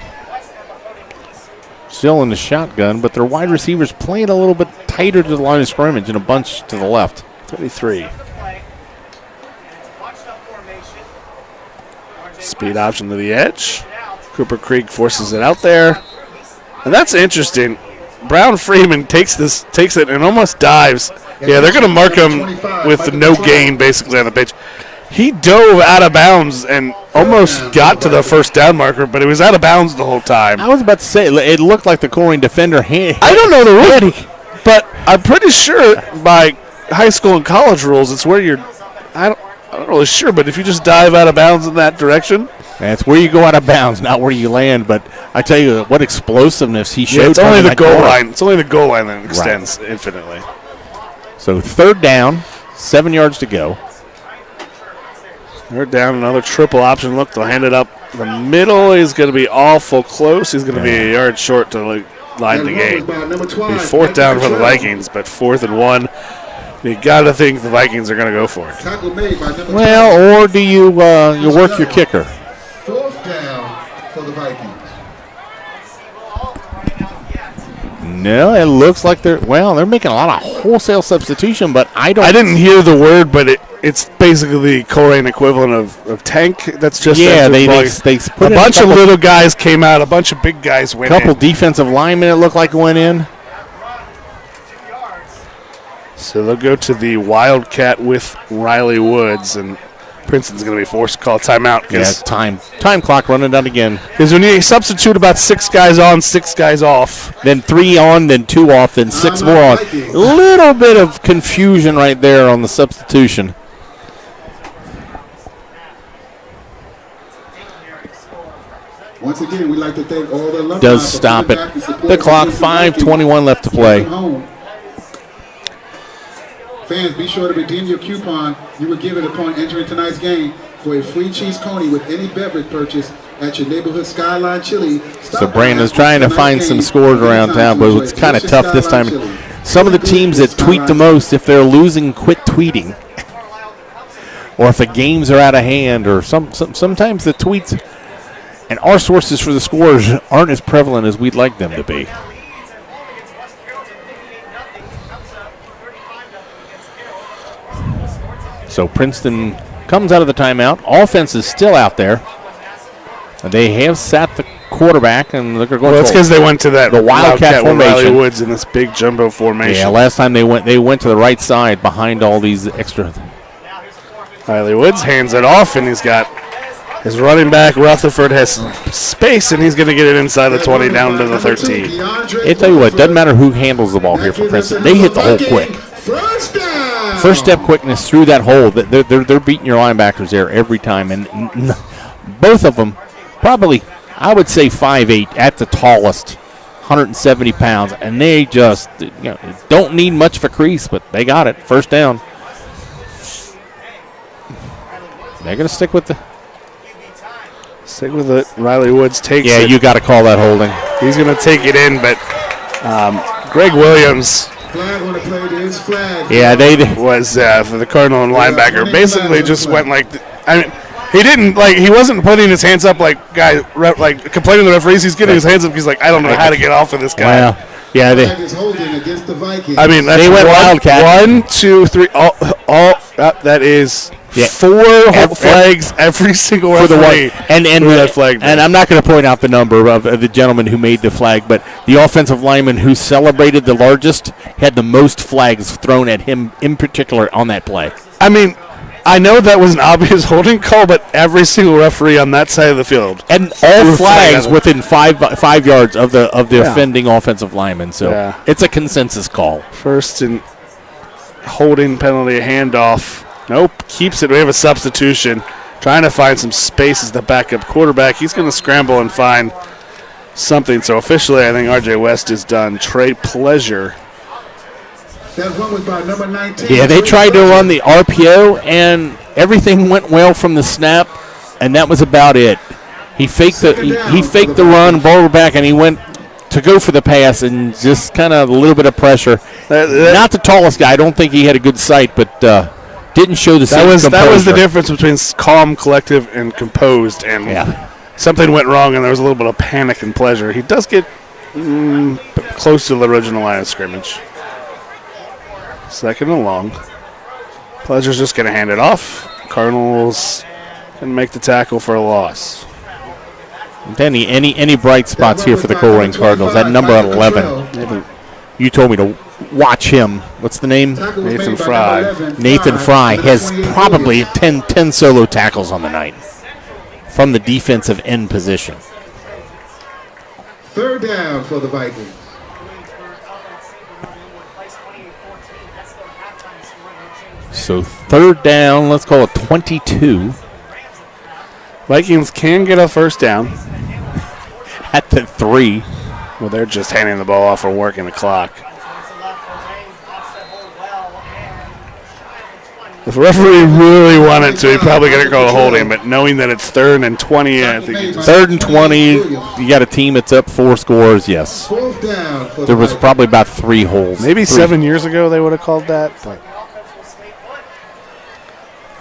still in the shotgun, but their wide receivers playing a little bit tighter to the line of scrimmage and a bunch to the left. 33. Speed option to the edge. Cooper Creek forces it out there. And that's interesting. Brown Freeman takes it and almost dives. Yeah, they're going to mark him with no gain basically on the pitch. He dove out of bounds and almost got to the first down marker, but he was out of bounds the whole time. I was about to say, it looked like the Colerain defender. I don't know the rule, but I'm pretty sure by high school and college rules, it's where I'm not really sure, but if you just dive out of bounds in that direction. That's where you go out of bounds, not where you land. But I tell you what explosiveness he showed. Yeah, it's only the goal line. It's only the goal line that extends infinitely. So 3rd down, 7 yards to go. 3rd down, another triple option look. They'll hand it up the middle. He's going to be awful close. He's going to be a yard short to line the game. Be 4th down for the Vikings, but 4th and 1. You got to think the Vikings are going to go for it. Well, or do you work your kicker? 4th down for the Vikings. No, it looks like they're making a lot of wholesale substitution, but I didn't hear the word, but it's basically the Colerain equivalent of tank. That's just they put a bunch of little guys came out, a bunch of big guys went in. A couple defensive linemen it looked like went in. So they'll go to the Wildcat with Riley Woods, and Princeton's going to be forced to call timeout. Yeah, time clock running down again. Because when you substitute about 6 guys on, 6 guys off. Then 3 on, then 2 off, then 6 more on. A little bit of confusion right there on the substitution. Once again, we'd like to thank all the alumni. Does stop it. The clock, 5:21 left to play. Fans, be sure to redeem your coupon you were given upon entering tonight's game for a free cheese coney with any beverage purchase at your neighborhood Skyline Chili. So Brandon's trying to find some scores around town, but it's kind of tough this time. Some of the teams that tweet the most, if they're losing, quit tweeting. Or if the games are out of hand, or sometimes the tweets and our sources for the scores aren't as prevalent as we'd like them to be. So Princeton comes out of the timeout. Offense is still out there. They have sat the quarterback, and they're going. Well, it's because they went to the Wildcat formation. Riley Woods in this big jumbo formation. Yeah, last time they went to the right side behind all these extra. Riley Woods hands it off, and he's got his running back Rutherford has some space, and he's going to get it inside the 20 down to the 13. I tell you what, doesn't matter who handles the ball here for Princeton. They hit the hole quick. First step quickness through that hole. They're beating your linebackers there every time, and both of them probably, I would say 5'8" at the tallest, 170 pounds, and they just don't need much of a crease, but they got it. First down. They're going to stick with it. Riley Woods takes it. Yeah, you got to call that holding. He's going to take it in, but Greg Williams. Flag on the play, there's flag. Yeah, they was for the Cardinal and linebacker. Basically, just went like. He didn't He wasn't putting his hands up like complaining to the referees. He's getting his hands up. He's like, I don't know how to get off of this guy. Well, yeah, they went Wildcat. 1, 2, 3. That is. Yeah. 4 flags every single for referee. The one. And I'm not going to point out the number of the gentleman who made the flag, but the offensive lineman who celebrated the largest had the most flags thrown at him in particular on that play. I mean, I know that was an obvious holding call, but every single referee on that side of the field and all flags within 5 yards of the offending offensive lineman. So it's a consensus call. First and holding penalty, handoff. Nope, keeps it. We have a substitution. Trying to find some space as the backup quarterback. He's going to scramble and find something. So officially, I think R.J. West is done. Trey Pleasure. That one was by number 19. Yeah, they tried to run the RPO, and everything went well from the snap, and that was about it. He faked the run, ball back, and he went to go for the pass, and just kind of a little bit of pressure. Not the tallest guy. I don't think he had a good sight, but didn't show the same composure. That was the difference between calm, collective, and composed. And something went wrong, and there was a little bit of panic and Pleasure. He does get close to the original line of scrimmage. 2nd and long. Pleasure's just going to hand it off. Cardinals can make the tackle for a loss. Danny, any bright spots here for the Colerain Cardinals? That number 11. You told me to watch him. What's the name? Nathan Fry. Nathan Fry has probably 10 solo tackles on the night from the defensive end position. 3rd down for the Vikings. So 3rd down, let's call it 22. Vikings can get a 1st down. At the 3. Well, they're just handing the ball off or working the clock. If the referee really wanted to, he's probably going to call a holding, but knowing that it's 3rd and 20, I think he just... 3rd and 20, you got a team that's up 4 scores, yes. 4th down for There was probably about 3 holes. Maybe 3. 7 years ago they would have called that, but...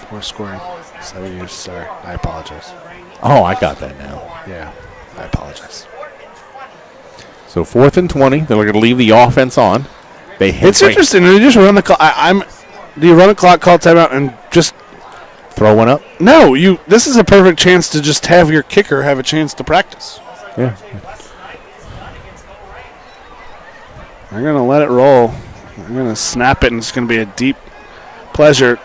4 scoring. 7 years, sorry. I apologize. Oh, I got that now. Yeah, I apologize. So 4th and 20, they're going to leave the offense on. They hit It's interesting. They just run the clock. Do you run a clock, call timeout, and just throw one up? No. This is a perfect chance to just have your kicker have a chance to practice. Yeah. They're going to let it roll. They're going to snap it, and it's going to be a deep Pleasure.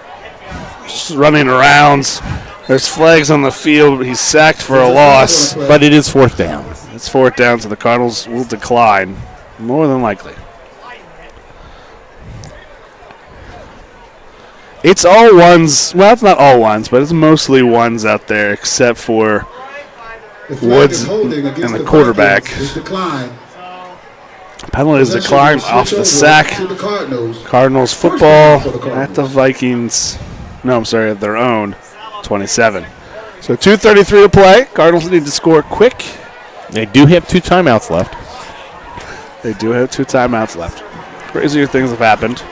Just running around. There's flags on the field. He's sacked for a loss. But it is 4th down. It's 4th down, so the Cardinals will decline, more than likely. It's all ones. Well, it's not all ones, but it's mostly ones out there, except for Woods and the quarterback. Penalty is decline off the sack. Cardinals football at the Vikings. No, I'm sorry, at their own 27. So 2:33 to play. Cardinals need to score quick. They do have 2 timeouts left. They do have 2 timeouts left. Crazier things have happened.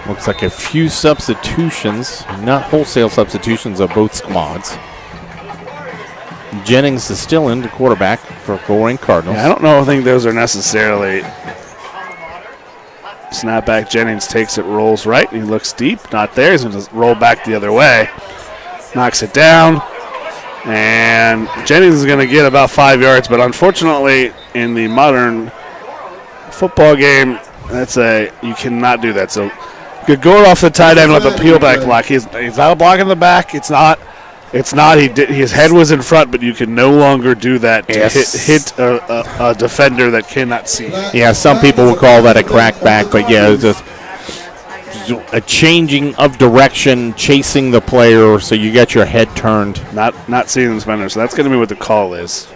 Looks like a few substitutions, not wholesale substitutions of both squads. Jennings is still in the quarterback for Colerain Cardinals. Yeah, I think those are necessarily. Snapback Jennings takes it, rolls right. He looks deep, not there. He's going to roll back the other way. Knocks it down. And Jennings is going to get about 5 yards, but unfortunately in the modern football game, you cannot do that. So you could go off the tight end with a peel back block. He's not a block in the back. It's not. His head was in front, but you can no longer do that to hit a defender that cannot see. Yeah, some people will call that a crackback, but yeah, it's just a changing of direction, chasing the player, so you get your head turned. Not seeing the defender, so that's going to be what the call is.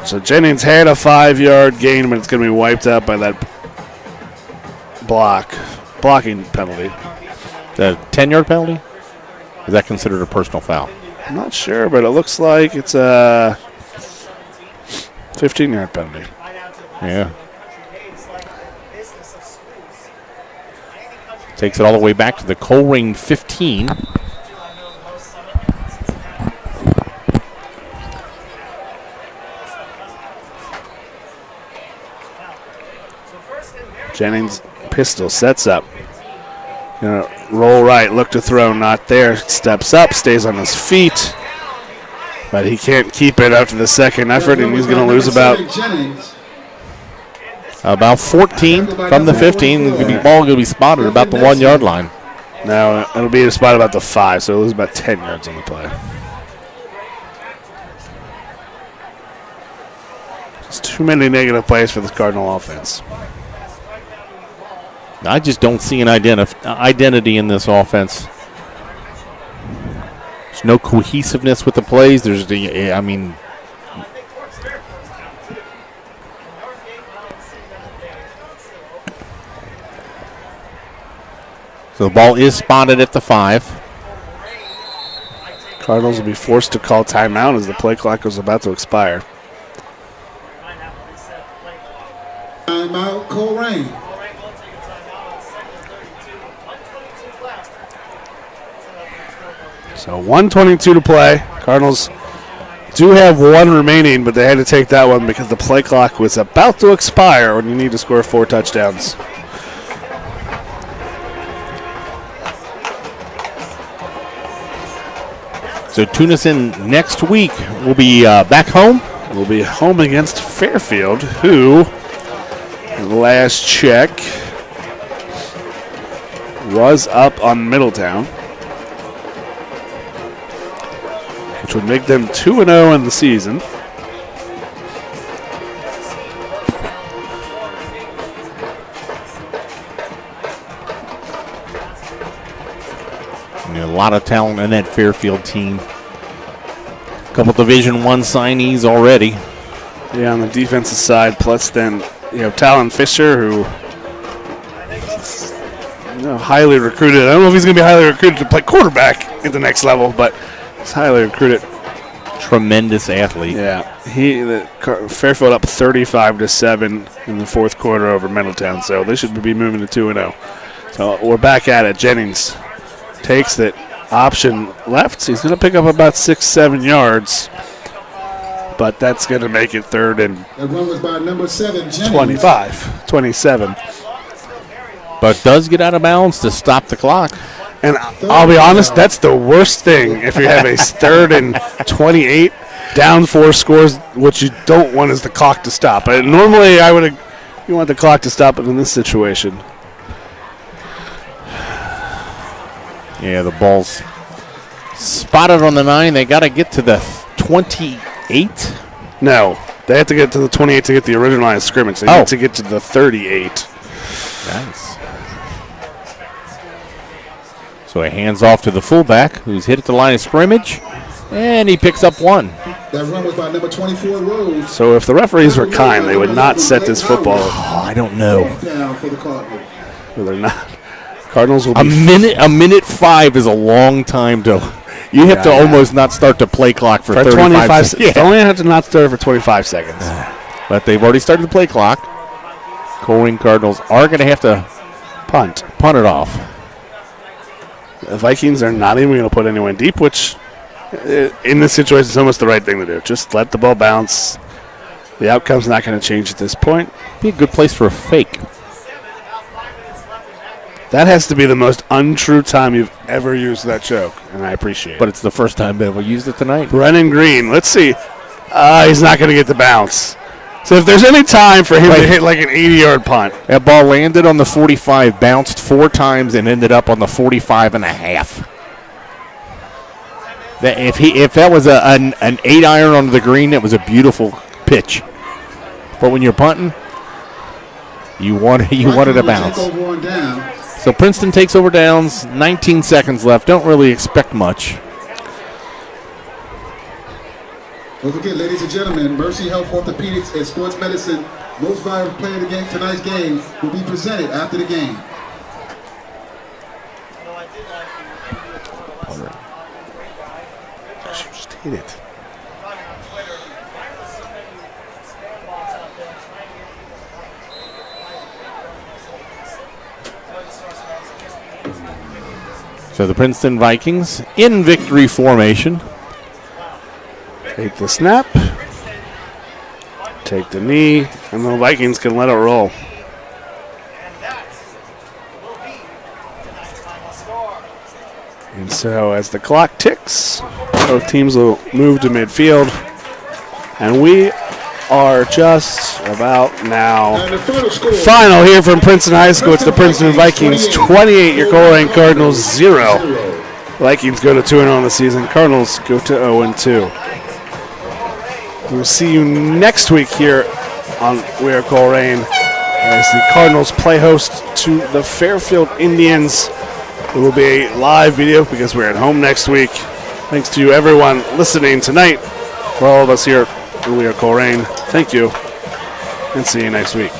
So Jennings had a 5-yard gain, but it's going to be wiped out by that blocking penalty. The 10-yard penalty? Is that considered a personal foul? I'm not sure, but it looks like it's a 15-yard penalty. Yeah. Takes it all the way back to the Colerain 15. Jennings pistol sets up. Gonna roll right, look to throw, not there. Steps up, stays on his feet, but he can't keep it after the second effort, and he's going to lose about 14 from the 15. The ball going to be spotted about the 1-yard line. No, it'll be a spot about the 5, so he'll lose about 10 yards on the play. Just too many negative plays for this Cardinal offense. I just don't see an identity in this offense. There's no cohesiveness with the plays. So the ball is spotted at the 5. Cardinals will be forced to call timeout as the play clock is about to expire. Timeout, Colerain. So 1:22 to play. Cardinals do have one remaining, but they had to take that one because the play clock was about to expire when you need to score 4 touchdowns. So tune us in next week. We'll be back home. We'll be home against Fairfield, who, last check, was up on Middletown, which would make them 2-0 in the season. A lot of talent in that Fairfield team. A couple Division I signees already. Yeah, on the defensive side, plus then you have Talon Fisher, who highly recruited. I don't know if he's going to be highly recruited to play quarterback at the next level, but he's highly recruited. Tremendous athlete. Yeah, Fairfield up 35-7 in the fourth quarter over Middletown, so they should be moving to 2-0. So we're back at it. Jennings takes that option left. He's going to pick up about 6-7 yards, but that's going to make it 3rd and That run was by number 7, Jennings. 27. But does get out of bounds to stop the clock. And I'll be honest, that's the worst thing if you have a 3rd and 28, down 4 scores. What you don't want is the clock to stop. Normally, you want the clock to stop, but in this situation, yeah, the ball's spotted on the 9. They got to get to the 28. no, they have to get to the 28 to get the original line of scrimmage. They need to get to the 38. Nice. So he hands off to the fullback, who's hit at the line of scrimmage, and he picks up 1. That run was by number 24, Rose. So if the referees were kind, they would not set this football. Oh, I don't know. Down for the Cardinals. Well, they're not. Cardinals will be A minute 5 is a long time to. You have to almost not start the play clock for 25 seconds. Yeah. They only have to not start for 25 seconds. But they've already started the play clock. Colerain Cardinals are going to have to punt it off. The Vikings are not even going to put anyone deep, which in this situation is almost the right thing to do. Just let the ball bounce. The outcome's not going to change at this point. Be a good place for a fake. That has to be the most untrue time you've ever used that joke, and I appreciate it. But it's the first time they've ever used it tonight. Brennan Green, let's see. He's not going to get the bounce. So if there's any time for him to hit like an 80-yard punt. That ball landed on the 45, bounced 4 times, and ended up on the 45.5. If that was an 8-iron on the green, it was a beautiful pitch. But when you're punting, you wanted a bounce. So Princeton takes over downs, 19 seconds left. Don't really expect much. Don't forget, ladies and gentlemen, Mercy Health Orthopedics and Sports Medicine, most valuable player of the game, tonight's game, will be presented after the game. She just hit it. So the Princeton Vikings in victory formation. Take the snap, take the knee, and the Vikings can let it roll. And so as the clock ticks, both teams will move to midfield. And we are just about now. Final here from Princeton High School. It's the Princeton Vikings 28, your Colerain Cardinals 0. Vikings go to 2-0 in the season. Cardinals go to 0-2. We'll see you next week here on We Are Colerain as the Cardinals play host to the Fairfield Indians. It will be a live video because we're at home next week. Thanks to you, everyone listening tonight. For all of us here at We Are Colerain, thank you, and see you next week.